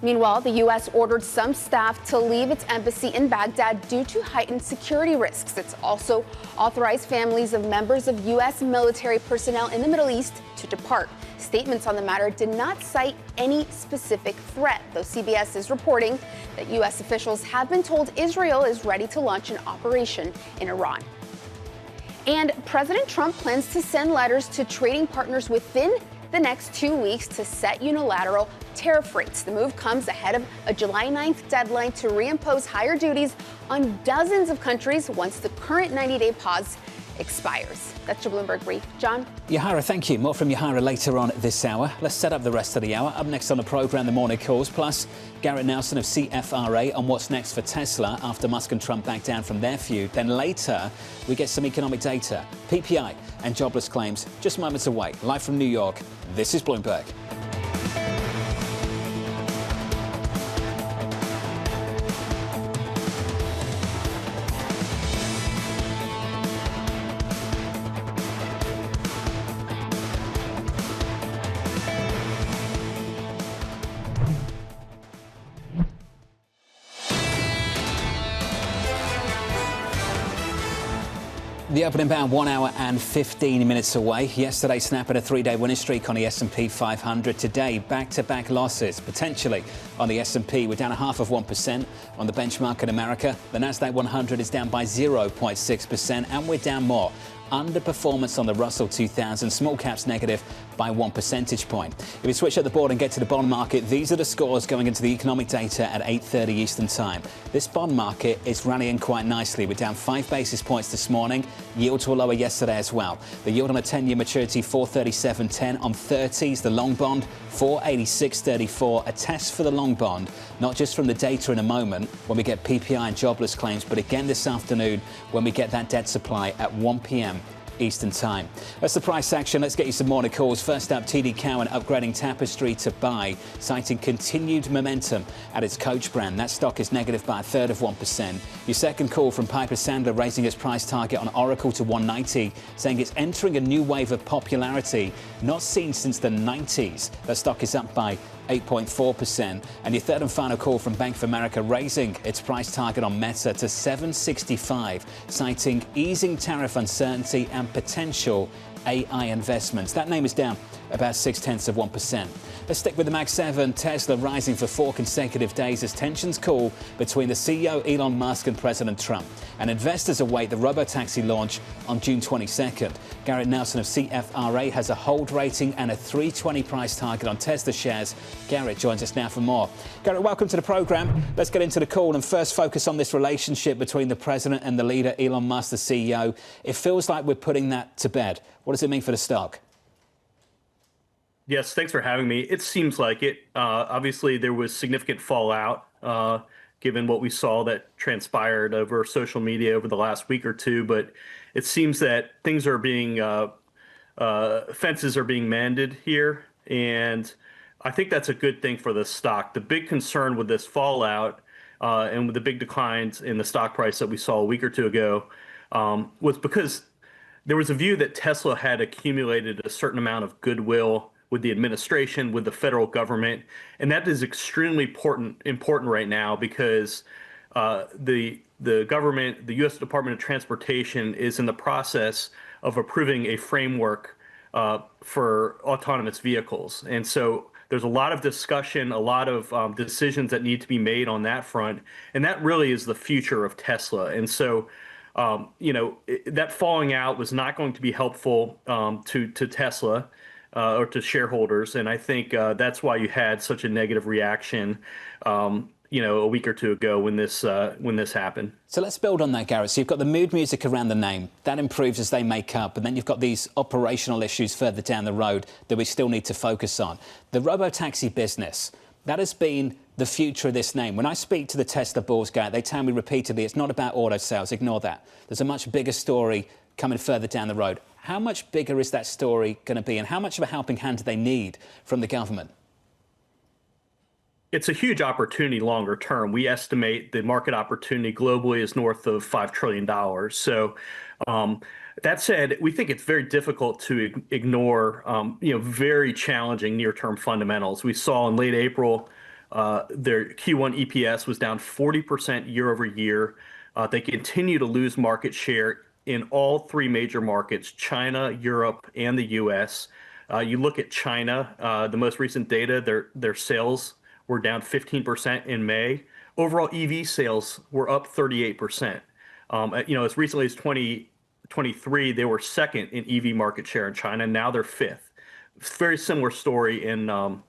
Meanwhile, the U.S. ordered some staff to leave its embassy in Baghdad due to heightened security risks. It's also authorized families of members of U.S. military personnel in the Middle East to depart. Statements on the matter did not cite any specific threat, though CBS is reporting that U.S. officials have been told Israel is ready to launch an operation in Iran. And President Trump plans to send letters to trading partners within the next 2 weeks to set unilateral tariff rates. The move comes ahead of a July 9th deadline to reimpose higher duties on dozens of countries once the current 90-day pause expires. That's your Bloomberg Brief. John? Yahira, thank you. More from Yahira later on this hour. Let's set up the rest of the hour. Up next on the programme, the morning calls, plus Garrett Nelson of CFRA on what's next for Tesla after Musk and Trump back down from their feud. Then later, we get some economic data, PPI and jobless claims just moments away. Live from New York, this is Bloomberg. The opening bound 1 hour and 15 minutes away. Yesterday snapping a 3-day winning streak on the S&P 500. Today, back-to-back losses, potentially on the S&P. We're down 0.5% on the benchmark in America. The Nasdaq 100 is down by 0.6%, and we're down more. Underperformance on the Russell 2000, small caps negative by 1 percentage point. If we switch at the board and get to the bond market, these are the scores going into the economic data at 8:30 Eastern Time. This bond market is rallying quite nicely. We're down 5 basis points this morning. Yields were lower yesterday as well. The yield on a 10-year maturity 4.3710 on 30s. The long bond 4.8634. A test for the long bond, not just from the data in a moment when we get PPI and jobless claims, but again this afternoon when we get that debt supply at 1 p.m. Eastern Time. That's the price action. Let's get you some morning calls. First up, TD Cowen upgrading Tapestry to buy, citing continued momentum at its Coach brand. That stock is negative by 1/3%. Your second call from Piper Sandler raising its price target on Oracle to 190, saying it's entering a new wave of popularity not seen since the 90s. That stock is up by 8.4%. And your third and final call from Bank of America raising its price target on Meta to 765, citing easing tariff uncertainty and potential AI investments. That name is down about 0.6%. Let's stick with the Mag 7. Tesla rising for 4 consecutive days as tensions cool between the CEO Elon Musk and President Trump. And investors await the robotaxi launch on June 22nd. Garrett Nelson of CFRA has a hold rating and a 320 price target on Tesla shares. Garrett joins us now for more. Garrett, welcome to the program. Let's get into the call and first focus on this relationship between the president and the leader, Elon Musk, the CEO. It feels like we're putting that to bed. What does it mean for the stock? Yes, thanks for having me. It seems like it. Obviously, there was significant fallout given what we saw that transpired over social media over the last week or two. But it seems that things are being fences are being mended here, and I think that's a good thing for the stock. The big concern with this fallout and with the big declines in the stock price that we saw a week or two ago was because there was a view that Tesla had accumulated a certain amount of goodwill with the administration, with the federal government, and that is extremely important right now because the government, the U.S. Department of Transportation, is in the process of approving a framework for autonomous vehicles, and so there's a lot of discussion, a lot of decisions that need to be made on that front, and that really is the future of Tesla. And so, that falling out was not going to be helpful to Tesla. Or to shareholders, and I think that's why you had such a negative reaction. a week or two ago when this happened. So let's build on that, Garrett. So you've got the mood music around the name. That improves as they make up. And then you've got these operational issues further down the road that we still need to focus on. The robotaxi business, that has been the future of this name. When I speak to the Tesla bulls, Garrett, they tell me repeatedly it's not about auto sales. Ignore that. There's a much bigger story coming further down the road. How much bigger is that story going to be? And how much of a helping hand do they need from the government? It's a huge opportunity longer term. We estimate the market opportunity globally is north of $5 trillion. So that said, we think it's very difficult to ignore very challenging near-term fundamentals. We saw in late April their Q1 EPS was down 40% year over year. They continue to lose market share in all three major markets, China, Europe, and the US. You look at China, the most recent data, their sales were down 15% in May. Overall EV sales were up 38%. As recently as 2023, they were second in EV market share in China. Now they're fifth. Very similar story in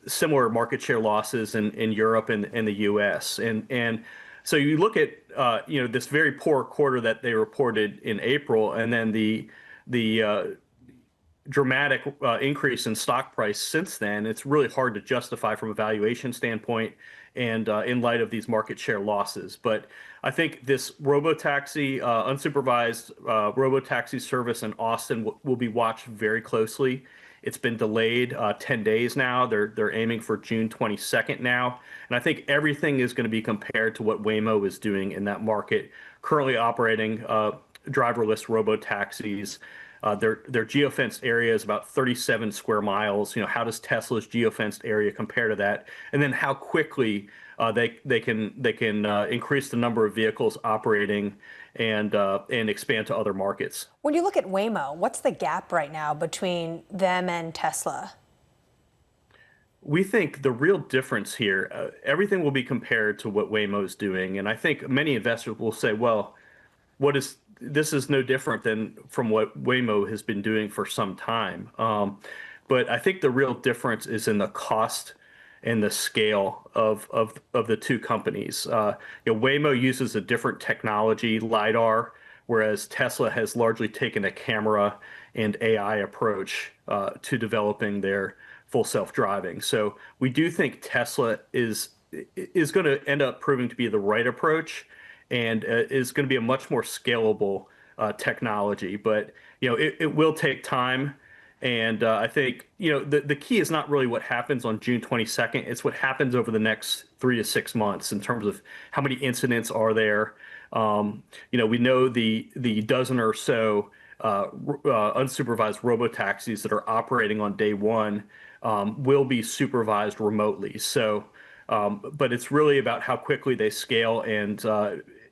similar market share losses in Europe and the US. And so you look at this very poor quarter that they reported in April, and then the dramatic increase in stock price since then. It's really hard to justify from a valuation standpoint and in light of these market share losses. But I think this robotaxi, unsupervised robotaxi service in Austin will be watched very closely. It's been delayed 10 days now. They're aiming for June 22nd now. And I think everything is going to be compared to what Waymo is doing in that market, currently operating driverless robotaxis. Their geofenced area is about 37 square miles. How does Tesla's geofenced area compare to that? And then how quickly they can increase the number of vehicles operating and expand to other markets. When you look at Waymo, what's the gap right now between them and Tesla? We think the real difference here, everything will be compared to what Waymo is doing. And I think many investors will say, well, this is no different than from what Waymo has been doing for some time. But I think the real difference is in the cost and the scale of the two companies. Waymo uses a different technology, LiDAR, whereas Tesla has largely taken a camera and AI approach to developing their full self-driving. So we do think Tesla is going to end up proving to be the right approach, and is going to be a much more scalable technology. But it will take time, and I think the key is not really what happens on June 22nd. It's what happens over the next 3 to 6 months in terms of how many incidents are there. We know the dozen or so unsupervised robotaxis that are operating on day one will be supervised remotely. So, but it's really about how quickly they scale, and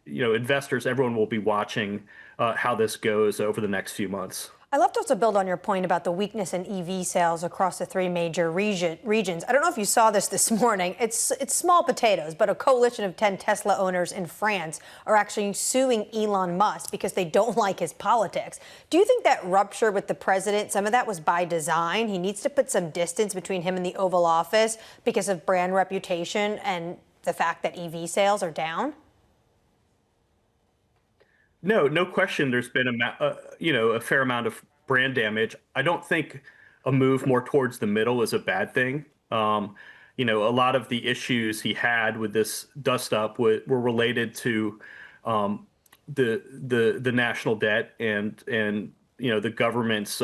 investors, everyone will be watching how this goes over the next few months. I love to also build on your point about the weakness in EV sales across the three major regions. I don't know if you saw this morning. It's small potatoes, but a coalition of 10 Tesla owners in France are actually suing Elon Musk because they don't like his politics. Do you think that rupture with the president, some of that was by design? He needs to put some distance between him and the Oval Office because of brand reputation and the fact that EV sales are down? No question. There's been a fair amount of brand damage. I don't think a move more towards the middle is a bad thing. A lot of the issues he had with this dust up were related to the national debt and the government's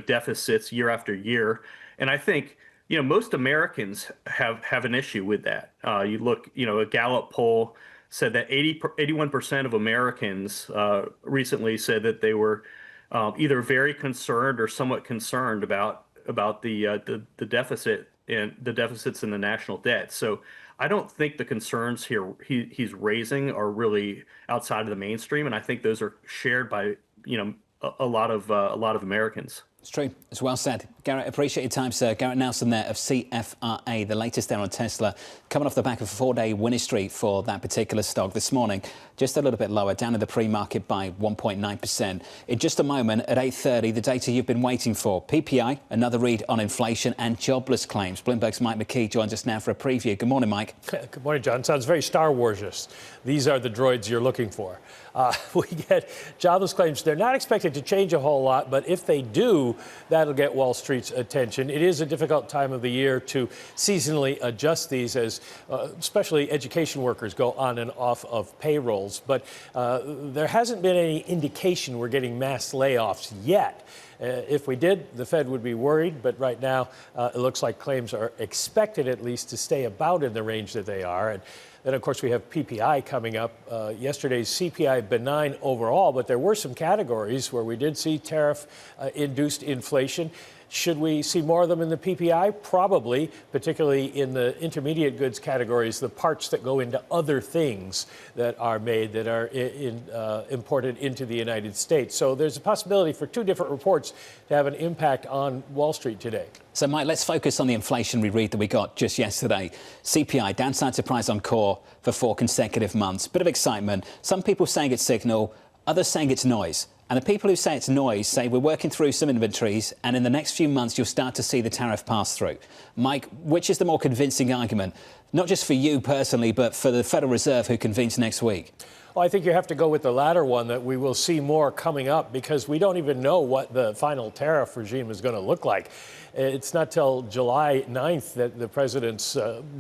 deficits year after year. And I think most Americans have an issue with that. You look, a Gallup poll said that 81% of Americans recently said that they were either very concerned or somewhat concerned about the deficit and the deficits in the national debt. So I don't think the concerns here he's raising are really outside of the mainstream, and I think those are shared by a lot of Americans. It's true. It's well said. Garrett, appreciate your time, sir. Garrett Nelson there of CFRA, the latest there on Tesla, coming off the back of a 4-day winning streak for that particular stock this morning. Just a little bit lower, down in the pre-market by 1.9%. In just a moment, at 8:30, the data you've been waiting for. PPI, another read on inflation and jobless claims. Bloomberg's Mike McKee joins us now for a preview. Good morning, Mike. Good morning, John. Sounds very Star Wars-ish. These are the droids you're looking for. We get jobless claims. They're not expected to change a whole lot, but if they do, that'll get Wall Street's attention. It is a difficult time of the year to seasonally adjust these as especially education workers go on and off of payrolls. But there hasn't been any indication we're getting mass layoffs yet. If we did, the Fed would be worried, but right now it looks like claims are expected at least to stay about in the range that they are. And then, of course, we have PPI coming up. Yesterday's CPI benign overall, but there were some categories where we did see tariff-induced inflation. Should we see more of them in the PPI? Probably, particularly in the intermediate goods categories, the parts that go into other things that are made that are imported into the United States. So there's a possibility for two different reports to have an impact on Wall Street today. So, Mike, let's focus on the inflationary read that we got just yesterday. CPI, downside surprise on core for 4 consecutive months. Bit of excitement. Some people saying it's signal, others saying it's noise. And the people who say it's noise say we're working through some inventories and in the next few months you'll start to see the tariff pass through. Mike, which is the more convincing argument? Not just for you personally, but for the Federal Reserve who convenes next week. Well, I think you have to go with the latter one, that we will see more coming up because we don't even know what the final tariff regime is going to look like. It's not till July 9th that the president's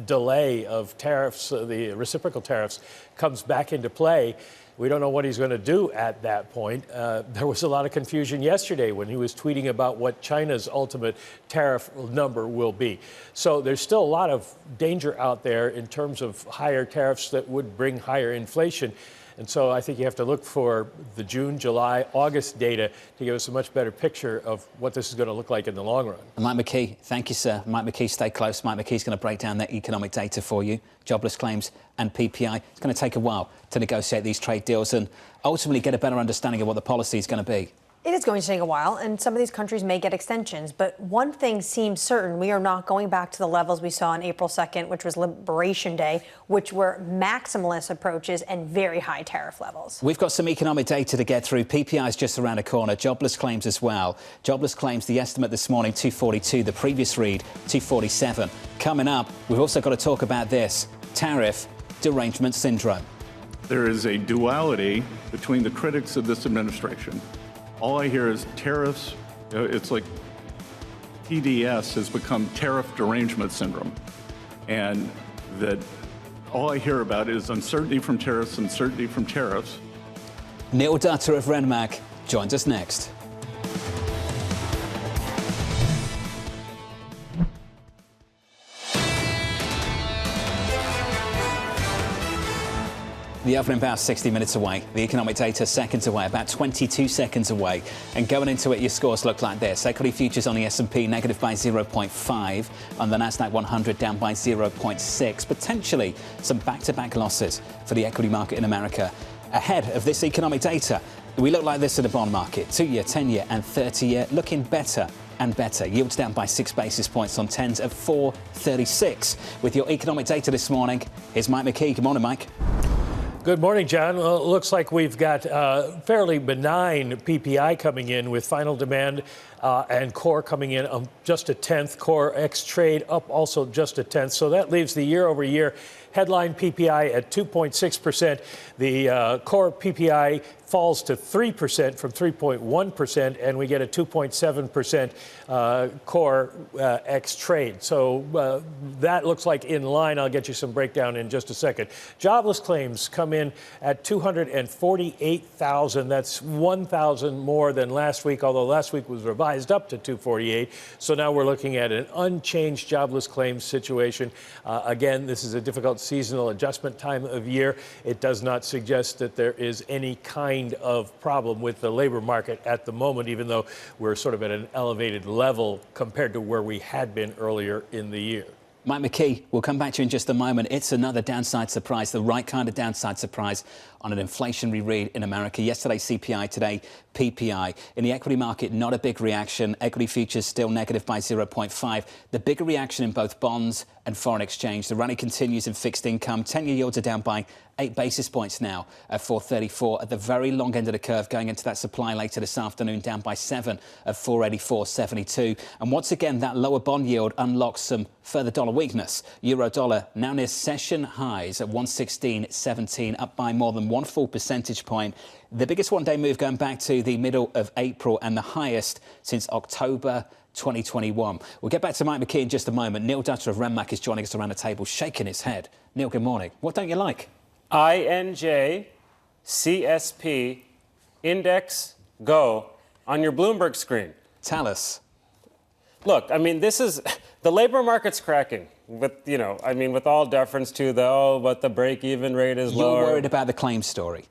delay of tariffs, the reciprocal tariffs, comes back into play. We don't know what he's going to do at that point. There was a lot of confusion yesterday when he was tweeting about what China's ultimate tariff number will be. So there's still a lot of danger out there in terms of higher tariffs that would bring higher inflation. And so I think you have to look for the June, July, August data to give us a much better picture of what this is going to look like in the long run. Mike McKee, thank you, sir. Mike McKee, stay close. Mike McKee's going to break down that economic data for you, jobless claims and PPI. It's going to take a while to negotiate these trade deals and ultimately get a better understanding of what the policy is going to be. It is going to take a while, and some of these countries may get extensions. But one thing seems certain. We are not going back to the levels we saw on April 2nd, which was Liberation Day, which were maximalist approaches and very high tariff levels. We've got some economic data to get through. PPI is just around the corner. Jobless claims as well. Jobless claims, the estimate this morning, 242. The previous read, 247. Coming up, we've also got to talk about this, tariff derangement syndrome. There is a duality between the critics of this administration. All I hear is tariffs. It's like TDS has become tariff derangement syndrome. And that all I hear about is uncertainty from tariffs, uncertainty from tariffs. Neil Dutta of Renmark joins us next. The opening bout 60 minutes away. The economic data seconds away, about 22 seconds away. And going into it, your scores look like this. Equity futures on the S&P negative by 0.5. On the Nasdaq 100 down by 0.6. Potentially some back-to-back losses for the equity market in America. Ahead of this economic data, we look like this in the bond market. 2-year, 10-year and 30-year looking better and better. Yields down by 6 basis points on 10s at 4.36. With your economic data this morning, here's Mike McKee. Good morning, Mike. Good morning, John. Well, it looks like we've got fairly benign PPI coming in with final demand and core coming in just a tenth. Core ex trade up also just a tenth. So that leaves the year over year headline PPI at 2.6%. The core PPI falls to 3% from 3.1%, and we get a 2.7% core ex trade. So that looks like in line. I'll get you some breakdown in just a second. Jobless claims come in at 248,000. That's 1,000 more than last week, although last week was revised up to 248. So now we're looking at an unchanged jobless claims situation. Again, this is a difficult seasonal adjustment time of year. It does not suggest that there is any kind of problem with the labor market at the moment, even though we're sort of at an elevated level compared to where we had been earlier in the year. Mike McKee, we'll come back to you in just a moment. It's another downside surprise, the right kind of downside surprise on an inflationary read in America. Yesterday, CPI, today, PPI. In the equity market, not a big reaction. Equity futures still negative by 0.5. The bigger reaction in both bonds and foreign exchange. The rally continues in fixed income. 10-year yields are down by 8 basis points now at 434. At the very long end of the curve, going into that supply later this afternoon, down by 7 at 484.72. And once again, that lower bond yield unlocks some further dollar weakness. Euro dollar now near session highs at 116.17, up by more than 1 full percentage point. The biggest one-day move going back to the middle of April and the highest since October 2021. We'll get back to Mike McKee in just a moment. Neil Dutta of Renmac is joining us around the table, shaking his head. Neil, good morning. What don't you like? INJ, CSP, Index, Go on your Bloomberg screen. Tell us. Look, I mean, this is the labor market's cracking. With, you know, I mean, with all deference to the, but the break-even rate is lower. You're worried about the claims story.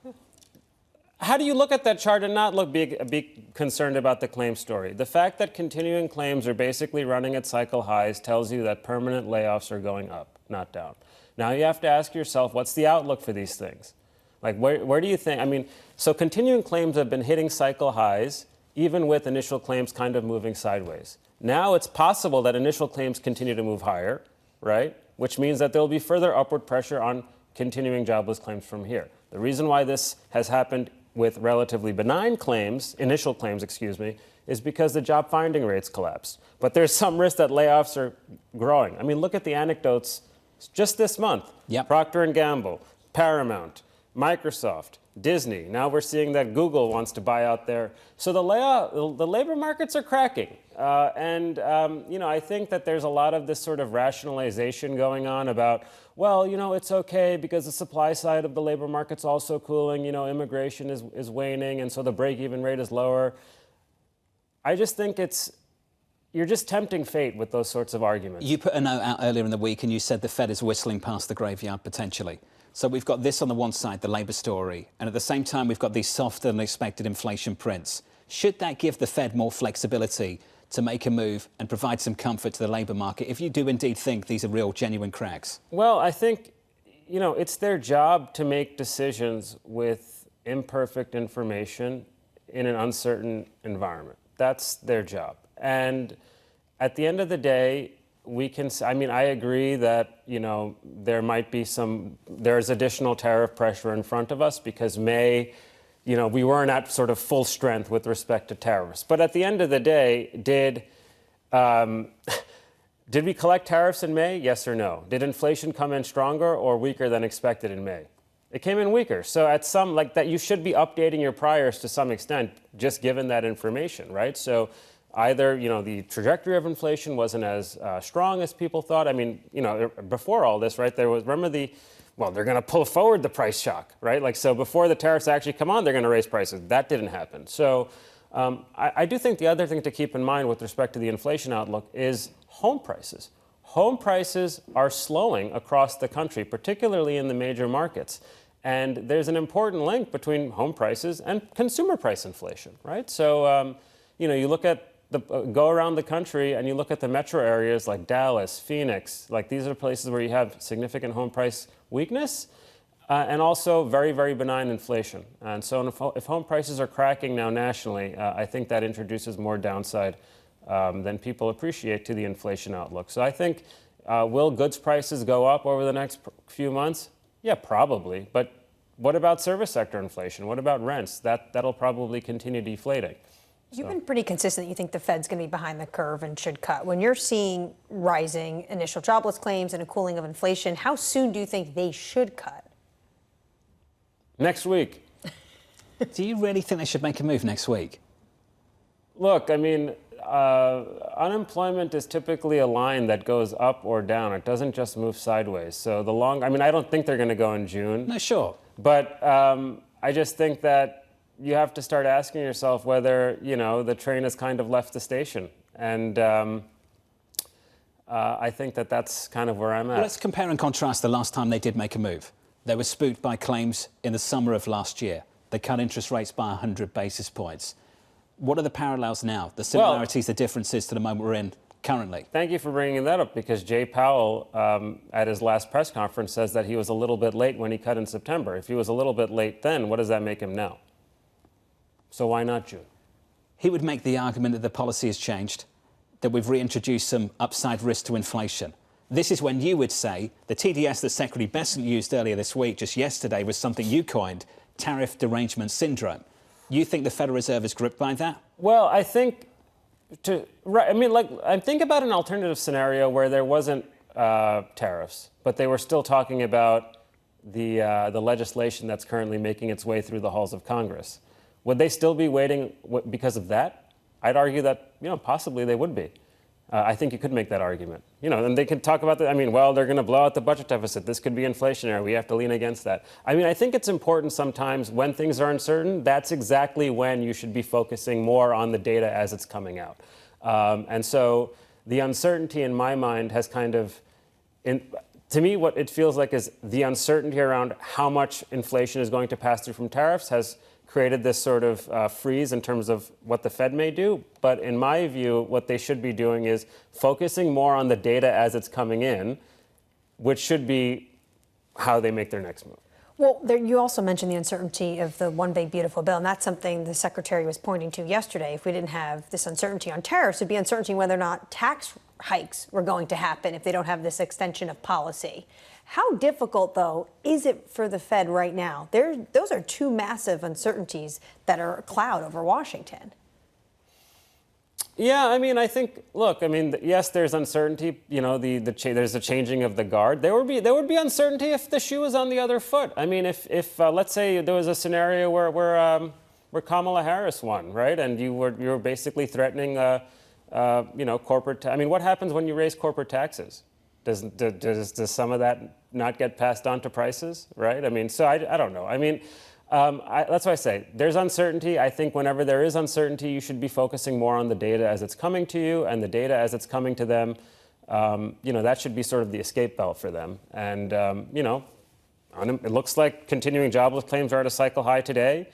How do you look at that chart and not be concerned about the claim story? The fact that continuing claims are basically running at cycle highs tells you that permanent layoffs are going up, not down. Now you have to ask yourself, what's the outlook for these things? Like, where do you think? I mean, so continuing claims have been hitting cycle highs, even with initial claims kind of moving sideways. Now it's possible that initial claims continue to move higher, right? Which means that there will be further upward pressure on continuing jobless claims from here. The reason why this has happened with relatively benign claims, initial claims, excuse me, is because the job finding rates collapsed. But there's some risk that layoffs are growing. I mean, look at the anecdotes just this month. Yep. Procter & Gamble, Paramount, Microsoft, Disney. Now we're seeing that Google wants to buy out there. So the labor markets are cracking. You know, I think that there's a lot of this sort of rationalization going on about, well, you know, it's okay because the supply side of the labor market's also cooling. You know, immigration is waning, and so the break-even rate is lower. I just think you're just tempting fate with those sorts of arguments. You put a note out earlier in the week and you said the Fed is whistling past the graveyard potentially. So we've got this on the one side, the labour story, and at the same time we've got these softer than expected inflation prints. Should that give the Fed more flexibility to make a move and provide some comfort to the labour market if you do indeed think these are real, genuine cracks? Well, I think, you know, it's their job to make decisions with imperfect information in an uncertain environment. That's their job. And at the end of the day, I mean, I agree that, you know, there's additional tariff pressure in front of us because May, you know, we weren't at sort of full strength with respect to tariffs. But at the end of the day, did we collect tariffs in May? Yes or no? Did inflation come in stronger or weaker than expected in May? It came in weaker. So at some, like that, you should be updating your priors to some extent, just given that information, right? So either, you know, the trajectory of inflation wasn't as strong as people thought. I mean, you know, before all this, right, there was, remember they're going to pull forward the price shock, right? Like, so before the tariffs actually come on, they're going to raise prices. That didn't happen. So I do think the other thing to keep in mind with respect to the inflation outlook is home prices. Home prices are slowing across the country, particularly in the major markets. And there's an important link between home prices and consumer price inflation, right? So, you know, you look at go around the country and you look at the metro areas like Dallas, Phoenix, like these are places where you have significant home price weakness and also very, very benign inflation. And so if home prices are cracking now nationally, I think that introduces more downside than people appreciate to the inflation outlook. So I think, will goods prices go up over the next few months? Yeah, probably. But what about service sector inflation? What about rents? That'll probably continue deflating. You've been pretty consistent. You think the Fed's going to be behind the curve and should cut. When you're seeing rising initial jobless claims and a cooling of inflation, how soon do you think they should cut? Next week. Do you really think they should make a move next week? Look, I mean, unemployment is typically a line that goes up or down. It doesn't just move sideways. So I mean, I don't think they're going to go in June. No, sure. But I just think that you have to start asking yourself whether, you know, the train has kind of left the station. And I think that's kind of where I'm at. Well, let's compare and contrast the last time they did make a move. They were spooked by claims in the summer of last year. They cut interest rates by 100 basis points. What are the parallels now? The similarities, the differences to the moment we're in currently? Thank you for bringing that up, because Jay Powell, at his last press conference, says that he was a little bit late when he cut in September. If he was a little bit late then, what does that make him now? So why not June? He would make the argument that the policy has changed, that we've reintroduced some upside risk to inflation. This is when you would say the TDS that Secretary Bessent used earlier this week, just yesterday, was something you coined, tariff derangement syndrome. You think the Federal Reserve is gripped by that? Well, I think I think about an alternative scenario where there wasn't tariffs, but they were still talking about the legislation that's currently making its way through the halls of Congress. Would they still be waiting because of that? I'd argue that, possibly they would be. I think you could make that argument. And they could talk about they're going to blow out the budget deficit. This could be inflationary. We have to lean against that. I think it's important sometimes when things are uncertain, that's exactly when you should be focusing more on the data as it's coming out. And so the uncertainty in my mind has kind of, to me, what it feels like is the uncertainty around how much inflation is going to pass through from tariffs has created this sort of freeze in terms of what the Fed may do. But in my view, what they should be doing is focusing more on the data as it's coming in, which should be how they make their next move. Well, you also mentioned the uncertainty of the one big beautiful bill, and that's something the Secretary was pointing to yesterday. If we didn't have this uncertainty on tariffs, it'd be uncertainty whether or not tax hikes were going to happen if they don't have this extension of policy. How difficult, though, is it for the Fed right now? Those are two massive uncertainties that are a cloud over Washington. Yeah, I think, look, yes, there's uncertainty. There's a changing of the guard. There would be uncertainty if the shoe was on the other foot. If let's say there was a scenario where Kamala Harris won, right, and you were basically threatening, corporate. What happens when you raise corporate taxes? Does some of that not get passed on to prices, right? So I don't know. That's why I say there's uncertainty. I think whenever there is uncertainty, you should be focusing more on the data as it's coming to you, and the data as it's coming to them. That should be sort of the escape valve for them. And it looks like continuing jobless claims are at a cycle high today.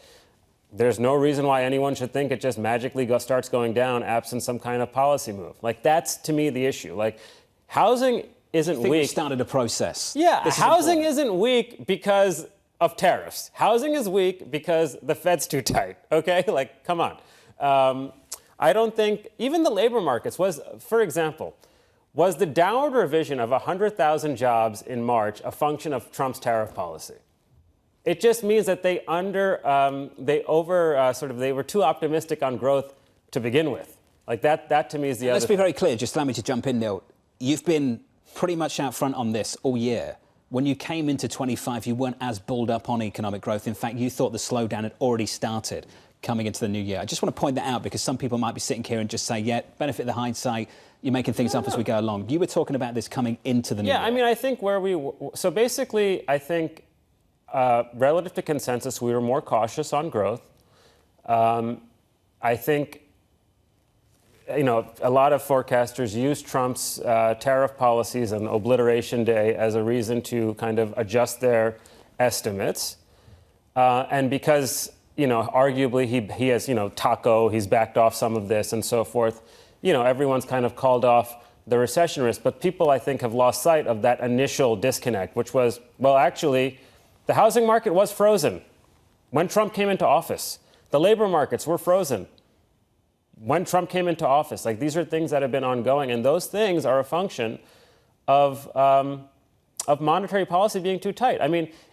There's no reason why anyone should think it just magically starts going down absent some kind of policy move. That's to me the issue. Housing isn't weak. We started a process. Yeah, housing isn't weak because of tariffs. Housing is weak because the Fed's too tight, okay? Come on. I don't think, even the labor markets for example, was the downward revision of 100,000 jobs in March a function of Trump's tariff policy? It just means that they were too optimistic on growth to begin with. That to me is the other. Let's be very clear, just allow me to jump in, Neil. You've been pretty much out front on this all year. When you came into 25, you weren't as bulled up on economic growth. In fact, you thought the slowdown had already started coming into the new year. I just want to point that out because some people might be sitting here and just say, yeah, benefit of the hindsight, you're making things up as we go along. You were talking about this coming into the new year. Yeah, I think so basically, I think relative to consensus, we were more cautious on growth. I think a lot of forecasters use Trump's tariff policies and Obliteration Day as a reason to kind of adjust their estimates. And because, arguably he has, Taco, he's backed off some of this and so forth, everyone's kind of called off the recession risk. But people, I think, have lost sight of that initial disconnect, which was, well, actually, the housing market was frozen when Trump came into office. The labor markets were frozen when Trump came into office. These are things that have been ongoing, and those things are a function of monetary policy being too tight.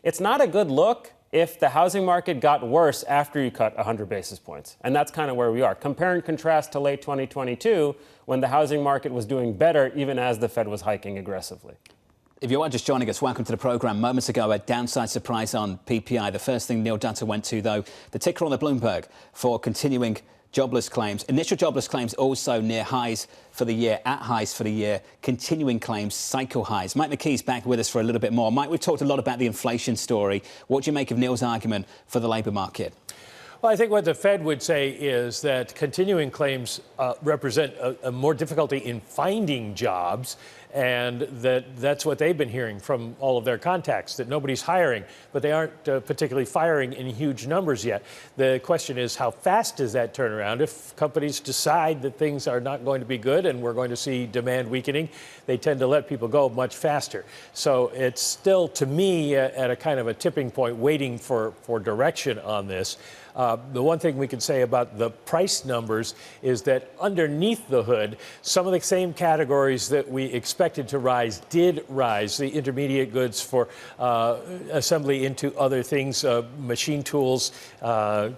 It's not a good look if the housing market got worse after you cut 100 basis points, and that's kind of where we are. Compare and contrast to late 2022, when the housing market was doing better even as the Fed was hiking aggressively. If you are just joining us, welcome to the programme. Moments ago, a downside surprise on PPI. The first thing Neil Dutta went to, though, the ticker on the Bloomberg for continuing jobless claims. Initial jobless claims also near highs for the year, at highs for the year. Continuing claims, cycle highs. Mike McKee's back with us for a little bit more. Mike, we've talked a lot about the inflation story. What do you make of Neil's argument for the labour market? Well, I think what the Fed would say is that continuing claims represent a more difficulty in finding jobs, And that's what they've been hearing from all of their contacts, that nobody's hiring, but they aren't particularly firing in huge numbers yet. The question is, how fast does that turn around? If companies decide that things are not going to be good and we're going to see demand weakening, they tend to let people go much faster. So it's still, to me, at a kind of a tipping point, waiting for direction on this. The one thing we can say about the price numbers is that underneath the hood, some of the same categories that we expected to rise did rise. The intermediate goods for assembly into other things, machine tools,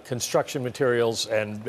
construction materials, and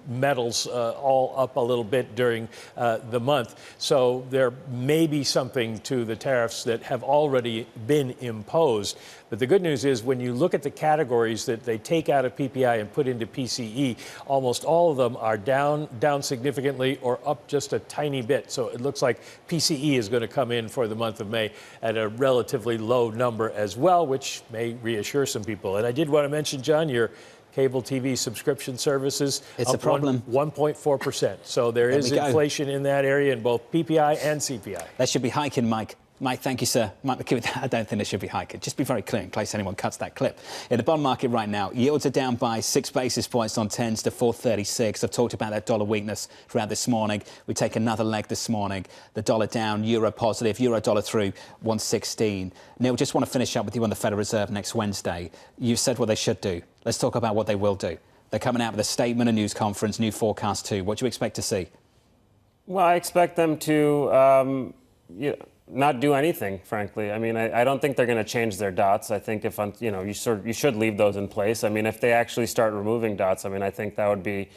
metals all up a little bit during the month. So there may be something to the tariffs that have already been imposed. But the good news is when you look at the categories that they take out of PPI and put into PCE, almost all of them are down significantly or up just a tiny bit. So it looks like PCE is going to come in for the month of May at a relatively low number as well, which may reassure some people. And I did want to mention, John, your cable TV subscription services. It's a problem. 1.4%. So there is inflation in that area in both PPI and CPI. That should be hiking, Mike. Mike, thank you, sir. Mike McKeown, I don't think they should be hiking. Just be very clear in case anyone cuts that clip. In the bond market right now, yields are down by 6 basis points on 10s to 436. I've talked about that dollar weakness throughout this morning. We take another leg this morning. The dollar down, euro positive, euro dollar through 116. Neil, just want to finish up with you on the Federal Reserve next Wednesday. You've said what they should do. Let's talk about what they will do. They're coming out with a statement, a news conference, new forecast too. What do you expect to see? Well, I expect them to not do anything, frankly. I mean, I don't think they're going to change their dots. I think if, you should leave those in place. I mean, if they actually start removing dots, I mean, I think that would be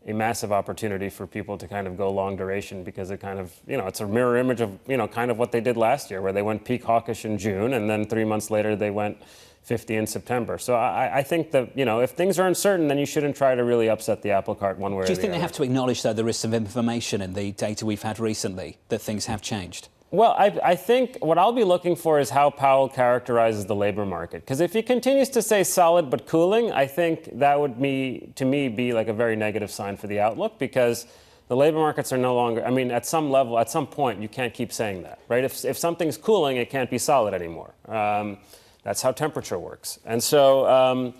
a massive opportunity for people to kind of go long duration, because it kind of, it's a mirror image of, kind of what they did last year, where they went peak hawkish in June, and then 3 months later they went 50 in September. So I think that, if things are uncertain, then you shouldn't try to really upset the apple cart one way or the other. Do you think they have to acknowledge, though, there is some information in the data we've had recently that things have changed? Well, I think what I'll be looking for is how Powell characterizes the labor market. Because if he continues to say solid but cooling, I think that would, to me, be like a very negative sign for the outlook, because the labor markets are no longer, I mean, at some level, at some point, you can't keep saying that, right? If something's cooling, it can't be solid anymore. That's how temperature works. And so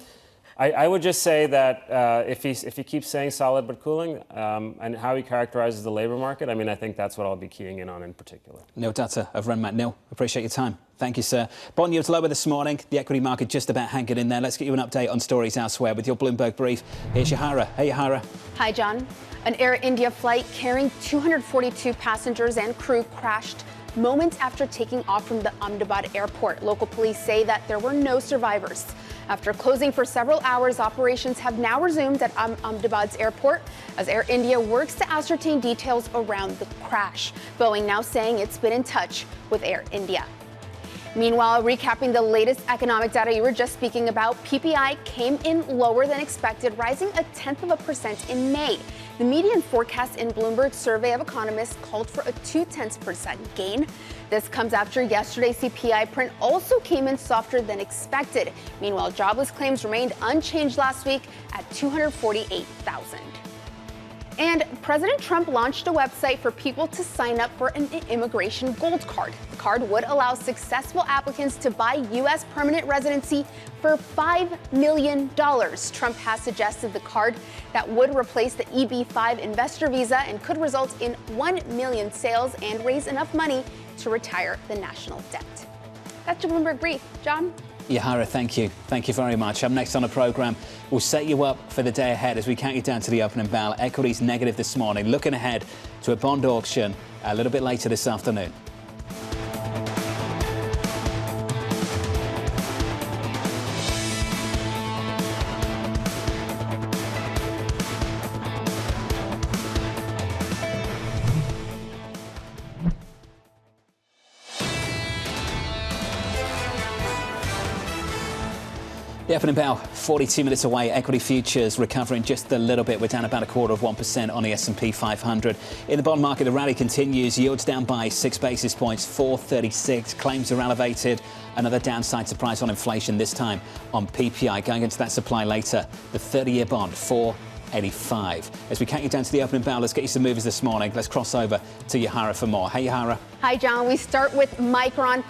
I would just say that if he keeps saying solid but cooling, and how he characterizes the labor market, I mean, I think that's what I'll be keying in on in particular. Neil Dutta of Renmat. Neil, appreciate your time. Thank you, sir. Bond yields lower this morning. The equity market just about hanging in there. Let's get you an update on stories elsewhere with your Bloomberg brief. Here's Yahara. Hey, Yahara. Hi, John. An Air India flight carrying 242 passengers and crew crashed moments after taking off from the Ahmedabad airport. Local police say that there were no survivors. After closing for several hours, operations have now resumed at Ahmedabad's airport as Air India works to ascertain details around the crash. Boeing now saying it's been in touch with Air India. Meanwhile, recapping the latest economic data you were just speaking about, PPI came in lower than expected, rising 0.1% in May. The median forecast in Bloomberg survey of economists called for a 0.2% gain. This comes after yesterday's CPI print also came in softer than expected. Meanwhile, jobless claims remained unchanged last week at 248,000. And President Trump launched a website for people to sign up for an immigration gold card. The card would allow successful applicants to buy U.S. permanent residency for $5 million. Trump has suggested the card that would replace the EB-5 investor visa and could result in 1 million sales and raise enough money to retire the national debt. That's your Bloomberg Brief. John? Yahara, thank you. Thank you very much. Up next on the programme, we'll set you up for the day ahead as we count you down to the opening bell. Equities negative this morning. Looking ahead to a bond auction a little bit later this afternoon. The opening bell, 42 minutes away. Equity futures recovering just a little bit. We're down about 0.25% on the S&P 500. In the bond market, the rally continues. Yields down by 6 basis points, 436. Claims are elevated. Another downside surprise on inflation, this time on PPI. Going into that supply later. The 30-year bond, 4.85. As we count you down to the opening bell, let's get you some movies this morning. Let's cross over to Yahara for more. Hey, Yahara. Hi, John. We start with Micron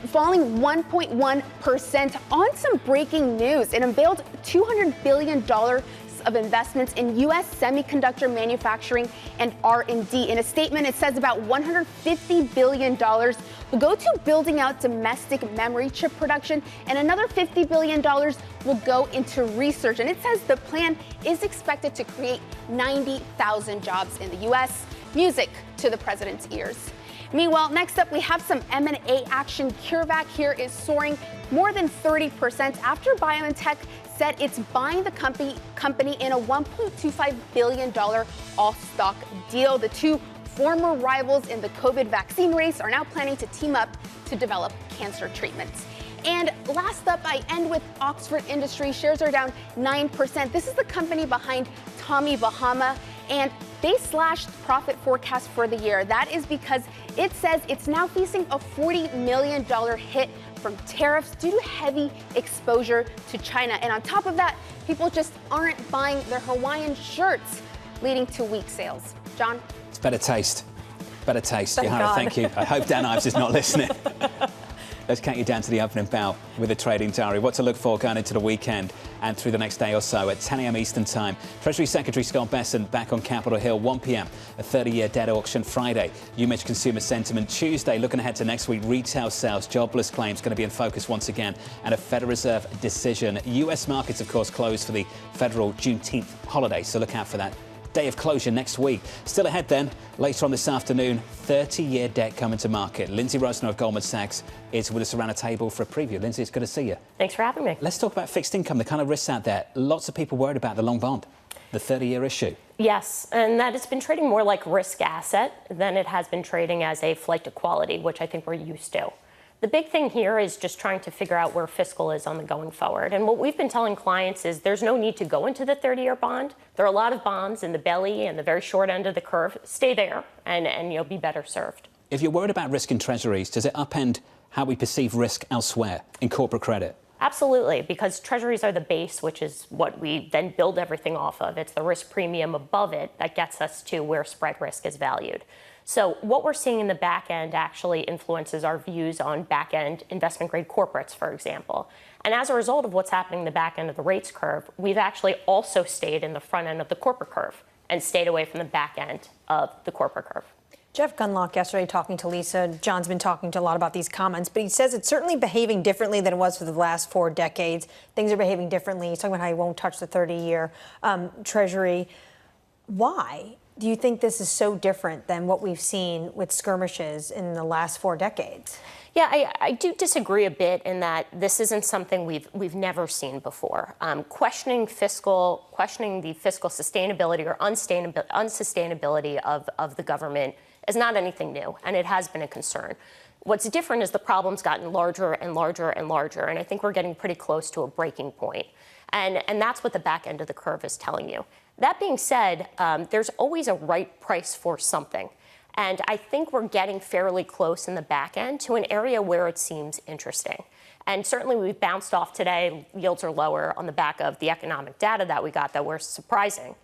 falling 1.1% on some breaking news. It unveiled $200 billion of investments in U.S. semiconductor manufacturing and R&D. In a statement, it says about $150 billion will go to building out domestic memory chip production, and another $50 billion will go into research. And it says the plan is expected to create 90,000 jobs in the U.S. Music to the president's ears. Meanwhile, next up, we have some M&A action. CureVac here is soaring more than 30% after BioNTech said it's buying the company in a $1.25 billion all-stock deal. The two former rivals in the COVID vaccine race are now planning to team up to develop cancer treatments. And last up, I end with Oxford Industries. Shares are down 9%. This is the company behind Tommy Bahama, and they slashed profit forecast for the year. That is because it says it's now facing a $40 million hit from tariffs due to heavy exposure to China. And on top of that, people just aren't buying their Hawaiian shirts, leading to weak sales. John? It's better taste. Better taste. Thank Johanna, God. thank you. I hope Dan Ives is not listening. Let's count you down to the opening bell with a trading diary. What to look for going into the weekend and through the next day or so at 10 a.m. Eastern Time. Treasury Secretary Scott Bessent back on Capitol Hill, 1 p.m. A 30-year debt auction Friday. UMich consumer sentiment Tuesday. Looking ahead to next week, retail sales, jobless claims going to be in focus once again, and a Federal Reserve decision. U.S. markets, of course, closed for the federal Juneteenth holiday, so look out for that day of closure next week. Still ahead then, later on this afternoon, 30-year debt coming to market. Lindsay Rosner of Goldman Sachs is with us around a table for a preview. Lindsay, it's good to see you. Thanks for having me. Let's talk about fixed income, the kind of risks out there. Lots of people worried about the long bond, the 30-year issue. Yes, and that it's been trading more like risk asset than it has been trading as a flight to quality, which I think we're used to. The big thing here is just trying to figure out where fiscal is on the going forward. And what we've been telling clients is there's no need to go into the 30-year bond. There are a lot of bonds in the belly and the very short end of the curve. Stay there and you'll be better served. If you're worried about risk in treasuries, does it upend how we perceive risk elsewhere in corporate credit? Absolutely, because treasuries are the base, which is what we then build everything off of. It's the risk premium above it that gets us to where spread risk is valued. So what we're seeing in the back end actually influences our views on back end investment grade corporates, for example. And as a result of what's happening in the back end of the rates curve, we've actually also stayed in the front end of the corporate curve and stayed away from the back end of the corporate curve. Jeff Gundlach yesterday talking to Lisa. John's been talking to a lot about these comments, but he says it's certainly behaving differently than it was for the last 4 decades. Things are behaving differently. He's talking about how he won't touch the 30-year Treasury. Why do you think this is so different than what we've seen with skirmishes in the last 4 decades? Yeah, I do disagree a bit in that this isn't something we've never seen before. Questioning the fiscal sustainability or unsustainability of the government is not anything new, and it has been a concern. What's different is the problem's gotten larger and larger and larger, and I think we're getting pretty close to a breaking point. And that's what the back end of the curve is telling you. That being said, there's always a right price for something. And I think we're getting fairly close in the back end to an area where it seems interesting. And certainly we've bounced off today. Yields are lower on the back of the economic data that we got that were surprising.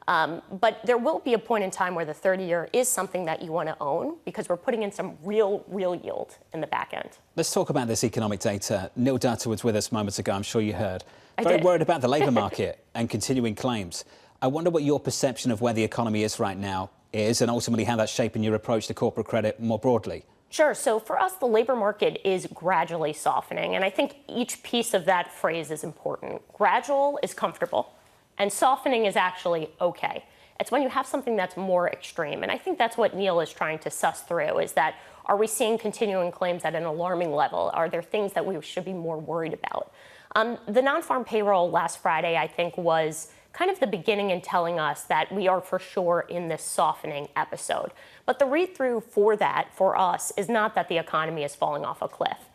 But there will be a point in time where the 30-year is something that you want to own because we're putting in some real yield in the back end. Let's talk about this economic data. Neil Dutta was with us moments ago. I'm sure you heard. I Very did. worried about the labour market and continuing claims. I wonder what your perception of where the economy is right now is and ultimately how that's shaping your approach to corporate credit more broadly. Sure. So for us, the labor market is gradually softening. And I think each piece of that phrase is important. Gradual is comfortable, and softening is actually okay. It's when you have something that's more extreme. And I think that's what Neil is trying to suss through, is that are we seeing continuing claims at an alarming level? Are there things that we should be more worried about? The non-farm payroll last Friday, I think, was kind of the beginning in telling us that we are for sure in this softening episode. But the read-through for that, for us, is not that the economy is falling off a cliff.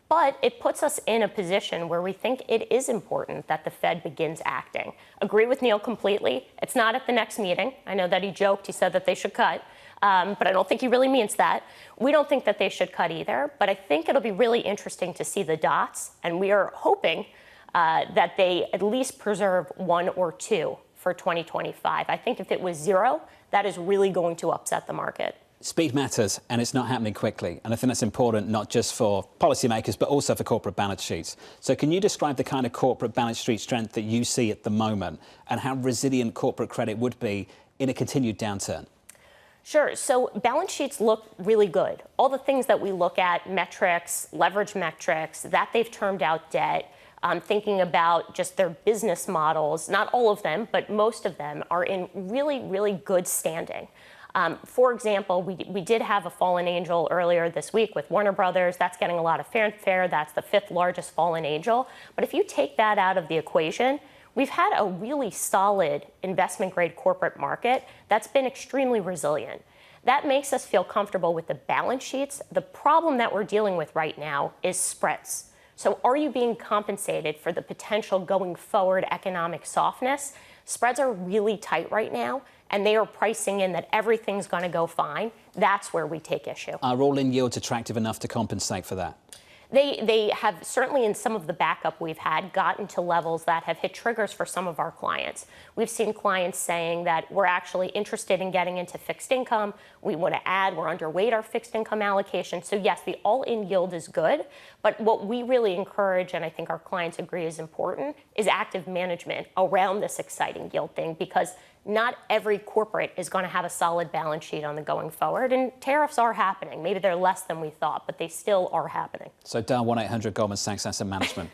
But it puts us in a position where we think it is important that the Fed begins acting. Agree with Neil completely. It's not at the next meeting. I know that he joked. He said that they should cut. But I don't think he really means that. We don't think that they should cut either. But I think it'll be really interesting to see the dots. And we are hoping that they at least preserve 1 or 2 for 2025. I think if it was 0, that is really going to upset the market. Speed matters, and it's not happening quickly. And I think that's important not just for policymakers, but also for corporate balance sheets. So can you describe the kind of corporate balance sheet strength that you see at the moment and how resilient corporate credit would be in a continued downturn? Sure. So balance sheets look really good. All the things that we look at, metrics, leverage metrics, that they've termed out debt, thinking about just their business models, not all of them, but most of them are in really, really good standing. For example, we did have a fallen angel earlier this week with Warner Brothers. That's getting a lot of fanfare. That's the 5th largest fallen angel. But if you take that out of the equation, we've had a really solid investment-grade corporate market that's been extremely resilient. That makes us feel comfortable with the balance sheets. The problem that we're dealing with right now is spreads. So are you being compensated for the potential going forward economic softness? Spreads are really tight right now, and they are pricing in that everything's going to go fine. That's where we take issue. Are all-in yields attractive enough to compensate for that? They have certainly, in some of the backup we've had, gotten to levels that have hit triggers for some of our clients. We've seen clients saying that we're actually interested in getting into fixed income. We want to add, we're underweight our fixed income allocation. So yes, the all-in yield is good, but what we really encourage, and I think our clients agree is important, is active management around this exciting yield thing, because not every corporate is going to have a solid balance sheet on the going forward, and tariffs are happening. Maybe they're less than we thought, but they still are happening. So dial 1-800 Goldman Sachs Asset Management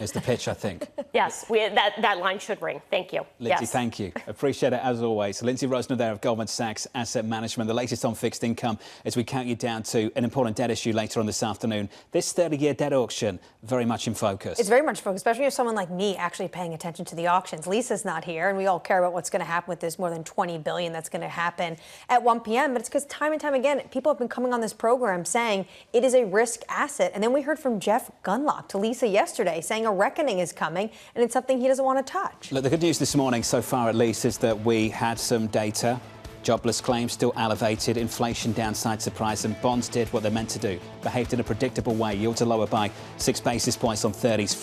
is the pitch, I think. Yes, that line should ring. Thank you. Lindsay, yes. Thank you. Appreciate it as always. Lindsay Rosner there of Goldman Sachs Asset Management. The latest on fixed income as we count you down to an important debt issue later on this afternoon. This 30-year debt auction very much in focus. It's very much focused, especially if someone like me actually paying attention to the auctions. Lisa's not here, and we all care about what's going to happen with this more than $20 billion that's going to happen at 1 p.m. But it's because time and time again, people have been coming on this program saying it is a risk asset. And then we heard from Jeff Gunlock to Lisa yesterday saying a reckoning is coming, and it's something he doesn't want to touch. Look, the good news this morning, so far at least, is that we had some data. Jobless claims still elevated, inflation downside surprise, and bonds did what they're meant to do. Behaved in a predictable way. Yields are lower by 6 basis points on 30s,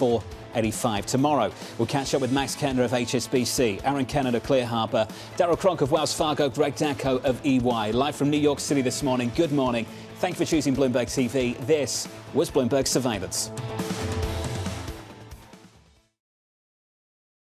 4.85. Tomorrow, we'll catch up with Max Kendall of HSBC, Aaron Kennard of Clear Harbor, Daryl Cronk of Wells Fargo, Greg Dacko of EY. Live from New York City this morning. Good morning. Thank you for choosing Bloomberg TV. This was Bloomberg Surveillance.